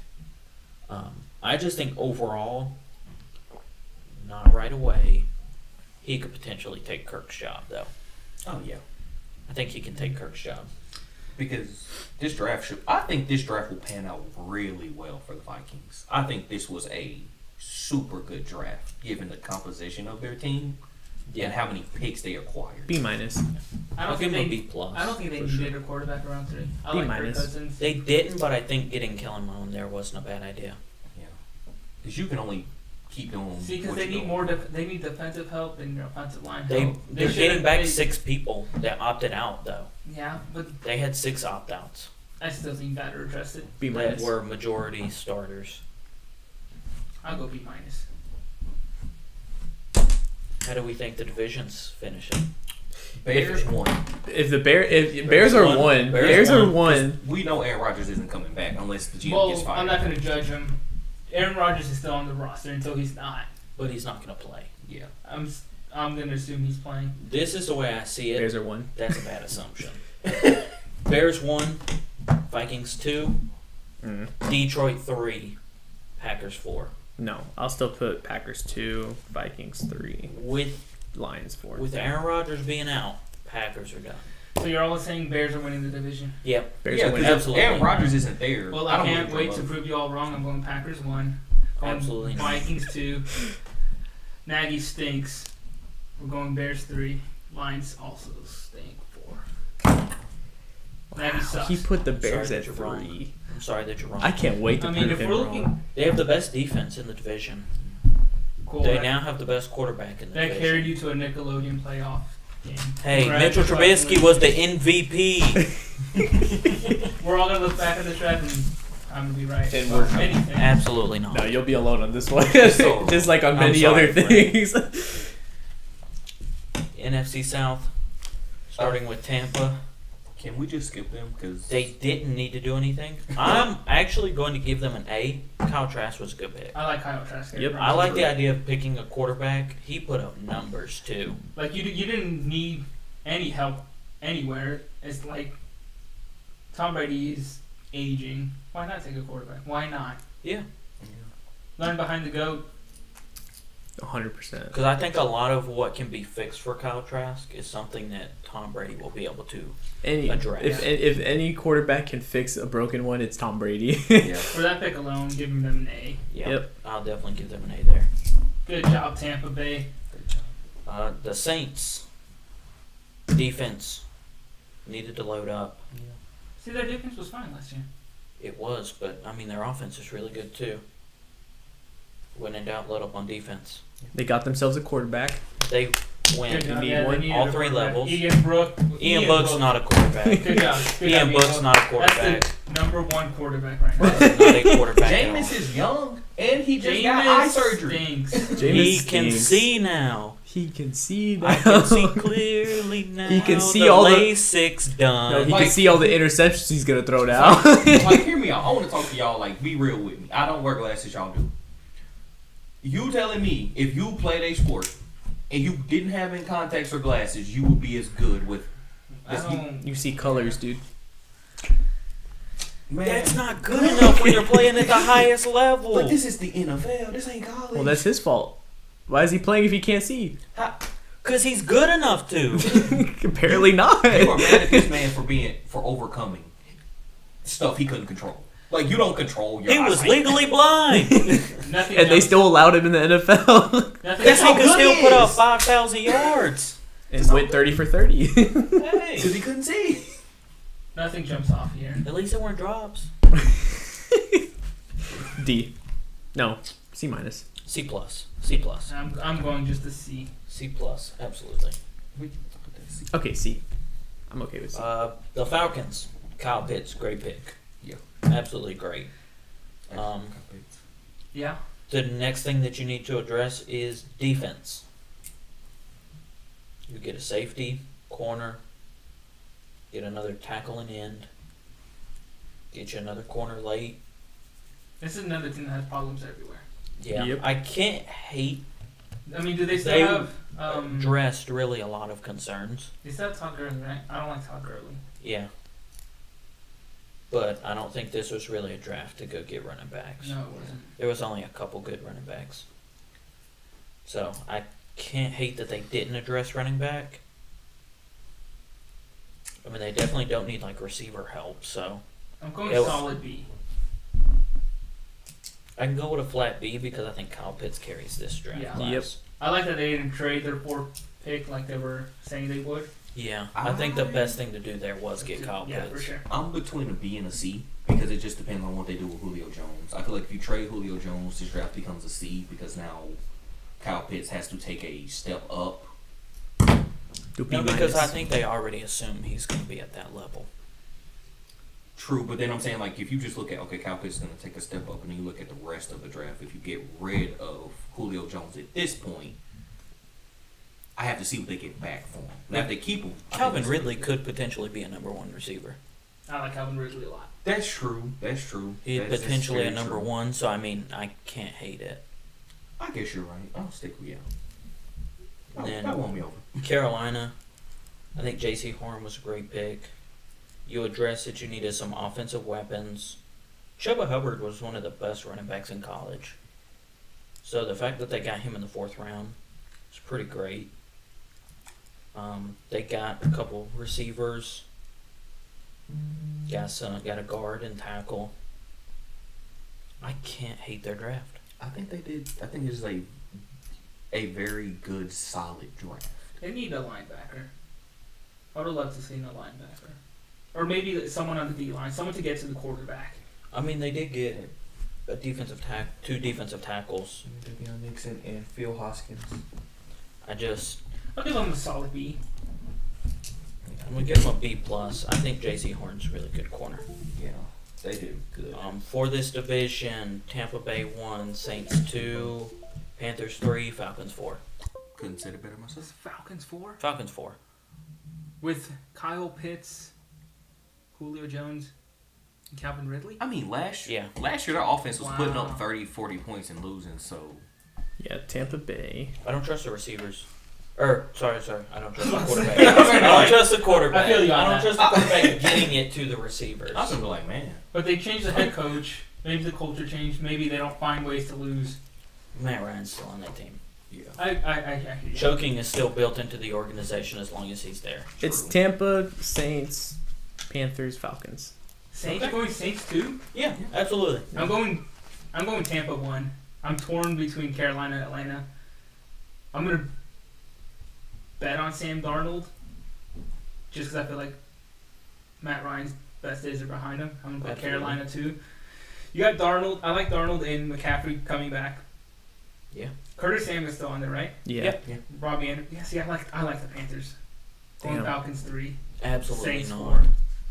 I just think overall, not right away, he could potentially take Kirk's job though. Oh yeah. I think he can take Kirk's job. Because this draft I think this draft will pan out really well for the Vikings. I think this was a super good draft given the composition of their team and how many picks they acquired. B minus. I I'll don't give think him a they. B plus. I don't think they for needed sure. a quarterback around 3. I B like Kirk minus. Cousins. They didn't, but I think getting Kellen Mond there wasn't a bad idea. Yeah. Because you can only keep doing See, because what they you're need doing. more. They need defensive help and your offensive line They're help. getting should've- back they- 6 people that opted out though. Yeah, but They had 6 opt-outs I still think better addressed it. B that minus. were majority starters. I'll go B minus. How do we think the division's finishing? Bears won. If Bears are won. one, Bears Bears are won. one. We know Aaron Rodgers isn't coming back unless the GM Well, gets fired. I'm not going to judge him. Aaron Rodgers is still on the roster until he's not. But he's not going to play. Yeah. I'm going to assume he's playing. This is the way I see it. Bears are one. That's a bad assumption. Bears 1, Vikings 2, Mm. Detroit 3, Packers 4. No, I'll still put Packers 2, Vikings 3, With Lions 4. Aaron Rodgers being out, Packers are done. So you're all saying Bears are winning the division. Yep. Bears Yeah, are winning. because if Absolutely. Aaron Rodgers isn't there. Well, I I don't can't really wait to love- prove you all wrong. I'm going Packers 1. Going Absolutely not. Vikings 2. Nagy stinks. We're going Bears 3. Lions also stink 4. Nagy sucks. He put the Bears Sorry at that you're wrong. 3. I'm sorry that you're wrong. I can't wait to I mean, prove if him we're wrong. looking, They have the best defense in the division. Cool. They that, now have the best quarterback in the that division. carried you to a Nickelodeon playoff game. Hey, Mitchell Trubisky was the MVP. We're all gonna look back at the draft and I'm gonna be right. And about we're- anything. Absolutely not. No, you'll be alone on this one. So- Just like on I'm many sorry, other Frank. things. NFC South, starting with Tampa. Can we just skip them? Because They didn't need to do anything. I'm actually going to give them an A. Kyle Trask was a good pick. I like Kyle Trask. Yep. I like the idea of picking a quarterback. He put up numbers too. Like you didn't need any help anywhere. It's like Tom Brady is aging. Why not take a quarterback? Why not? Yeah. Learn behind the GOAT. 100%. Because I think a lot of what can be fixed for Kyle Trask is something that Tom Brady will be able to. Any Address. if any quarterback can fix a broken one, it's Tom Brady. yeah. For that pick alone, giving them an A. Yeah, Yep. I'll definitely give them an A there. Good job, Tampa Bay. The Saints defense needed to load up. See, their defense was fine last year. It was, but I mean their offense is really good too. When in doubt, load up on defense. They got themselves a quarterback. They Good win. job. need Yeah, they one. needed All a three quarterback. levels. Ian Book's Book. not a quarterback. Good job. Good Ian job, Book's not a That's quarterback. the number one quarterback right now. He's not a quarterback at all. Jameis is young, and he just got eye Jameis surgery. stinks. Jameis He can stinks. see now. He can see now. I can see clearly now. He can see the all the- LASIK's done. No, he Like- can see all the interceptions he's gonna throw down. Like, hear me out. I want to talk to y'all. Like, be real with me. I don't wear glasses. Y'all do. You telling me if you played a sport and you didn't have any contacts or glasses, you would be as good with. I don't. You see colors, dude. Man, That's not good enough when you're playing at the highest level. but this is the NFL. This ain't college. Well, that's his fault. Why is he playing if he can't see? Because he's good enough to. Apparently not. You are mad at this man for overcoming stuff he couldn't control. Like, you don't control your He was eyesight. legally blind. Nothing And they else. still allowed him in the NFL Nothing Because he else. could still put up 5,000 yards. and went 30 for 30. Hey, Because he couldn't see. Nothing jumps off here. at least there weren't drops. D. No, C minus. C plus. C plus. I'm going just to C. C plus. Absolutely. Okay, C. I'm okay with C. The Falcons. Kyle Pitts. Great pick. Yeah. Absolutely great. Yeah. The next thing that you need to address is defense. You get a safety, corner, get another tackle and end, get you another corner late. This is another team that has problems everywhere. Yeah, Yep. I can't hate I mean, do they still They have addressed really a lot of concerns. they still have Todd Gurley, right? I don't like Todd Gurley. Yeah. But I don't think this was really a draft to go get running backs. No, it wasn't. There was only a couple good running backs. So I can't hate that they didn't address running back. I mean, they definitely don't need like receiver help, so I'm going It was- solid B. I can go with a flat B because I think Kyle Pitts carries this draft Yeah. class. Yep. I like that they didn't trade their fourth pick like they were saying they would. Yeah, I think the best thing to do there was get Kyle Yeah, Pitts. for sure. I'm between a B and a C because it just depends on what they do with Julio Jones. I feel like if you trade Julio Jones, this draft becomes a C because now Kyle Pitts has to take a step up. Do B No, because I minus. think they already assume he's going to be at that level. True, but then I'm saying, like, if you just look at, okay, Kyle Pitts is going to take a step up, and then you look at the rest of the draft, if you get rid of Julio Jones at this point, I have to see what they get back for him. Now, if they keep him, I Calvin think Ridley could potentially be a number one receiver. I like Calvin Ridley a lot. That's true. That's true. He's That's potentially a very number true. one, so I mean, I can't hate it. I guess you're right. I'll stick with you. Then- That won me over. Carolina, I think J.C. Horn was a great pick. You addressed that you needed some offensive weapons. Chuba Hubbard was one of the best running backs in college. So the fact that they got him in the 4th round is pretty great. They got a couple receivers. Got a guard and tackle. I can't hate their draft. I think they did. I think this is a very good, solid draft. They need a linebacker. I would love to see a linebacker. Or maybe someone on the D line, someone to get to the quarterback. I mean, they did get two defensive tackles. Davion Nixon and Phil Hoskins. I just I'll give them a solid B. I'm gonna give him a B plus. I think J.C. Horn's a really good corner. Yeah, they do good. For this division, Tampa Bay 1, Saints 2, Panthers 3, Falcons 4. Couldn't say it better myself. This Falcons 4 Falcons 4. with Kyle Pitts, Julio Jones, and Calvin Ridley. I mean, last Yeah. year their offense was putting Wow. up 30, 40 points and losing. So Yeah, Tampa Bay. I don't trust the receivers. Sorry. I don't trust the quarterback. I don't trust the quarterback. I feel you on I don't that. trust the quarterback getting it to the receivers. I was gonna be like, man, But they changed the head coach. Maybe the culture changed. Maybe they don't find ways to lose. Matt Ryan's still on that team. yeah. I Choking is still built into the organization as long as he's there. It's True. Tampa, Saints, Panthers, Falcons. Saints Okay. going Saints 2. Yeah, absolutely. I'm going Tampa 1. I'm torn between Carolina and Atlanta. I'm gonna bet on Sam Darnold just because I feel like Matt Ryan's best days are behind him. I'm gonna put Absolutely. Carolina 2. You got Darnold. I like Darnold and McCaffrey coming back. Yeah. Curtis Samuel's still on there, right? Yeah. Robbie Anderson. Yeah, see, I like the Panthers. Going Damn. Falcons 3. Absolutely Saints not. 4.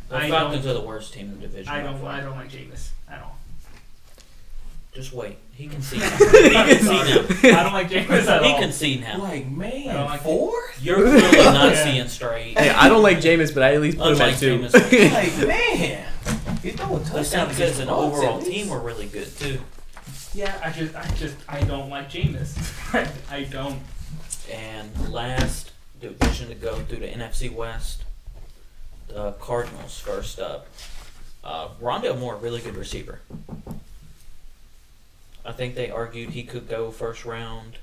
The I Falcons don't- are the worst team in the division. I by don't far. like Jameis at all. Just wait. He can see now. He can see now. I don't like Jameis at He all. can see now. Like I don't man, like fourth? You're clearly not Yeah. seeing straight. Hey, I don't like Jameis, but I at least put him Unlike at 2. Jameis. Like man, you know what? The Saints as an overall team were really good too. Yeah, I don't like Jameis. I don't. And last division to go through the NFC West, the Cardinals first up. Rondale Moore, really good receiver. I think they argued he could go first round,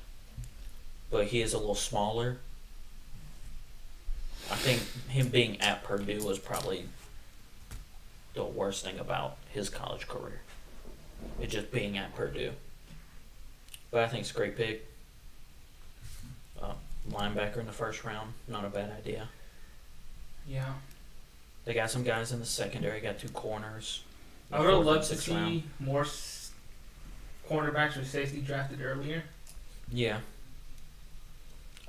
but he is a little smaller. I think him being at Purdue was probably the worst thing about his college career. It just being at Purdue. But I think it's a great pick. Linebacker in the first round, not a bad idea. Yeah. They got some guys in the secondary, got 2 corners. I would have Fourth and loved to sixth see round. more cornerbacks or safety drafted earlier. Yeah.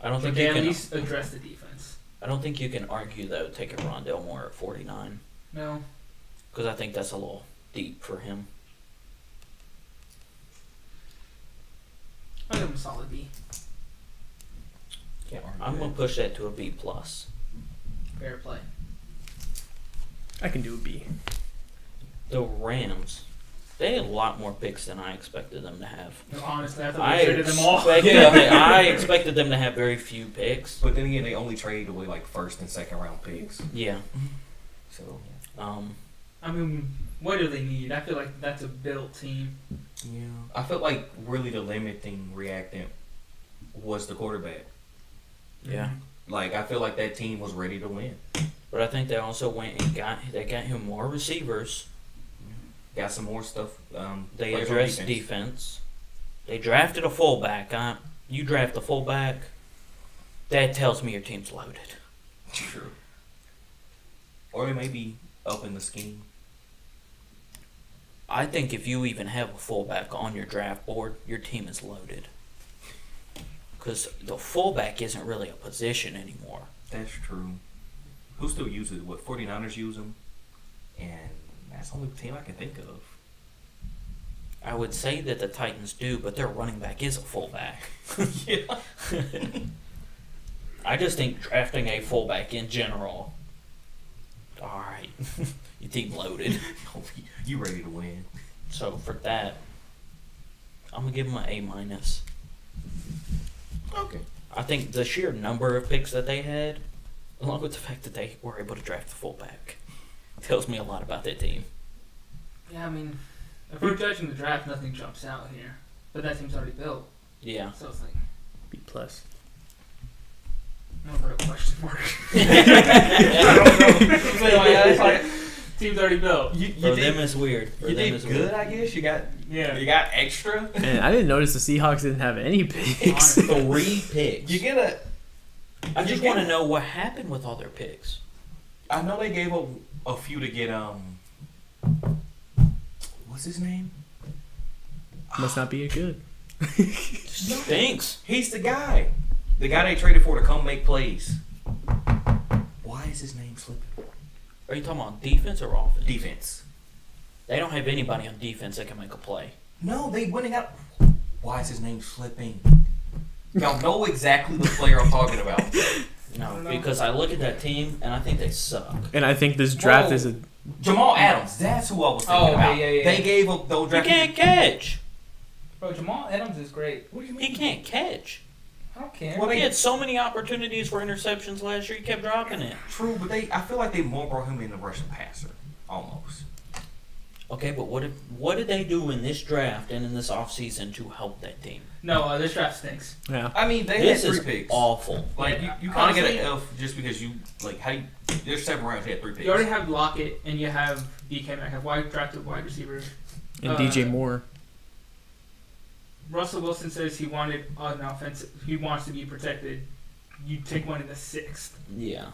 I don't But think they you at can. least address the defense. I don't think you can argue though taking Rondale Moore at 49 No. because I think that's a little deep for him. I'll give him a solid B. Can't argue I'm that. gonna push that to a B plus. Fair play. I can do a B. The Rams, they had a lot more picks than I expected them to have. No, honestly, I thought I we traded them all. I expected them to have very few picks. But then again, they only traded away like first and second round picks. Yeah. So I mean, what do they need? I feel like that's a built team. yeah, I felt like really the limiting reactant was the quarterback. Yeah. Like I feel like that team was ready to win. But I think they also went and got him more receivers. Got some more stuff. They players on addressed defense. They drafted a fullback. You draft a fullback, that tells me your team's loaded. True. Or they may be up in the scheme. I think if you even have a fullback on your draft board, your team is loaded. Because the fullback isn't really a position anymore. That's true. Who still uses it? What 49ers use them, and that's the only team I can think of. I would say that the Titans do, but their running back is a fullback. Yeah. I just think drafting a fullback in general, alright, your team loaded. You ready to win? So for that, I'm going to give them an A minus. Okay. I think the sheer number of picks that they had, along with the fact that they were able to draft the fullback, tells me a lot about that team. Yeah, I mean, if we're judging the draft, nothing jumps out here. But that team's already built. Yeah. So it's like, B plus. no real question mark. I don't know. So, yeah, it's like, team's already built. You For them, it's weird. For you them, did it's good, weird. I guess. You got extra. And I didn't notice the Seahawks didn't have any picks. Honestly. 3 picks. You get a. I just want to know what happened with all their picks. I know they gave up a few to get what's his name? Must not be a good. Stinks. He's the guy. The guy they traded for to come make plays. Why is his name slipping? Are you talking about defense or offense? Defense. They don't have anybody on defense that can make a play. No, they went and got. Why is his name slipping? Y'all know exactly the player I'm talking about. No, because I look at that team and I think they suck. And I think this draft Whoa. is a. Jamal Adams. That's who I was thinking Oh, okay, about. yeah. They gave up those He draft. can't catch. Bro, Jamal Adams is great. What do you He can't catch. I don't care. Well, He they had so many opportunities for interceptions last year. He kept dropping it. True, but I feel like they more brought him in the rushing passer, almost. Okay, but what did they do in this draft and in this offseason to help that team? No, this draft stinks. Yeah. I mean, they This had is 3 picks. awful. Like Yeah, you kind of get honestly- an F just because you like how you. There's 7 rounds. You had 3 picks. You already have Lockett and you have DK Metcalf. Why drafted wide receiver? And DJ Moore. Russell Wilson says he wanted an offense. He wants to be protected. You take one in the 6th. Yeah.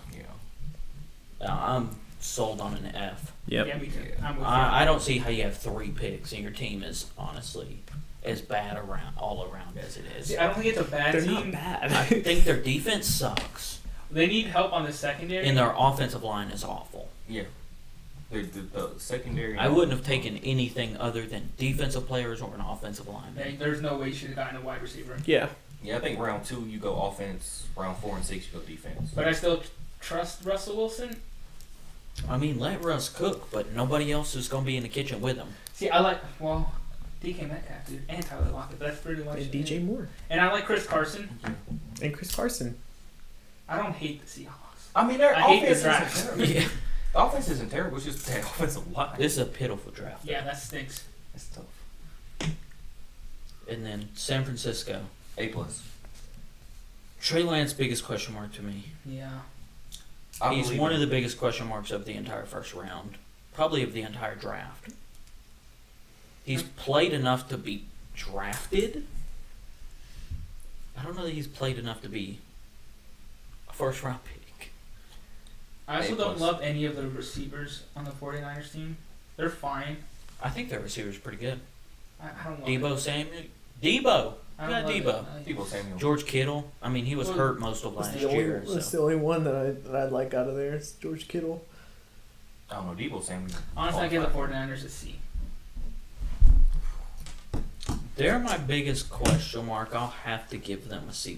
Yeah. I'm sold on an F. Yep. Yeah, me too. I'm with I you. don't see how you have 3 picks and your team is honestly as bad all around as it is. See, I don't think it's a bad They're team. not I bad. think their defense sucks They need help on the secondary. and their offensive line is awful. Yeah. The secondary. I wouldn't have taken anything other than defensive players or an offensive lineman. Hey, there's no way you should have gotten a wide receiver. Yeah. Yeah, I think round 2 you go offense. Round 4 and 6 you go defense. But I still trust Russell Wilson. I mean, let Russ cook, but nobody else is going to be in the kitchen with him. See, I like DK Metcalf, dude, and Tyler Lockett. That's pretty much And it. DJ Moore. And I like Chris Carson. And Chris Carson. I don't hate the Seahawks. I mean, their I hate offense the draft. isn't terrible. Yeah. The offense isn't terrible. It's just that offensive line. This is a pitiful draft. Yeah, that stinks. It's tough. And then San Francisco. A+. Trey Lance, biggest question mark to me. Yeah. He's one of the biggest question marks of the entire first round, probably of the entire draft. He's played enough to be drafted. I don't know that he's played enough to be a first round pick. I also A+. don't love any of the receivers on the 49ers team. They're fine. I think their receiver's pretty good. I don't love Debo it. Samuel. Debo. I Yeah, don't Debo. love it. Debo Samuel. George Kittle. I mean, he was Well, hurt most of last year. That's So. the only one that I like out of there. It's George Kittle. I don't know. Debo Samuel. Honestly, I give the 49ers a C. They're my biggest question mark. I'll have to give them a C+.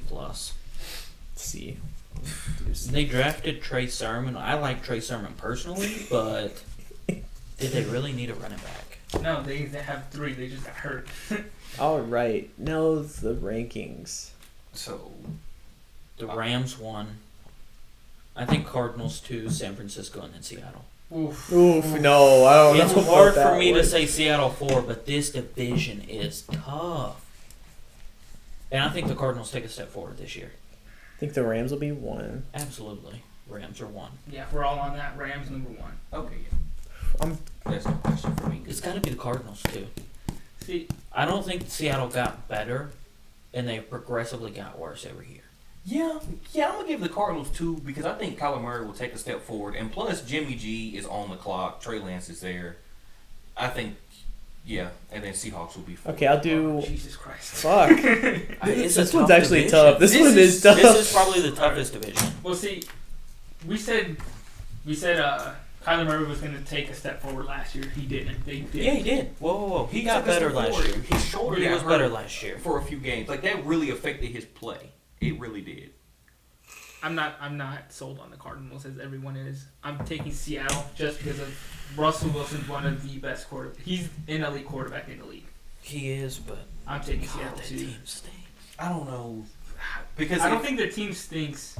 C. They drafted Trey Sermon. I like Trey Sermon personally, but did they really need a running back? No, they have 3. They just got hurt. All right. Now the rankings. So The Rams won. I think Cardinals 2, San Francisco, and then Seattle. Oof. Oof. No, I don't know. It's about hard for that me to one. say Seattle 4, but this division is tough. And I think the Cardinals take a step forward this year. I think the Rams will be 1. Absolutely. Rams are 1. Yeah, we're all on that. Rams number 1. okay, yeah. I'm That's no question for me. It's got to be the Cardinals, too. See, I don't think Seattle got better, and they progressively got worse every year. Yeah, I'm gonna give the Cardinals 2 because I think Kyler Murray will take a step forward, and plus Jimmy G is on the clock. Trey Lance is there. I think, yeah, and then Seahawks will be 4. okay. I'll do. Jesus Christ. Fuck. It's a This one's tough actually division. tough. This one is tough. This is probably the toughest division. Well, see, we said Kyler Murray was going to take a step forward last year. He didn't. They did. Yeah, he did. Whoa. He got took a better step last forward. year. His shoulder He got was hurt better last year. for a few games. Like that really affected his play. It really did. I'm not sold on the Cardinals as everyone is. I'm taking Seattle just because of Russell Wilson's one of the best quarterbacks. He's an elite quarterback in the league. He is, but I'm taking God, Seattle that too. team stinks. I don't know because I don't if- think their team stinks.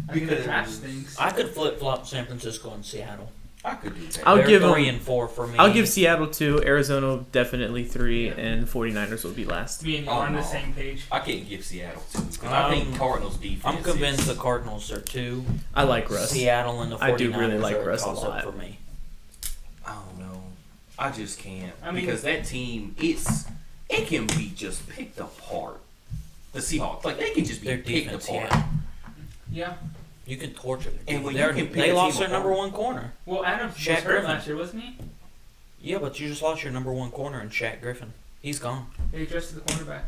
I think the Because- draft stinks. I could flip flop San Francisco and Seattle. I could do that. I'll They're give 'em- 3 and 4 for me. I'll give Seattle 2. Arizona definitely 3, and 49ers will be last. Me and you Oh, are on the no. same page. I can't give Seattle 2 because I think Cardinals defense. I'm convinced is, the Cardinals are 2. I like Russ. Seattle and the 49ers I do really like are Russ a toss-up lot. for me. I don't know. I just can't I mean- because that team it can be just picked apart. The Seahawks, like they can just be Their picked defense, apart. yeah. Yeah. You can torture them. And when you can pick They a lost team their number apart- 1 corner. Well, Adams Shaq was hurt Griffin. last year, wasn't he? Yeah, but you just lost your number 1 corner in Shaq Griffin. He's gone. They adjusted the cornerback.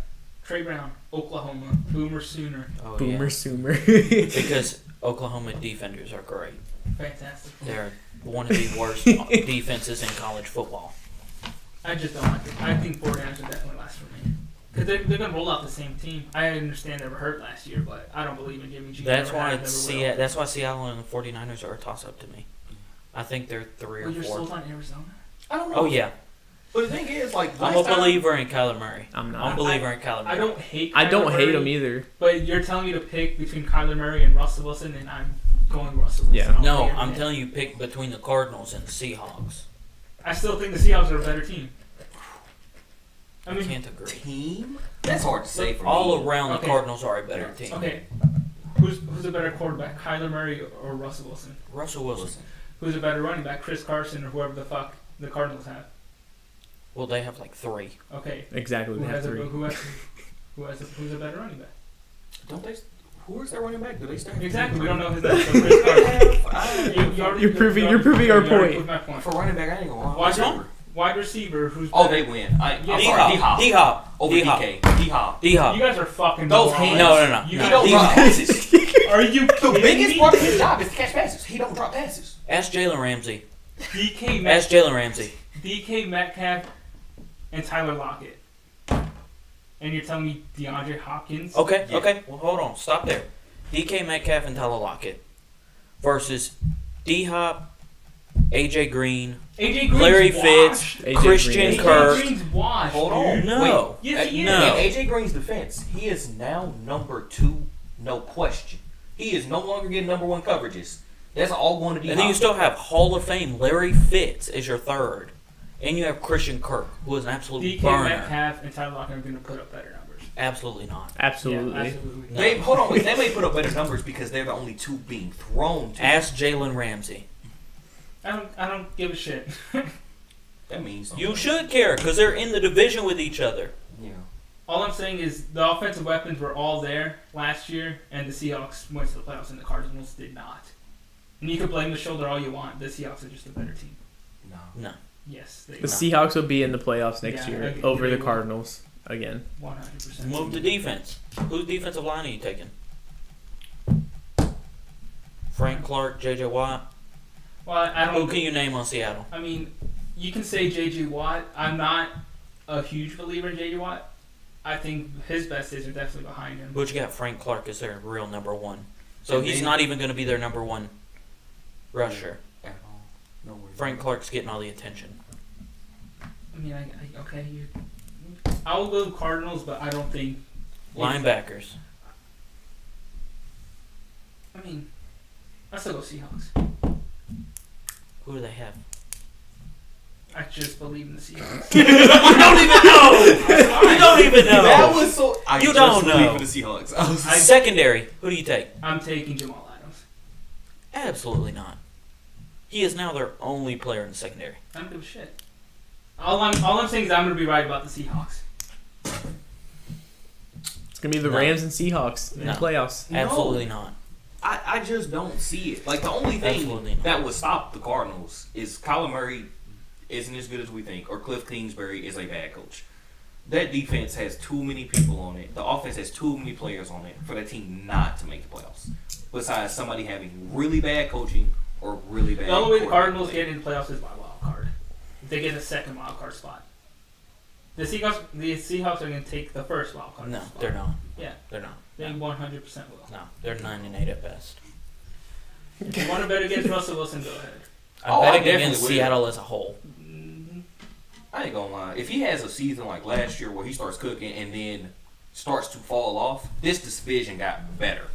Trey Brown, Oklahoma, Boomer Sooner. Oh, Boomer yeah. Soomer. Because Oklahoma defenders are great. Fantastic. They're one of the worst defenses in college football. I just don't like it. I think 49ers will definitely last for me. Because they're going to roll out the same team. I understand they were hurt last year, but I don't believe in Jimmy G. That's Never why have, never will. That's why Seattle and the 49ers are a toss-up to me. I think they're 3 or Well, you're 4. sold on Arizona? I don't know. Oh, yeah. But the thing is, like, I'm a last time- believer in Kyler Murray. I'm I'm a not. believer in Kyler Murray. I don't hate I don't Kyler hate Murray, him either. But you're telling me to pick between Kyler Murray and Russell Wilson, and I'm going Russell Wilson. Yeah. all No, day, I'm man. telling you, pick between the Cardinals and the Seahawks. I still think the Seahawks are a better team. I I mean, can't agree. Team? That's hard to say for me. All around, the Okay. Cardinals are a better team. okay. Who's a better quarterback, Kyler Murray or Russell Wilson? Russell Wilson. Who's a better running back, Chris Carson or whoever the fuck the Cardinals have? Well, they have like 3. Okay. Exactly. Who They have has a, 3. who's a better running back? Don't they? Who is their running back? Do they still have Exactly. We two? don't know his name. So Chris Carson. You're proving our already point. proved my point. For running back, I ain't gonna lie. Wide receiver. Wide receiver. Who's Oh, better? they win. I'm Yeah, sorry, D-Hop. D-Hop. Over D-Hop. DK. D-Hop. D-Hop. You guys are fucking Those morons. hands. No. You He guys don't drop D-Hop. passes. Are you The kidding biggest me? part of his job is to catch passes. He don't drop passes. Ask Jalen Ramsey. DK Ask Metcalf, Jalen Ramsey. DK Metcalf, and Tyler Lockett. And you're telling me DeAndre Hopkins? Okay, Yeah. okay. Well, hold on. Stop there. DK Metcalf and Tyler Lockett versus D-Hop, AJ Green, AJ Green's Larry washed. Fitz, AJ Christian Green. AJ Kirk. Green's washed, Hold on. dude. No. Yes, he is. No. In AJ Green's defense, he is now number 2, no question. He is no longer getting number 1 coverages. That's all going to D-Hop. And then you still have Hall of Fame Larry Fitz as your 3rd. And you have Christian Kirk, who is an absolute DK burner. Metcalf and Tyler Lockett are going to put up better numbers. Absolutely not. Absolutely. Yeah, absolutely. No. They hold on, wait. They may put up better numbers because they're the only 2 being thrown to. Ask Jalen Ramsey. I don't give a shit. That means You should care because they're in the division with each other. Yeah. All I'm saying is the offensive weapons were all there last year, and the Seahawks went to the playoffs, and the Cardinals did not. And you can blame the shoulder all you want. The Seahawks are just a better team. No. No. Yes, they The are. Seahawks will be in the playoffs next Yeah, year okay, over they the will. Cardinals again. 100%. Move the defense. Whose defensive line are you taking? Frank Clark, J.J. Watt. Well, I Who don't. can you name on Seattle? I mean, you can say J.J. Watt. I'm not a huge believer in J.J. Watt. I think his best days are definitely behind him. But you got Frank Clark as their real number 1. So And he's then- not even going to be their number 1 rusher. At all. No way. Frank Clark's getting all the attention. I mean, okay, I'll go Cardinals, but I don't think. Linebackers. I mean, I still go Seahawks. Who do they have? I just believe in the Seahawks. You don't even know. You don't even know. That was so. I You just don't believe know. in the Seahawks. I was Secondary. Who do you take? I'm taking Jamal Adams. Absolutely not. He is now their only player in the secondary. I don't give a shit. All I'm saying is I'm gonna be right about the Seahawks. It's gonna be the No. Rams and Seahawks in No. the playoffs. No. Absolutely not. I just don't see it. Like, the only Absolutely thing not. that would stop the Cardinals is Kyler Murray isn't as good as we think, or Cliff Kingsbury is a bad coach. That defense has too many people on it. The offense has too many players on it for that team not to make the playoffs. Besides somebody having really bad coaching or really bad. The only way the quarterback Cardinals play. get into playoffs is by wild card. If they get a second wild card spot. The Seahawks are going to take the first wild card No, spot. they're not. Yeah. They're not. They No, 100% will. no. They're 9-8 at best. If you want to bet against Russell Wilson, go ahead. I'm Oh, I betting definitely against will. Seattle as a whole. I ain't gonna lie. If he has a season like last year where he starts cooking and then starts to fall off, this division got better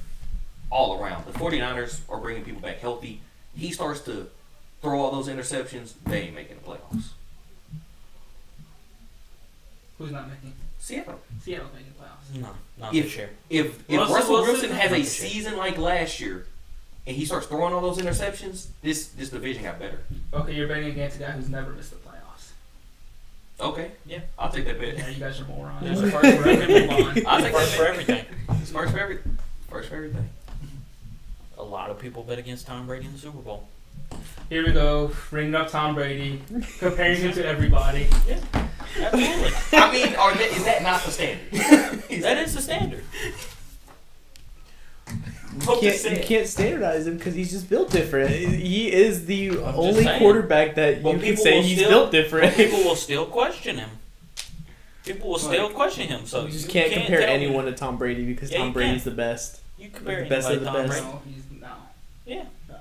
all around. The 49ers are bringing people back healthy. He starts to throw all those interceptions, they ain't making the playoffs. Who's not making? Seattle. Seattle's making playoffs. No, not If- this year. If Russell Russell Wilson Wilson has a Okay. season like last year and he starts throwing all those interceptions, this division got better. Okay, you're betting against a guy who's never missed the playoffs. Okay, Yeah. I'll take that bet. Yeah, you guys are morons. There's a We're first for gonna move everything. on. I'll take First that for bet. everything. It's first for everything. First for everything. A lot of people bet against Tom Brady in the Super Bowl. Here we go, bringing up Tom Brady, comparing him to everybody. Absolutely. I mean, is that not the standard? That is the standard. You can't standardize him because he's just built different. He is the just only saying. quarterback that Well, you can people say will he's still- built different. People will still question him. People will still question him. So You just can't compare tell me- anyone to Tom Brady because Yeah, Tom you Brady's can. the best. You compare the best anybody of to the Tom best. Brady. No, he's no. Yeah. No.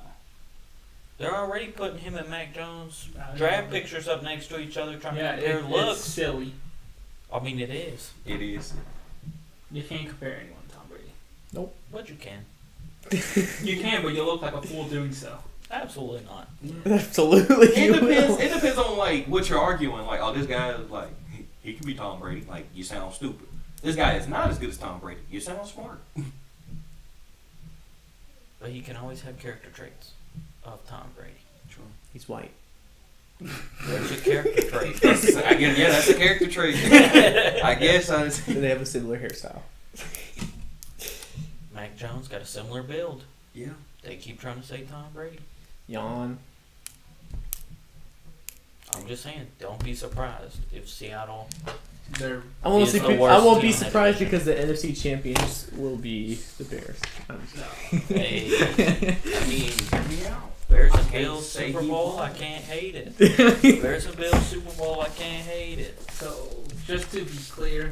They're already putting him and Mac Jones I draft know. pictures up next to each other, trying Yeah, to compare it's looks. silly. I mean, it is. It is. You can't compare anyone to Tom Brady. But you can. You can, but you look like a fool doing so. Absolutely not. Absolutely. It you depends. will. It depends on like what you're arguing. Like, oh, this guy is like he can be Tom Brady. Like, you sound stupid. This guy is not as good as Tom Brady. You sound smart. But he can always have character traits of Tom Brady. True. He's white. There's a character trait. I guess, yeah, that's a character trait. I guess I. And they have a similar hairstyle. Mac Jones got a similar build. Yeah. They keep trying to say Tom Brady. Yawn. I'm just saying, don't be surprised if Seattle. They're I won't, He's see, the I worst won't team be in that surprised division. because the NFC champions will be the Bears. Hey, I mean, hear me out. Bears I and can't Bills say Super he Bowl, won. I can't hate it. Bears and Bills Super Bowl, I can't hate it. so. Just to be clear,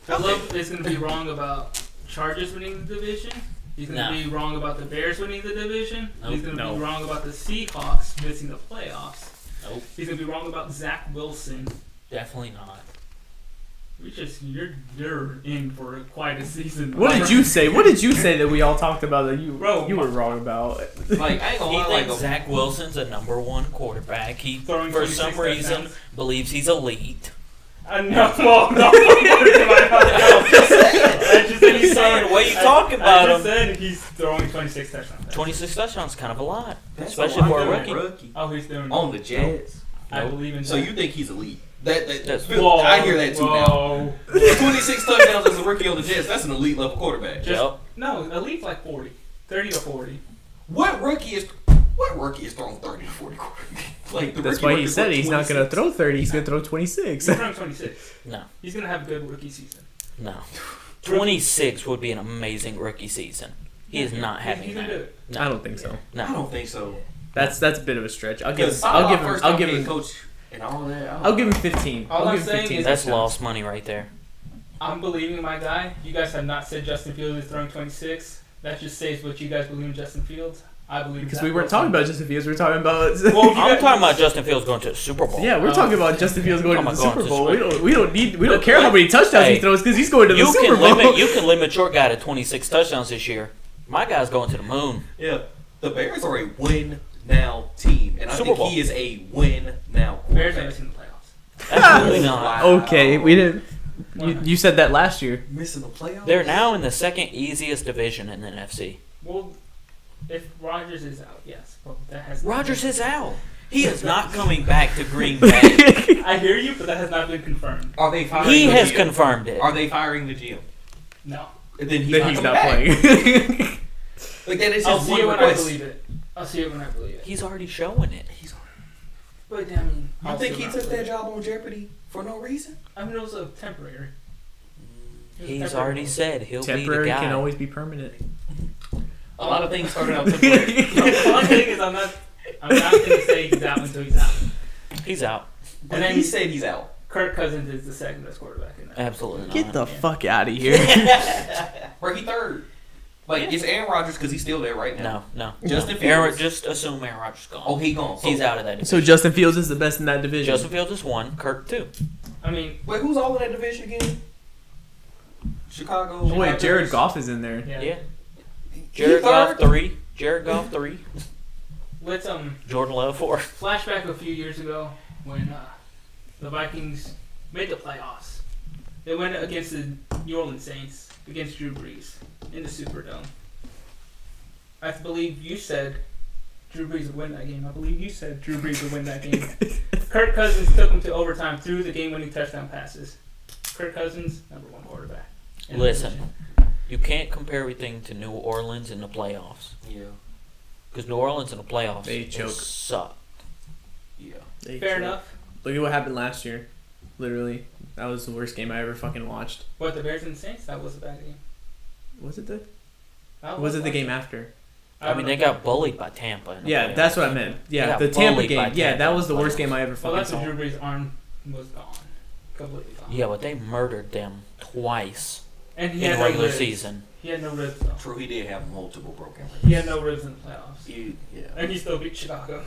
Philip is going to be wrong about Chargers winning the division. He's going to No. be wrong about the Bears winning the division. Nope. He's going to No. be wrong about the Seahawks missing the playoffs. Nope, He's going to be wrong about Zach Wilson. definitely not. You're in for quite a season. What did you say? What did you say that we all talked about that you Bro, you were wrong about? Like, I ain't He gonna lie. thinks Like, Zach Wilson's a number one quarterback. He, Throwing for 26 some reason, touchdowns. believes he's elite. No, well, no. I just said he's Saying throwing. the way you talk about I him. just said he's throwing 26 touchdowns. 26 touchdowns is kind of a lot, that's especially a lot for a for rookie. Oh, he's doing. on the Jets. I Nope. believe in. So you think he's elite? That's- Whoa, I hear that too now. whoa. 26 touchdowns as a rookie on the Jets. That's an elite level quarterback. Just- Yep. No, elite's like 40, 30 to 40. What rookie is throwing 30 to 40 quarterback? Like the That's rookie why he record said was he's not going to 26. throw 30. He's going to throw 26. He's throwing 26. No, He's gonna have a good rookie season. no. 26 would be an amazing rookie season. He is not having He's gonna do that. it. No. I don't think so. I No. don't think so. That's a bit of a stretch. I'll Because give him coach and all that. I'll give him 15. All I'll I'm give him saying 15. is- That's lost money right there. I'm believing my guy. You guys have not said Justin Fields is throwing 26. That just says what you guys believe in Justin Fields. I believe Because Zach we weren't Wilson. talking about Justin Fields. We were talking about Well, you I'm guys- talking about Justin Fields going to the Super Bowl. yeah, we're Oh. talking about Justin Fields going to I'm the going Super to Bowl. Super- We don't care how many touchdowns Hey, he throws because he's going to the You Super can Bowl. you can limit your guy to 26 touchdowns this year. My guy's going to the moon. Yeah, the Bears are a win now team, and I Super think Bowl. he is a win now. Bears quarterback. are missing the playoffs. Absolutely not. Wow. Okay, we didn't. Why? You said that last year. Missing the playoffs. They're now in the second easiest division in the NFC. Well, if Rodgers is out, yes, but that has. not Rodgers been- is out. He is not coming back to Green Bay. I hear you, but that has not been confirmed. Are they firing? He the has GM? confirmed it. Are they firing the GM? No, Then he's Then not he's coming not back. playing. Like that is I'll his see one it when I request. believe it. I'll see it when I believe it. He's already showing it. But I mean, You I'll think see he when I took believe that it. job on Jeopardy for no reason? I mean, it was a temporary. It was He's temporary. already said he'll Temporary be the guy. can always be permanent. A lot of things started out temporary. The one thing is, I'm not going to say he's out until he's out. He's out. And then he said he's out. Kirk Cousins is the second best quarterback in that. Absolutely Get not. the fuck out of here. Or he third. Like it's Aaron Rodgers because he's still there right now. No. Justin Aaron, Fields. just assume Aaron Rodgers is gone. Oh, he gone. He's out of that division. So Justin Fields is the best in that division. Justin Fields is 1, Kirk 2. I mean, Wait, who's all in that division again? Chicago. Oh, wait, Chicago Jared Bears? Goff is in there. yeah. Yeah. He Jared Goff third? 3. Jared Goff 3. Let's Jordan Love 4. flashback a few years ago when the Vikings made the playoffs. They went against the New Orleans Saints against Drew Brees in the Superdome. I believe you said Drew Brees would win that game. I believe you said Drew Brees would win that game. Kirk Cousins took him to overtime through the game-winning touchdown passes. Kirk Cousins, number 1 quarterback. in the Listen. division. You can't compare everything to New Orleans in the playoffs. Yeah. Because New Orleans in the playoffs They choke. suck. Yeah. They Fair choke. enough. Look at what happened last year. Literally, that was the worst game I ever fucking watched. What, the Bears and the Saints? That was a bad game. Was it the? That Was it the bad. game after? I mean, they got bullied by Tampa. In the Yeah, playoffs. that's what I meant. Yeah, got the Tampa bullied by game. Yeah, Tampa that in was the the worst playoffs. game I ever Well, fucking that's when saw. Drew Brees' arm was gone. Completely gone. Yeah, but they murdered them twice And he in had the regular no ribs. season. He had no ribs, though. True, he did have multiple broken ribs. He had no ribs in the playoffs. Yeah, And he still beat Chicago.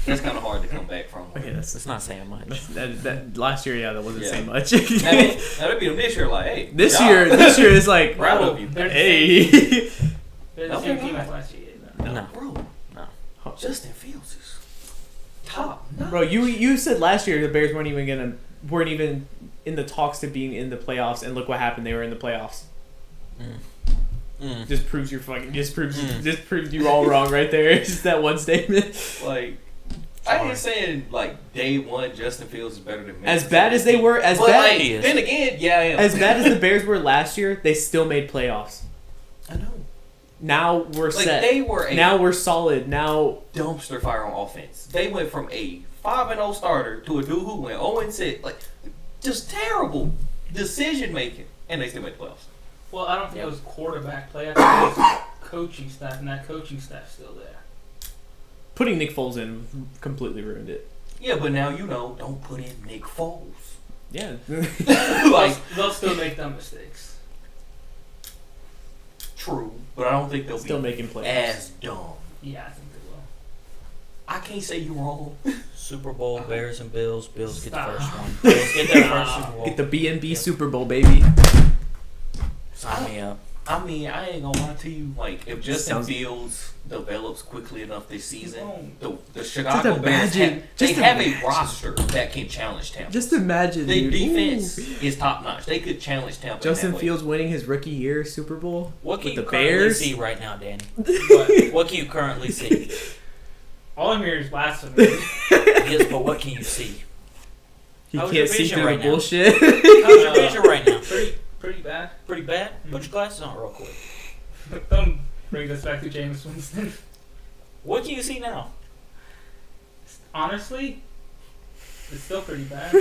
that's kind of hard to come back from. Okay, It's not saying much. that last year. Yeah, that wasn't Yeah. saying much. That'd be them this year, like, hey. this job. year is like, Proud of you. They're the hey. They're the Okay, same team fine. as last year. No. Bro, Justin Fields is top notch. Bro, you said last year the Bears weren't even in the talks to being in the playoffs, and look what happened. They were in the playoffs. Mm. Just proves you all wrong right there. It's just that one statement. Like, I ain't saying like day one Justin Fields is better than As Memphis. bad as they were, But like, He is. then again, yeah, I am. as bad as the Bears were last year, they still made playoffs. I know. Now we're Like set. they were a Now we're solid. Now dumpster fire on offense. They went from a 5-0 starter to a dude who went 0-6. Like, just terrible decision making, and they still made the playoffs. Well, I don't think it was quarterback play. I think it was coaching staff, and that coaching staff's still there. putting Nick Foles in completely ruined it. Yeah, but now you know, don't put in Nick Foles. Yeah. Like, They'll still make dumb mistakes. true, but I don't think they'll Still be making plays. as dumb. Yeah, I think they will. I can't say you wrong. Super Bowl, Bears and Bills. Bills get the Stop. first one. Bills get their first Super Bowl. Get the B&B Super Bowl, baby. Sign me up. I mean, I ain't gonna lie to you. Like, if Justin Sounds- Fields develops quickly enough this season, won't. the Chicago Bears imagine- they just have imagine. a roster that can challenge Tampa. Just imagine, Their dude. defense Ooh. is top notch. They could challenge Tampa. in Justin that way. Fields winning his rookie year Super Bowl What can with you the currently Bears. see right now, Danny? But What can you currently see? all I'm hearing is blasphemy. Yes, but what can you see? He How's your can't see vision through right the now? bullshit. How's your vision right now? Pretty bad. Pretty bad? Put your glasses on real quick. Don't bring us back to James Winston. What can you see now? Honestly, it's still pretty bad.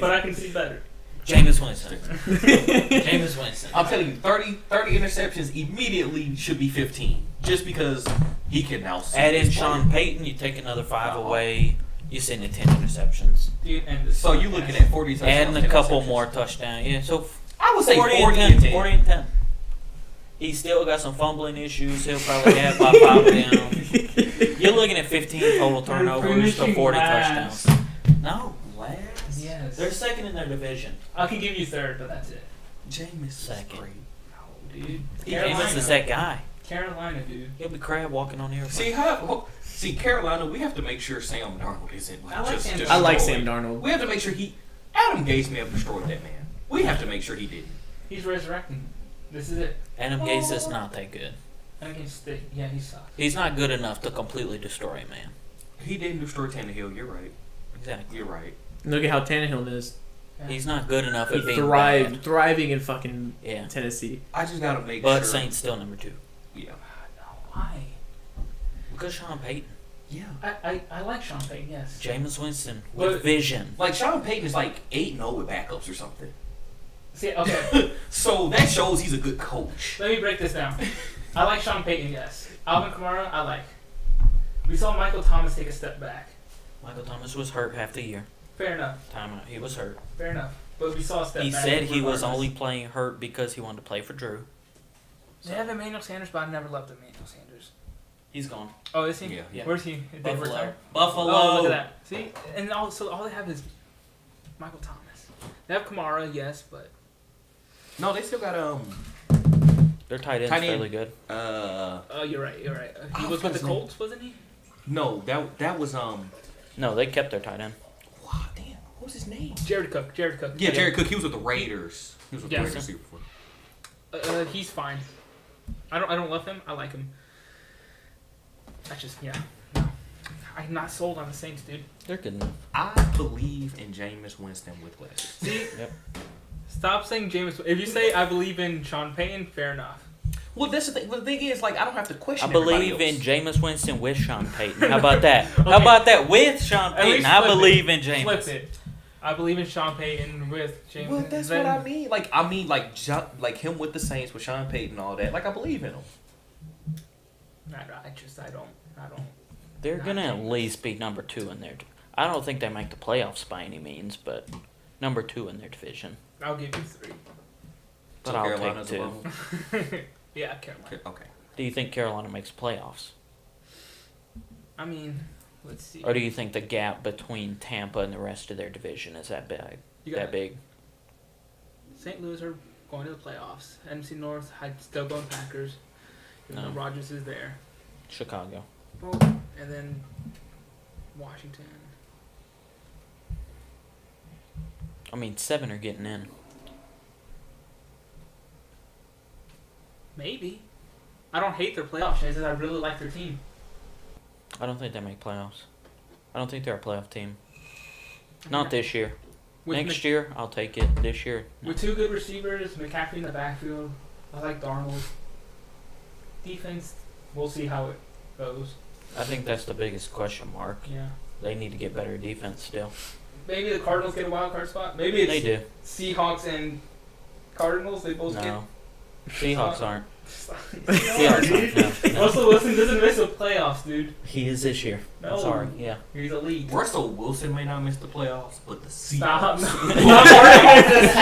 But I can see better. Jameis Winston. Jameis Winston. I'm telling you, 30 interceptions immediately should be 15, just because he can now see Add in his Sean play. Payton, you take another 5 away. You're sitting at 10 interceptions. Dude, and this So you looking at 40 touchdowns. Adding a 10 couple interceptions. more touchdowns. Yeah, so I would say 40 40 and 10. 40 and 10. He's still got some fumbling issues. He'll probably have about 5 down. You're looking at 15 total turnovers to 40 touchdowns. No, last. Yes. They're second in their division. I can give you third, but that's it. Jameis is Second. great. No, dude. Jameis is that guy. Carolina, dude. He'll be crab walking on here. See, Carolina, we have to make sure Sam Darnold isn't like I like just Sam destroyed. I like Sam Darnold. We have to make sure Adam Gase may have destroyed that man. We have to make sure he didn't. He's resurrecting. This is it. Adam Gase is not that good. I can stick. Yeah, he sucks. He's not good enough to completely destroy a man. He didn't destroy Tannehill. You're right. Exactly. You're right. Look at how Tannehill is. Yeah. He's not good enough He at being thrived, thriving in fucking bad. Yeah. Tennessee. I just gotta make But sure. Saints still number 2. Yeah. No, why? Because Sean Payton. Yeah. I like Sean Payton, yes. Jameis Winston with But- vision. Like Sean Payton is like 8-0 with backups or something. See, okay, So that shows he's a good coach. let me break this down. I like Sean Payton, yes. Alvin Kamara, I like. We saw Michael Thomas take a step back. Michael Thomas was hurt half the year. Fair enough. Timeout. He was hurt. Fair enough. But we saw a step He back. said he was regardless. only playing hurt because he wanted to play for Drew. They have Emmanuel Sanders, but I never loved Emmanuel Sanders. He's gone. Oh, is he? Yeah. Where's he? Did they Buffalo. retire? Buffalo. Oh, look at that. See? And also, all they have is Michael Thomas. They have Kamara, yes, but No, they still got Their tight end's Tight end. fairly good. you're right. He Oh, was with what's the his name? Colts, wasn't he? no, that was No, they kept their tight end. wow, damn, what was his name? Jared Cook. Yeah, Jared Cook. He was with the Raiders. He was with Yes. the Raiders Super Bowl. He's fine. I don't love him. I like him. I just no. I'm not sold on the Saints, dude. They're good enough. I believe in Jameis Winston with glasses. See, Yep. stop saying James. If you say I believe in Sean Payton, fair enough. Well, that's the thing. But the thing is, like, I don't have to question. I believe everybody in else. Jameis Winston with Sean Payton. How about that? How about that with Sean At least Payton? I flip believe it. in Flip Jameis. it. I believe in Sean Payton with James. Well, that's what I mean. Like, like him with the Saints, with Sean Payton, and all that. Like, I believe in him. I don't. They're gonna at least be number 2 in their. I don't think they make the playoffs by any means, but number 2 in their division. I'll give you 3. But So I'll Carolina's take 2. above them? Yeah, Carolina. Okay. Do you think Carolina makes playoffs, I mean, let's see. or do you think the gap between Tampa and the rest of their division is that big? You got That big? St. Louis are going to the playoffs. MC North, I'd still going Packers. Even No. though Rodgers is there. Chicago. Well, and then Washington. I mean, 7 are getting in. Maybe. I don't hate their playoff chances. I really like their team. I don't think they make playoffs. I don't think they're a playoff team. Not this year. With Next year, I'll take it. This year, no. With 2 good receivers, McCaffrey in the backfield. I like Darnold. Defense, we'll see how it goes. I think that's the biggest question mark. Yeah. They need to get better defense still. Maybe the Cardinals get a wild card spot. Maybe it's They do. Seahawks and Cardinals. They both No. Seahawks aren't. get. Seahawks aren't. No. Russell Wilson doesn't miss the playoffs, dude. He is this year. No. I'm sorry. Yeah. He's elite. Russell Wilson may not miss the playoffs, but the Stop. Seahawks. Not wording it this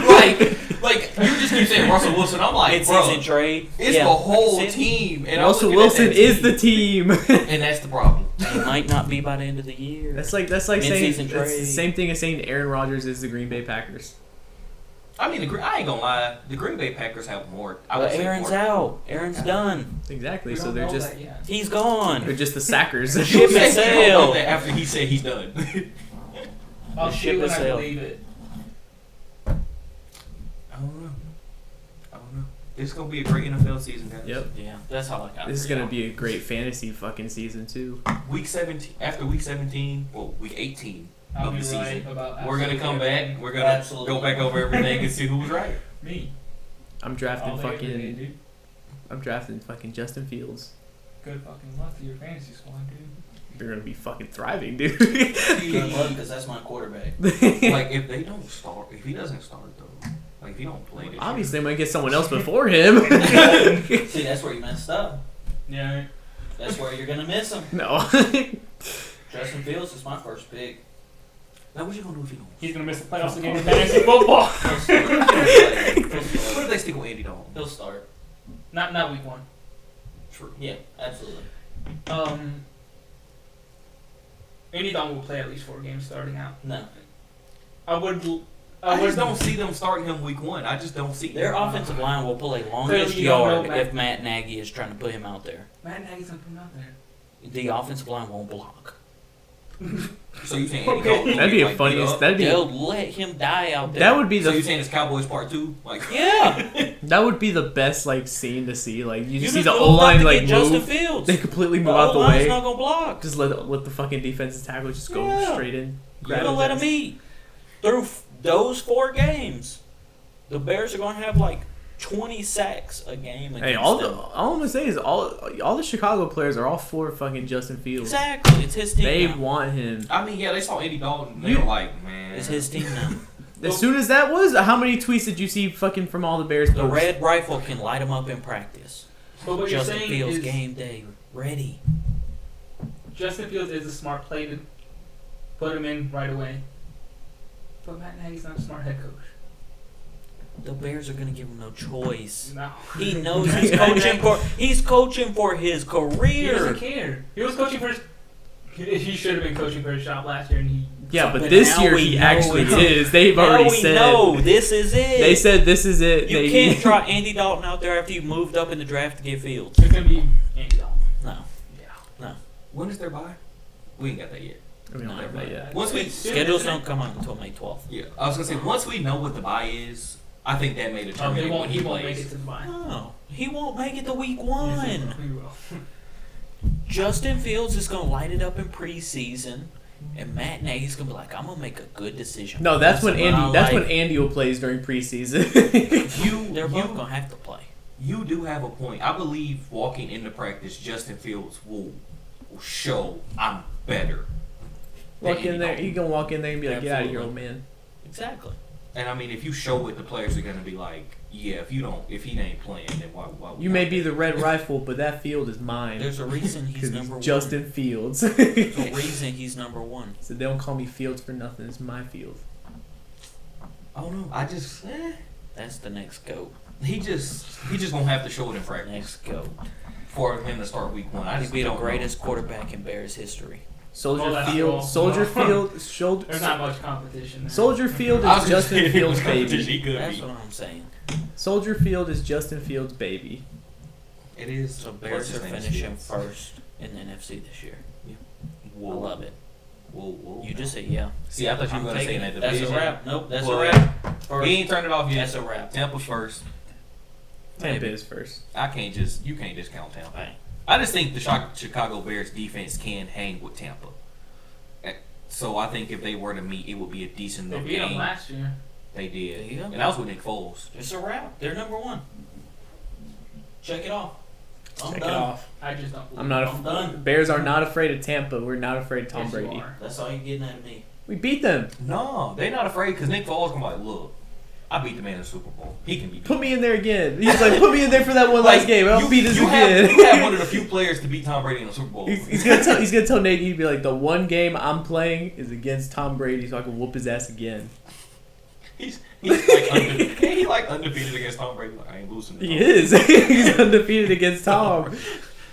way. like you just keep saying Russell Wilson. I'm like, It's bro, season trade. it's Yeah. the whole It's in. team. And I'm Russell looking at Wilson that is team, the team. and that's the problem. He might not be by the end of the year. That's like saying Mid-season that's the trade. same thing as saying Aaron Rodgers is the Green Bay Packers. I mean, I ain't gonna lie. The Green Bay Packers have more. I would But say Aaron's more. out. Aaron's done. Exactly. We So don't they're know just that yet. He's gone. they're just the Sackers. Who Ship said has he don't know sailed. that after he said he's done? I'll The see ship when has I sailed. believe it. I don't know. It's gonna be a great NFL season, guys. Yep. Yeah, that's how I got. This is gonna be a great fantasy fucking season too. Week 17. After week 17, well, week 18 I'll of be the right season, about we're gonna absolutely come back. everything. We're gonna Absolutely. go back over everything and see who was right. Me. I'm drafting All day, every day, fucking. dude. I'm drafting fucking Justin Fields. Good fucking luck to your fantasy squad, dude. They're gonna be fucking thriving, dude. Good luck, because that's my quarterback. Like if they don't start, if he doesn't start though, like if he don't play this year, Obviously, they might get someone else before him. See, that's where you messed up. Yeah. That's where you're gonna miss him. No. Justin Fields is my first pick. now what you gonna do if he don't? He's gonna miss the playoffs again in fantasy football. He'll start. What if they stick with Andy Dalton? He'll start. Not week 1. True. Yeah, absolutely. Andy Dalton will play at least 4 games starting out. No, I would. I would just don't see them starting him week 1. I just don't see their them. offensive line will pull a longest Clearly you don't know yard Matt. if Matt Nagy is trying to put him out there. Matt Nagy's gonna put him out there. The offensive line won't block. So you saying Andy Okay. Dalton? will That'd be get, a like, funniest. beat up? That'd be They'll let him die out there. that would be So you the saying it's Cowboys Part 2? Like Yeah. that would be the best like scene to see. Like you just see just the moved O up line to like get Justin move. Fields. They completely The move out the O-line's way. not gonna block. Just let the fucking defensive tackle just go Yeah. straight in. You're Grab gonna his let ass. him eat through those 4 games. The Bears are gonna have like 20 sacks a game against Hey, them. all I'm gonna say is all the Chicago players are all for fucking Justin Fields. Exactly, it's his team They now. want him. I mean, yeah, they saw Andy Dalton. And they You- were like, man, It's his team now. As soon as that was, how many tweets did you see fucking from all the Bears? The posts? Red Rifle can light him up in practice. But what Justin you're saying Fields is game day ready. Justin Fields is a smart play to put him in right away. But Matt Nagy's not a smart head coach. The Bears are gonna give him no choice. No. He knows he's coaching for his He doesn't career. care. He was coaching for his. He should have been coaching for his job last year, and he. Yeah, but But this now year we he know actually it's- is. They've Now already we said. know this is it. They said this is it. You can't try Andy Dalton out there after you moved up in the draft to get Fields. It's gonna be Andy Dalton. No. when is their bye? We ain't got that yet. I mean, not that yet. Once we It's soon, Schedules isn't it? don't come out until May 12th. yeah, I was gonna say once we know what the bye is, I think that may Oh, determine they when won't. he He won't plays. make it to the bye. No, he won't make it to week 1. He will. Justin Fields is going to light it up in preseason, and Matt Nagy's going to be like, I'm going to make a good decision. No, that's when what I Andy. That's like. when Andy will plays during preseason. They're both going to have to play. You do have a point. I believe walking into practice, Justin Fields will show I'm better. than Walk in there. anybody. You can walk in there and be like, "Get out of here, Absolutely. old man." Exactly. And I mean, if you show it, the players are gonna be like, yeah, if he ain't playing, then why You may be the red rifle, but that field is mine. There's a reason he's Because number he's Justin Fields. one. There's a reason he's number one. So they don't call me Fields for nothing. It's my field. I don't know. I just That's the next GOAT. he just gonna have to show it in practice Next GOAT. for him to start week 1. I He'd just be the don't know. greatest quarterback in Bears history. Soldier Oh, that's Field. cool. Soldier Field. There's not much competition there. Soldier Field I was is just Justin kidding. Fields' Competition, baby. he could That's be. what I'm saying. Soldier Field is Justin Fields' baby. It is. So Plus Bears his are name is finishing Fields. first in the NFC this year. Whoa. I love it. Whoa. You just said yeah. See, I thought you I'm were gonna say taking that it. That's division. a wrap. Nope, that's Well, a wrap. First. He ain't turned it off yet. That's a wrap. Tampa's first. Tampa Maybe. is first. You can't just count Tampa. Hey. I just think the Chicago Bears defense can hang with Tampa. So I think if they were to meet, it would be a decent They enough beat them game. last year. They did. There you go. And that was with Nick Foles. It's a wrap. They're number one. Check it off. I'm Check done. it off. I just don't. I'm not. I'm done. Bears are not afraid of Tampa. We're not afraid of Tom Yes, you Brady. are. That's all you're getting out of me. We beat them. No, they're not afraid because Nick Foles gonna be like, look, I beat the man in the Super Bowl. He can beat me. Put me in there again. He's like, put me in there for that one last game. I'll beat us you again. Have, you have one of the few players to beat Tom Brady in the Super Bowl. He's gonna tell Nate, he'd be like, the one game I'm playing is against Tom Brady, so I can whoop his ass again. He's like undefeated. He like undefeated against Tom Brady. Like, I ain't losing. to He Tom. is. He's undefeated against Tom.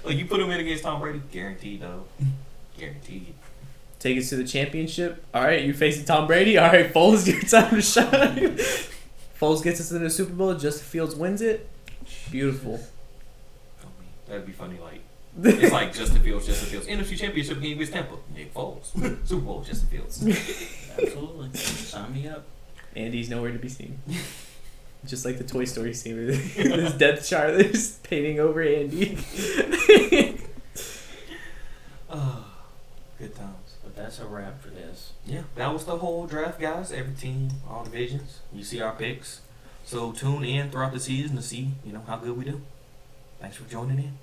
Like you put him in against Tom Brady, guaranteed though. Guaranteed. Take us to the championship. All right, you facing Tom Brady. All right, Foles, your time to shine. Foles gets us into the Super Bowl. Justin Fields wins it. Beautiful. That'd be funny. Like it's like Justin Fields. NFC Championship game against Tampa. Nick Foles. Super Bowl. Justin Fields. Absolutely. Sign me up. Andy's nowhere to be seen. Just like the Toy Story scene where this Death Star is painting over Andy. Oh, good times. But that's a wrap for this. Yeah, that was the whole draft, guys. Every team, all divisions. You see our picks. So tune in throughout the season to see, how good we do. Thanks for joining in.